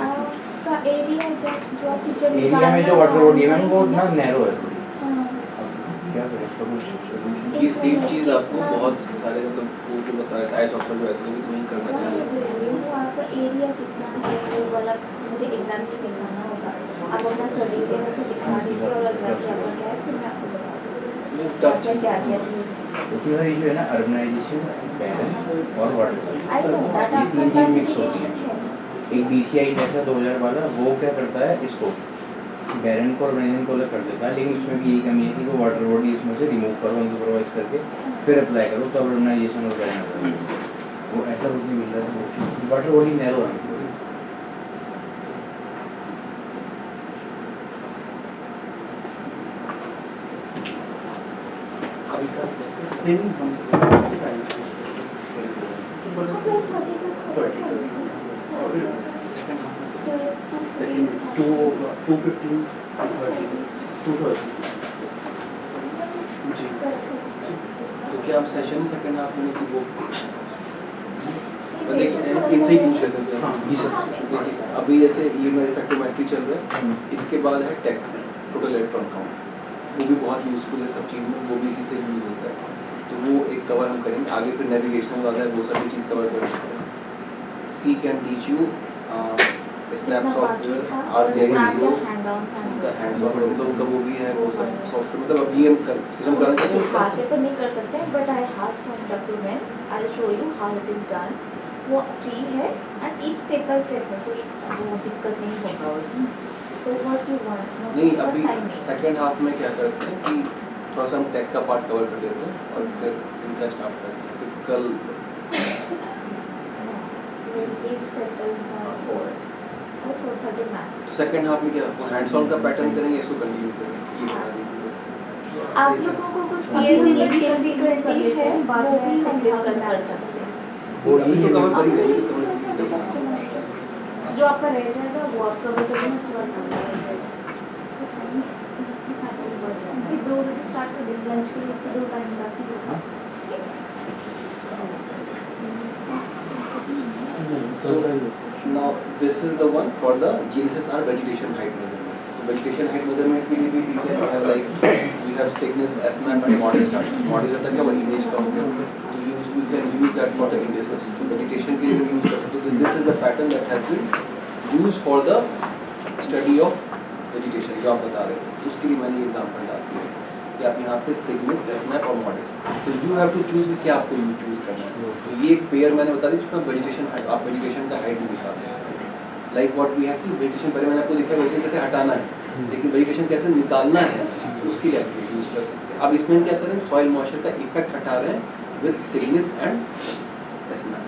आपका एरिया जो आप पिक्चर एरिया में जो वाटर बॉडी है वो उतना नैरो है थोड़ी। हाँ, क्या करें इसका कुछ सोल्यूशन? ये सेम चीज़ आपको बहुत सारे मतलब वो जो बता रहे थे आइस ऑक्साइड जो है तो भी वहीं करना चाहिए। वो आपका एरिया कितना है वो वाला मुझे एग्जाम से दिखाना होगा। आप अपना स्टडी के मुझे दिखा दीजिए और एग्जाम क्या क्या है फिर मैं आपको बता दूँगी क्या क्या चीज़। उसमें सर इशू है ना अर्बनाइजेशन, बैरन और वाटर, आई नो दैट ये आपका तीन चीज़ मिक्स होती क्लासिफिकेशन है। है। एक DCI इंडेक्स है 2000 वाला, वो क्या करता है इसको बैरन को अर्बनाइजेशन को अलग कर देता है, लेकिन उसमें भी यही कमी है कि वो वाटर बॉडी इसमें से रिमूव करो अनसुपरवाइज करके फिर अप्लाई करो तब अर्बनाइजेशन और बैरन आता है। वो ऐसा कुछ नहीं मिल रहा है, वाटर बॉडी नैरो है। अभी का नहीं हम आप लोग 30 का फिर सेकंड सेकंड 2:15 2:30 जी। तो क्या आप सेशन सेकंड हाफ में की वो देखिए इनसे ही पूछ लेते हैं सर। हाँ जी सर। देखिए अभी जैसे ये मेरा इफेक्टोमेट्री चल रहा है, इसके बाद है टेक टोटल इलेक्ट्रॉन काउंट, वो भी बहुत यूज़फुल है सब चीज़ में, वो भी इसी से यूज होता है। तो वो एक कवर हम करेंगे आगे, फिर नेविगेशनल वाला है वो सभी चीज़ कवर कर सकते हैं। See can teach you SNAP software R D I उनका हैंड्स ऑन उनका वो भी है, वो सब सॉफ्टवेयर मतलब अब ये हम सिस्टम कराना चाहते हैं। हाथ पे तो नहीं कर सकते, but I have some documents, I will show you how it is done. वो ट्री है and each step by step है, कोई वो दिक्कत नहीं होगा उसमें। सो व्हाट यू वांट, नहीं अभी सेकंड हाफ में क्या करते हैं कि थोड़ा सा हम टेक का पार्ट कवर कर लेते हैं और फिर इनका स्टार्ट करते हैं, फिर कल is settled bye 4:30 max. Second half में क्या हैंड्स ऑन का पैटर्न करेंगे, इसको कंटिन्यू करेंगे, ये बता दीजिए बस। आप लोगों को कुछ पीएचडी की डिफिकल्टी है, बाद में हम डिस्कस कर सकते हैं। वो अभी तो कवर कर ही रहे हैं, तो कवर कर ही रहे जो आपका रह जाएगा वो आप कवर कर देना, उसके बाद फिर 2 बजे स्टार्ट कर देंगे, लंच के लिए से 2 टाइम बाकी होगा। Now this is the one for the GNSS vegetation height measurement. So vegetation height measurement के लिए भी we can have like we have Cygnus, SMAP and model data. Model data का वो image का हो गया, तो we can use that for the indices. तो vegetation के लिए भी use कर सकते हो। तो this is the pattern that has been used for the study of vegetation जो आप बता रहे हो। उसके लिए मैंने एग्जाम्पल डाल दिया कि आप यहाँ पे Cygnus, SMAP और मॉडल्स, तो यू हैव टू चूज कि क्या आपको यू चूज करना है। तो ये एक पेयर मैंने बता दी जिसमें वेजिटेशन हाइट, आप वेजिटेशन का हाइट भी निकाल सकते हैं। Like what we have to vegetation, पहले मैंने आपको दिखाया वेजिटेशन कैसे हटाना है, लेकिन वेजिटेशन कैसे निकालना है तो उसके लिए आप यूज कर सकते हैं। अब इसमें क्या करें, सॉइल मॉइस्चर का इफेक्ट हटा रहे हैं विद Cygnus एंड SMAP।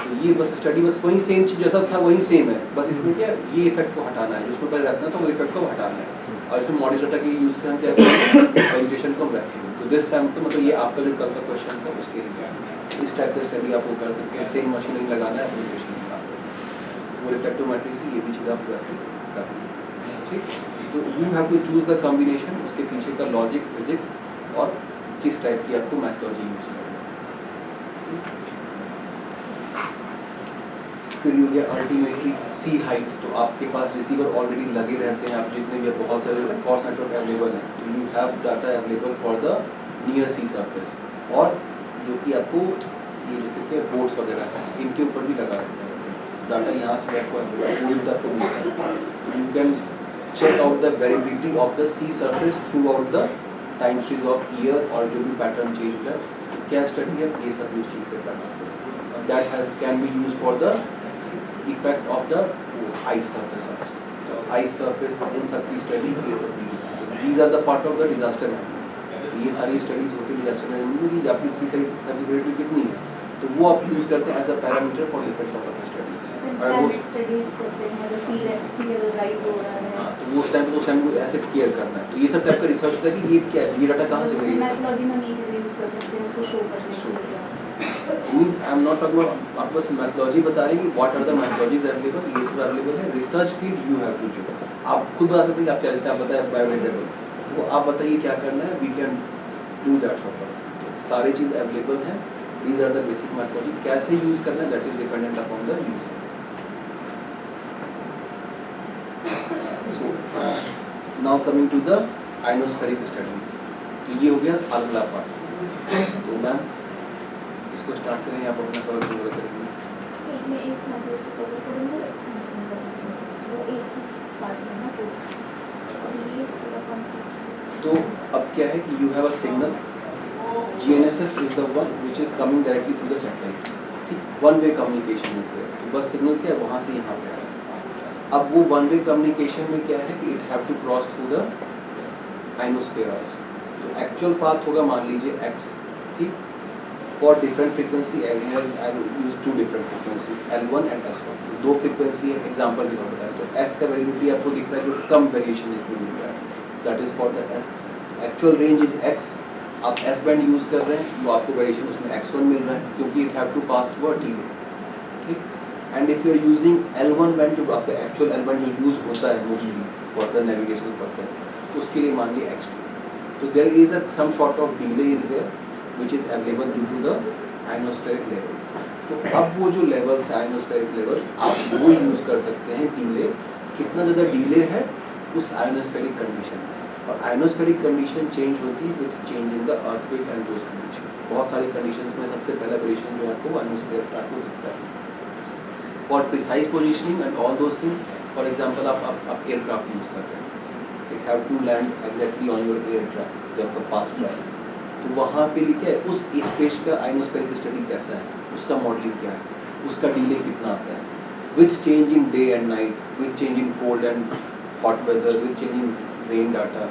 तो ये बस स्टडी बस वही सेम चीज जैसा था वही सेम है, बस इसमें क्या ये इफेक्ट को हटाना है, जो उसमें पहले रखना था वो इफेक्ट को हटाना है। और इसमें मॉडल डाटा के यूज से हम क्या करेंगे, वेजिटेशन को हम रखेंगे। तो दिस टाइम तो मतलब ये आपका जो कल का क्वेश्चन था उसके लिए इस टाइप का स्टडी आप वो कर सकते हैं। सेम मशीनिंग लगाना है एप्लीकेशन निकालना है, वो रिफ्लेक्टोमेट्री से ये भी चीज़ आप वैसे कर सकते हैं। ठीक, तो you have to choose the combination, उसके पीछे का लॉजिक, फिजिक्स और किस टाइप की आपको मैथोलॉजी यूज करनी है। फिर हो गया अल्टीमेटली सी हाइट, तो आपके पास रिसीवर ऑलरेडी लगे रहते हैं, आप जितने भी बहुत सारे कॉर्स नेटवर्क अवेलेबल हैं, तो you have data available for the near sea surface, और जो कि आपको ये जैसे कि बोर्ड्स वगैरह हैं इनके ऊपर भी लगा रहता है डाटा, यहाँ से आपको आपको मिलता है। You can check out the variability of the sea surface throughout the time series of year, और जो भी पैटर्न चेंज है क्या स्टडी है ये सब उस चीज़ से कर सकते हैं। That has can be use for the effect of the ice surface also. तो आइस सरफेस इन सब की स्टडी ये सब भी, these are the part of the disaster management. ये सारी स्टडीज होती है डिजास्टर मैनेजमेंट की, आपकी सी सर्विसिबिलिटी कितनी है, तो वो आप यूज करते हैं as a parameter for different sort of studies. और वो स्टडीज करते हैं, सी लेवल राइज हो रहा है, तो वो उस टाइम पे को एसिड केयर करना है, तो ये सब टाइप का रिसर्च होता है कि ये क्या है, ये डाटा कहाँ से मिलेगा। मैथोलॉजी में ये चीजें यूज कर सकते हैं, उसको शो करने के लिए। Means I am not talking about, आप बस मैथोलॉजी बता रहे हैं कि what are the methodologies available, ये सब अवेलेबल है। Research field you have to choose, आप खुद बता सकते हैं कि आप क्या, जैसे आप बताया बायोडेग्रेडेबल, तो आप बताइए क्या करना है, we can do that sort of. तो सारी चीज़ अवेलेबल है, these are the basic methodology, कैसे यूज करना है that is dependent upon the user. Now coming to the ionospheric studies, तो ये हो गया अगला पार्ट। तो मैम इसको स्टार्ट करें, आप अपना कवर करेंगे। मैं एक साथ उसको कवर करूँगा, मेंशन करूँगा, वो एक पार्ट में ना और ये पूरा कंप्लीट। तो अब क्या है कि you have a signal, GNSS is the one which is coming directly through the satellite, ठीक, one way communication is there. तो बस सिग्नल क्या है वहाँ से यहाँ पे आ रहा है। अब वो वन वे कम्युनिकेशन में क्या है कि it have to cross through the ionosphere also. तो एक्चुअल पाथ होगा मान लीजिए x, ठीक, for different frequency I will use 2 different frequency L1 and S1, दो फ्रीक्वेंसी है एग्जांपल के तौर पर बताएं। तो S का वेरिएबिलिटी आपको दिख रहा है जो कम वेरिएशन इसमें मिल रहा है, that is for the S। Actual range is x, आप S बैंड यूज कर रहे हैं तो आपको वेरिएशन उसमें x1 मिल रहा है क्योंकि it have to pass through a D, ठीक। And if you are using L1 band, जो आपका एक्चुअल L बैंड जो यूज होता है mostly for the navigational purpose, उसके लिए मान लिया X2, तो there is some sort of delay is there which is available due to the ionospheric levels. तो अब वो जो लेवल्स है आयनोस्फेरिक लेवल्स, आप वो यूज कर सकते हैं डिले, कितना ज़्यादा डिले है उस आयनोस्फेरिक कंडीशन में। और आयनोस्फेरिक कंडीशन चेंज होती है with change in the earthquake and those conditions. बहुत सारी कंडीशंस में सबसे पहला वेरिएशन जो है आपको आयनोस्फेयर का आपको दिखता है। For precise positioning and all those things, for example आप एयरक्राफ्ट यूज कर रहे हैं, it have to land exactly on your aircraft जब का पाथ ट्रैक, तो वहाँ पे लिखा है उस स्पेस का आयनोस्फेरिक स्टडी कैसा है, उसका मॉडलिंग क्या है, उसका डिले कितना आता है, with change in day and night, with change in cold and hot weather, with change in rain data,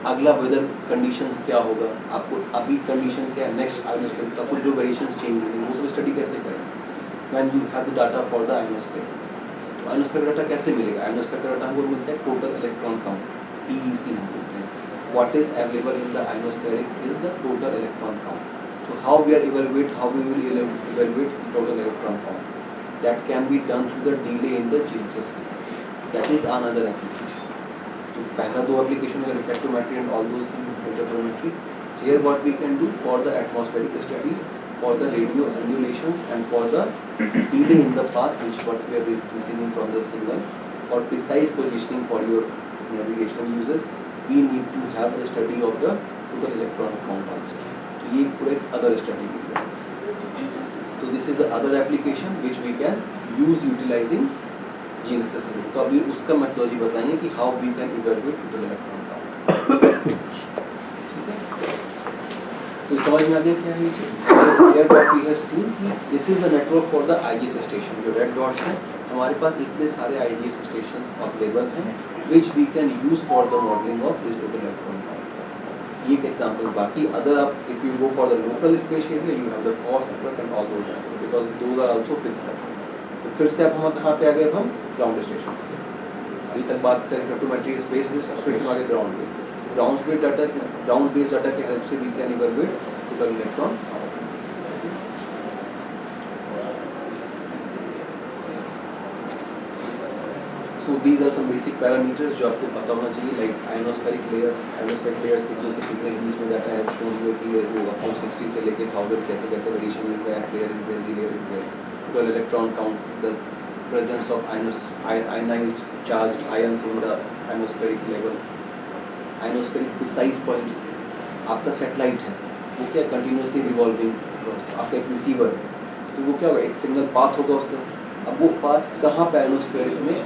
अगला वेदर कंडीशंस क्या होगा, आपको अभी कंडीशन क्या है, नेक्स्ट आयनोस्फेयर आपको जो वेरिएशंस चेंज होंगे वो सब स्टडी कैसे करें when you have the data for the ionosphere. तो आयनोस्फेयर डाटा कैसे मिलेगा, आयनोस्फेयर का डाटा हमको मिलता है टोटल इलेक्ट्रॉन काउंट, TEC हम बोलते हैं। What is available in the ionospheric is the total electron count. So how we will evaluate total electron count? That can be done through the delay in the GHS. That is another application. So पहला दो application है refractometry and all those things, interferometry. Here what we can do for the atmospheric studies, for the radio undulations and for the delay in the path which what we are receiving from the signal, for precise positioning for your navigational uses, we need to have the study of the total electron count also. तो ये पूरा एक other study है। तो this is the other application which we can use utilizing GNSS system. तो अभी उसका methodology बताएंगे कि how we can evaluate total electron count। ठीक है, तो समझ में आ गया क्या है ये चीज़? Here what we have seen कि this is the network for the IGS station, जो red dots हैं, हमारे पास इतने सारे IGS stations अवेलेबल हैं which we can use for the modeling of this total electron count. ये एक example। बाकी अगर आप if you go for the local space area, you have the cost network and all those network because those are also fixed network। तो फिर से अब हम कहाँ पे आ गए, हम ग्राउंड स्टेशन पे। अभी तक बात करें रिफ्रैक्टोमेट्री स्पेस में, फिर से आगे ग्राउंड पे। Ground based data, ground based data के हेल्प से we can evaluate total electron count। So these are some basic parameters जो आपको पता होना चाहिए, like ionospheric layers कितने से कितने बीच में डाटा है शो हुए कि वो अपॉन 60 से लेके 1000 कैसे कैसे वेरिएशन मिल रहा है, layer is there, total electron count, the presence of ionized charged ions in the ionospheric level, ionospheric precise points, आपका सैटेलाइट है वो क्या कंटिन्यूसली रिवॉल्विंग, आपका एक रिसीवर तो वो क्या होगा, एक सिग्नल पाथ होगा उसका। अब वो पाथ कहाँ पे आयनोस्फेरिक में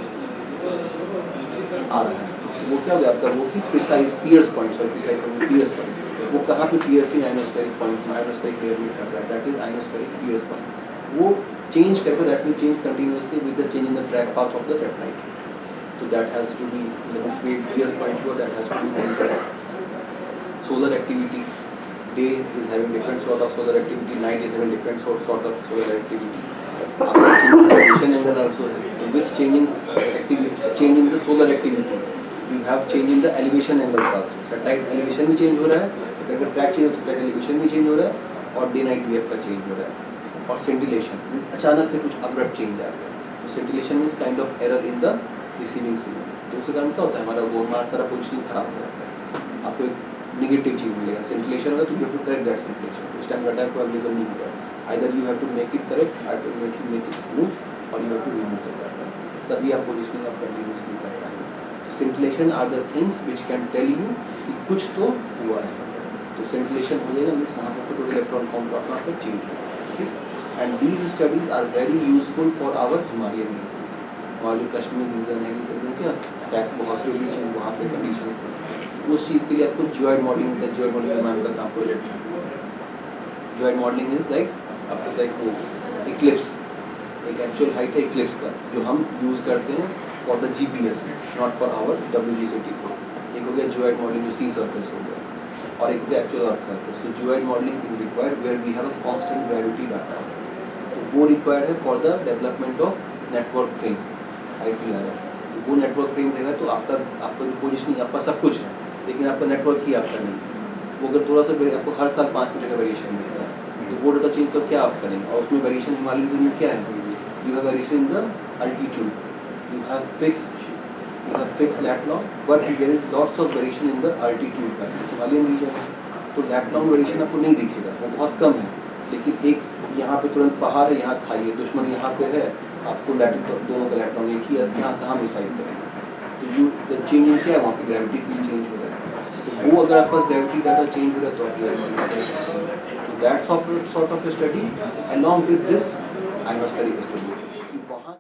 आ रहा है, वो क्या हो गया आपका, वो कि प्रिसाइज पियर्स पॉइंट्स और पियर्स पॉइंट, वो कहाँ पे पियर्सिंग आयनोस्फेरिक पॉइंट में आयनोस्फेरिक लेयर में कर रहा है, that is ionospheric pierce point. वो चेंज करके that will change continuously with the change in the track path of the satellite. तो that has to be pierce point हुआ, that has to be monitored. Solar activity, day is having different sort of solar activity, night is having different sort of solar activity. Elevation angle also है, so with change in activity, change in the solar activity, you have change in the elevation angles also. Satellite elevation भी change हो रहा है, satellite का track change हो, satellite elevation भी change हो रहा है, और day night wave का change हो रहा है। और scintillation means अचानक से कुछ abrupt change आ गया, तो scintillation means kind of error in the receiving signal। तो उसके कारण क्या होता है, हमारा सारा पोजिशनिंग खराब हो जाता है, आपको एक नेगेटिव चीज मिलेगा। सेंटिलेशन होगा तो you have to correct that scintillation, उस टाइम डाटा को अवेलेबल नहीं होगा, either you have to make it correct, either make it smooth, और you have to remove the data, तभी आप पोजीशनिंग आप कंटिन्यूअसली कर पाएंगे। Scintillation are the things which can tell you कि कुछ तो हुआ है। तो सेंटिलेशन हो जाएगा मींस वहाँ पर टोटल इलेक्ट्रॉन काउंट अपना पे चेंज होगा, ठीक है। And these studies are very useful for our Himalayan regions. वहाँ जो कश्मीर रीजन है, ये सब क्या टैक्स बहुत जो भी चीज़ वहाँ पे कंडीशन है, उस चीज़ के लिए आपको जियोइड मॉडलिंग का, जियोइड मॉडलिंग नाम का काम प्रोजेक्ट है। जियोइड मॉडलिंग इज लाइक आपको लाइक वो इक्लिप्स, एक एक्चुअल हाइट है इक्लिप्स का जो हम यूज़ करते हैं for the GPS, not for our WG74। एक हो गया जियोइड मॉडलिंग जो सी सर्फेस हो गया, और एक हो गया एक्चुअल अर्थ सर्फेस। तो geoid modelling is required where we have a constant gravity data, तो वो रिक्वायर्ड है for the development of network frame IPRF। तो वो नेटवर्क फ्रेम रहेगा तो आपका जो पोजिशनिंग आपका सब कुछ है, लेकिन आपका नेटवर्क ही आपका नहीं। वो अगर थोड़ा सा आपको हर साल 5 मीटर का वेरिएशन मिलेगा, तो वो डाटा चेंज तो क्या आप करेंगे, और उसमें वेरिएशन हिमालय रीजन में क्या है, you have variation in the altitude, you have fixed lat long, but there is lots of variation in the altitude का. हिमालयन रीजन है तो lat long variation आपको नहीं दिखेगा, वो बहुत कम है. लेकिन एक यहाँ पे तुरंत पहाड़ है, यहाँ खाई है, दुश्मन यहाँ पे है, आपको दोनों का lat long एक ही है, यहाँ कहाँ मिसाइल करेंगे. तो द चेंज क्या है, वहाँ पे ग्रेविटी फील्ड चेंज हो रहा है. तो वो अगर आपके पास ग्रेविटी डाटा चेंज हो रहा है तो आप that sort of study along with this I must study. वहाँ